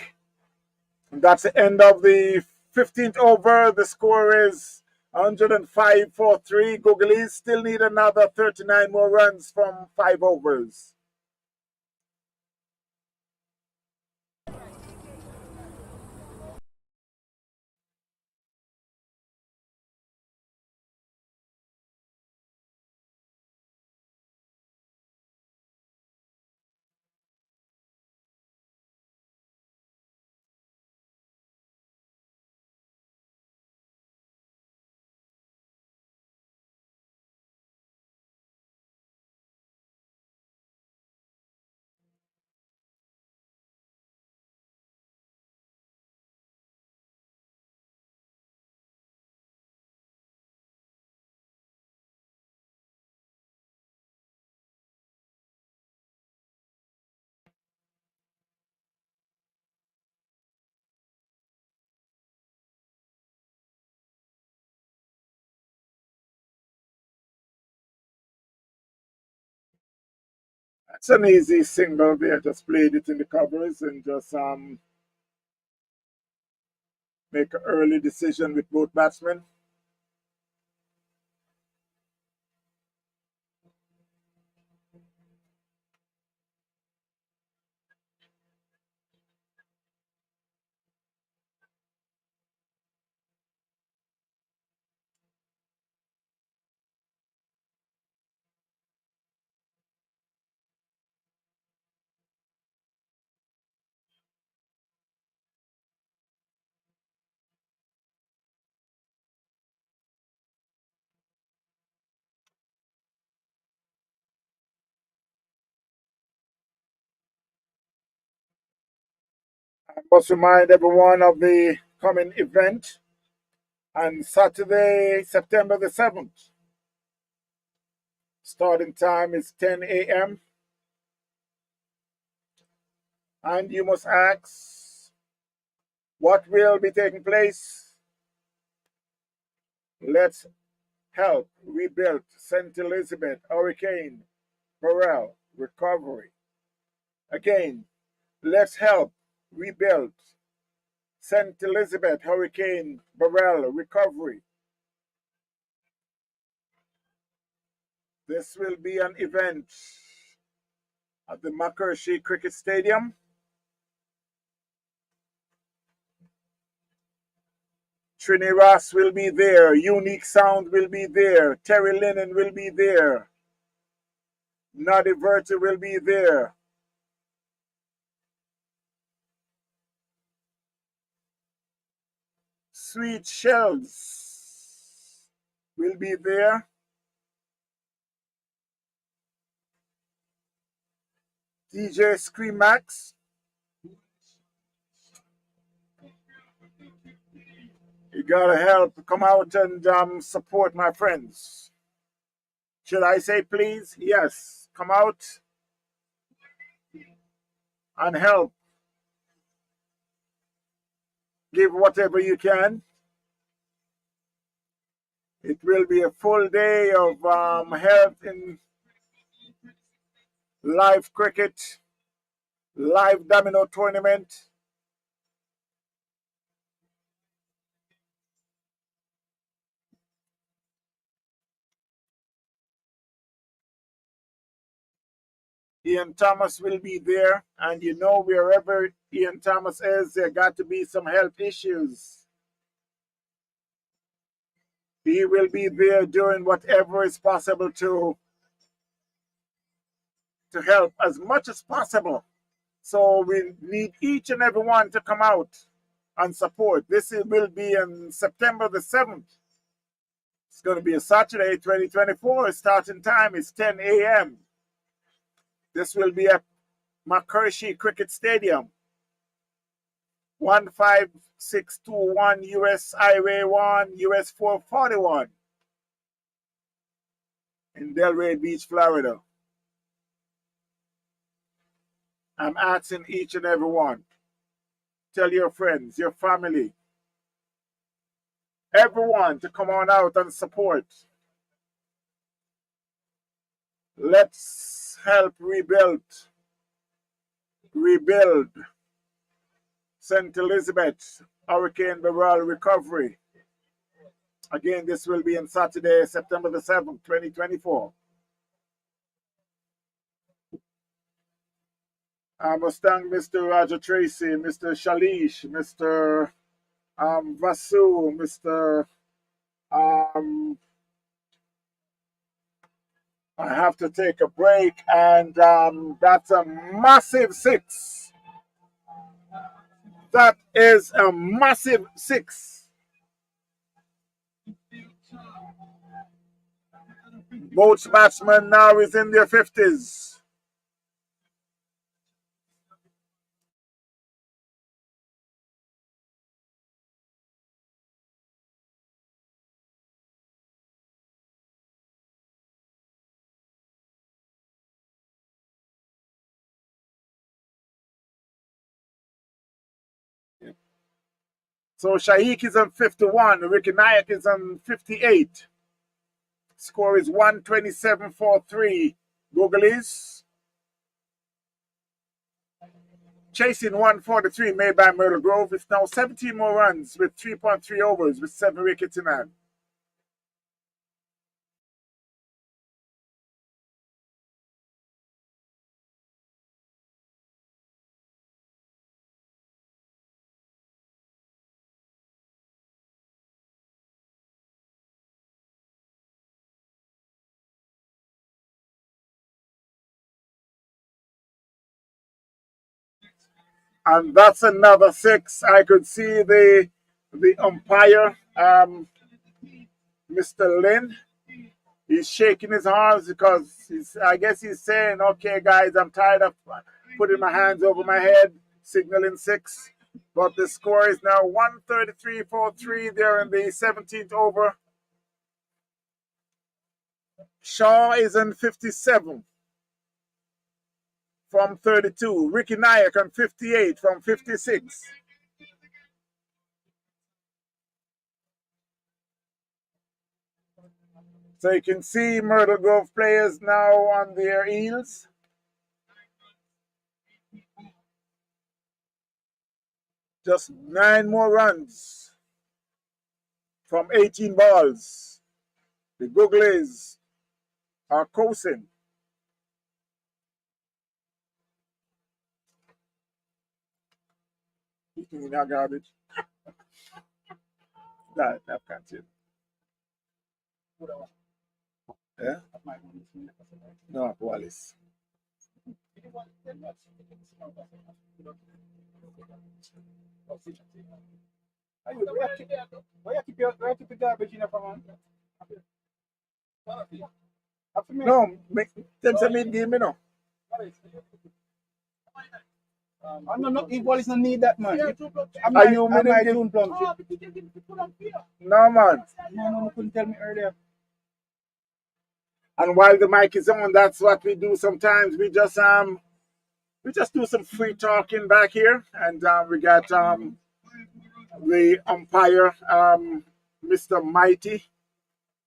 And that's the end of the 15th over. The score is 105 for 3. Googlies still need another 39 more runs from 5 overs. It's an easy single there. Just played it in the covers and just make an early decision with both batsmen. I must remind everyone of the coming event on Saturday, September the 7th. Starting time is 10 a.m. And you must ask what will be taking place. Let's help rebuild St. Elizabeth, Hurricane, Morale, Recovery. Again, let's help rebuild St. Elizabeth, Hurricane, Morale, Recovery. This will be an event at the Makershi Cricket Stadium. Trini Ross will be there. Unique Sound will be there. Terry Lennon will be there. Noddy Verti will be there. Sweet Shells will be there. DJ Screamax. You gotta help come out and support my friends. Should I say please? Yes. Come out and help. Give whatever you can. It will be a full day of help in live cricket, live domino tournament. Ian Thomas will be there, and you know wherever Ian Thomas is, there got to be some health issues. He will be there doing whatever is possible to help as much as possible. So we need each and every one to come out and support. This will be on September the 7th. It's going to be a Saturday, 2024. Starting time is 10 a.m. This will be at Makershi Cricket Stadium. 15621 US Highway 1, US 441 in Delray Beach, Florida. I'm asking each and every one, tell your friends, your family, everyone to come on out and support. Let's help rebuild St. Elizabeth Hurricane Beryl recovery. Again, this will be on Saturday, September the 7th, 2024. I must thank Mr. Roger Tracy, Mr. Shalish, Mr. Vasu, Mr. I have to take a break, and that's a massive 6. That is a massive 6. Both batsmen now is in their 50s. So Shaikh is on 51, Ricky Nayak is on 58. Score is 127-43. Googlies chasing 143 made by Myrtle Grove. It's now 17 more runs with 3.3 overs with 7 wickets in hand. And that's another 6. I could see the umpire, Mr. Lynn. He's shaking his arms because I guess he's saying, okay, guys, I'm tired of putting my hands over my head, signaling 6. But the score is now 133-43. They're in the 17th over. Shaw is in 57 from 32. Ricky Nayak on 58 from 56. So you can see Myrtle Grove players now on their heels. Just 9 more runs from 18 balls. The Googlies are coasting. Eating in our garbage. That can't see. Yeah? No, Wallace. Why you keep your garbage in for man? No, them say mid-game, you know. I no, Equal is not need that man. Are you mid-game? No, man. No, couldn't tell me earlier. And while the mic is on, that's what we do sometimes. We just do some free talking back here, and we got the umpire, Mr. Mighty,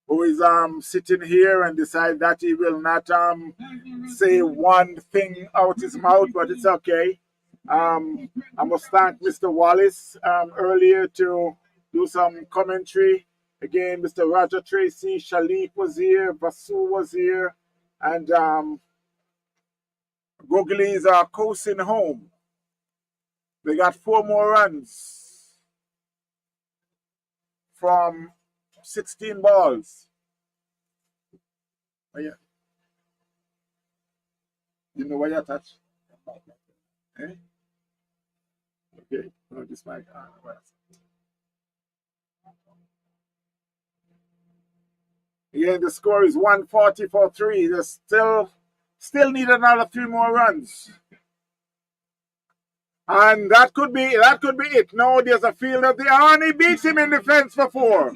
who is sitting here and decide that he will not say one thing out his mouth, but it's okay. I must thank Mr. Wallace earlier to do some commentary. Again, Mr. Roger Tracy, Shalik was here, Basu was here, and Googlies are coasting home. They got 4 more runs from 16 balls. Oh, yeah. You know where you touch? Eh? Okay, no, this mic. Again, the score is 140-3. They still need another 3 more runs. And that could be it. No, there's a field of the and he beats him in defense for 4.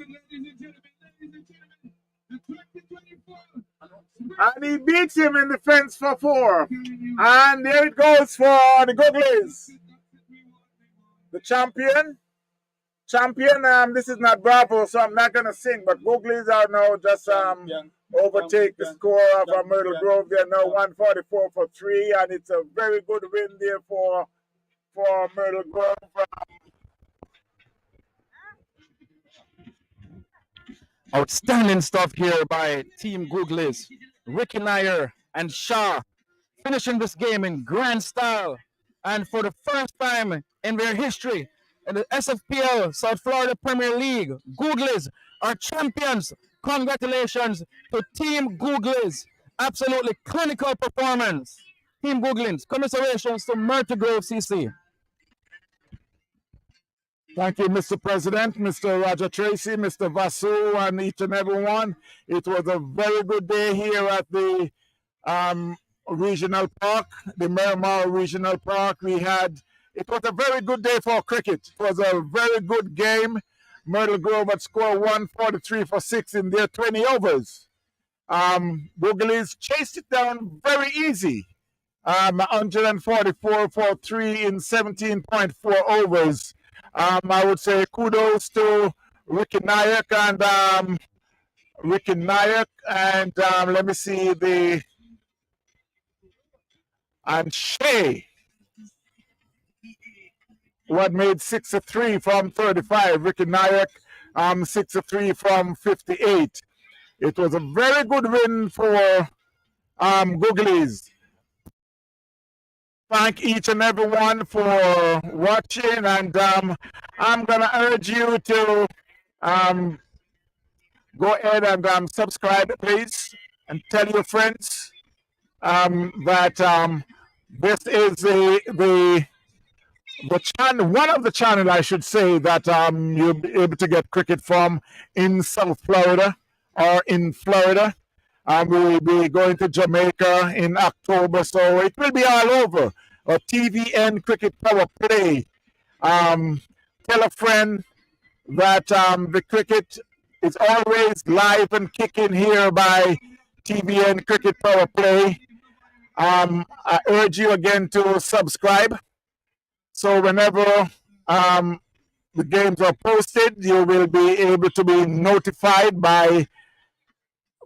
And he beats him in defense for 4. And there it goes for the Googlies. The champion. This is not Bravo, so I'm not gonna sing, but Googlies are now just overtake the score of Myrtle Grove. They're now 144 for 3, and it's a very good win there for Myrtle Grove. Outstanding stuff here by Team Googlies. Ricky Nair and Shaw finishing this game in grand style. And for the first time in their history in the SFPL South Florida Premier League, Googlies are champions. Congratulations to Team Googlies. Absolutely clinical performance. Team Googlies, commiserations to Myrtle Grove CC. Thank you, Mr. President, Mr. Roger Tracy, Mr. Vasu, and each and every one. It was a very good day here at the regional park, the Miramar Regional Park. It was a very good day for cricket. It was a very good game. Myrtle Grove had scored 143 for 6 in their 20 overs. Googlies chased it down very easy. 144 for 3 in 17.4 overs. I would say kudos to Ricky Nayak and let me see and Shea, what made 6 of 3 from 35. Ricky Nayak 6 of 3 from 58. It was a very good win for Googlies. Thank each and every one for watching, and I'm gonna urge you to go ahead and subscribe, please, and tell your friends that this is the channel, one of the channel, I should say, that you'll be able to get cricket from in South Florida or in Florida. We'll be going to Jamaica in October, so it will be all over. TVN Cricket Power Play. Tell a friend that the cricket is always live and kicking here by TVN Cricket Power Play. I urge you again to subscribe. So whenever the games are posted, you will be able to be notified by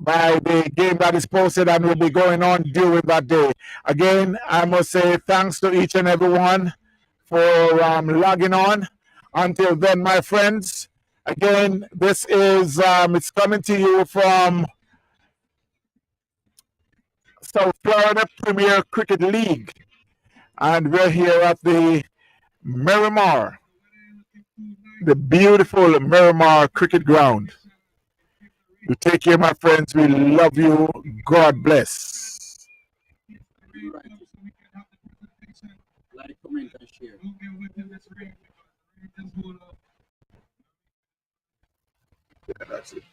the game that is posted and will be going on during that day. Again, I must say thanks to each and every one for logging on. Until then, my friends, again, this is it's coming to you from South Florida Premier Cricket League, and we're here at the Miramar, the beautiful Miramar Cricket Ground. You take care, my friends. We love you. God bless. Like, comment, and share. Yeah, that's it.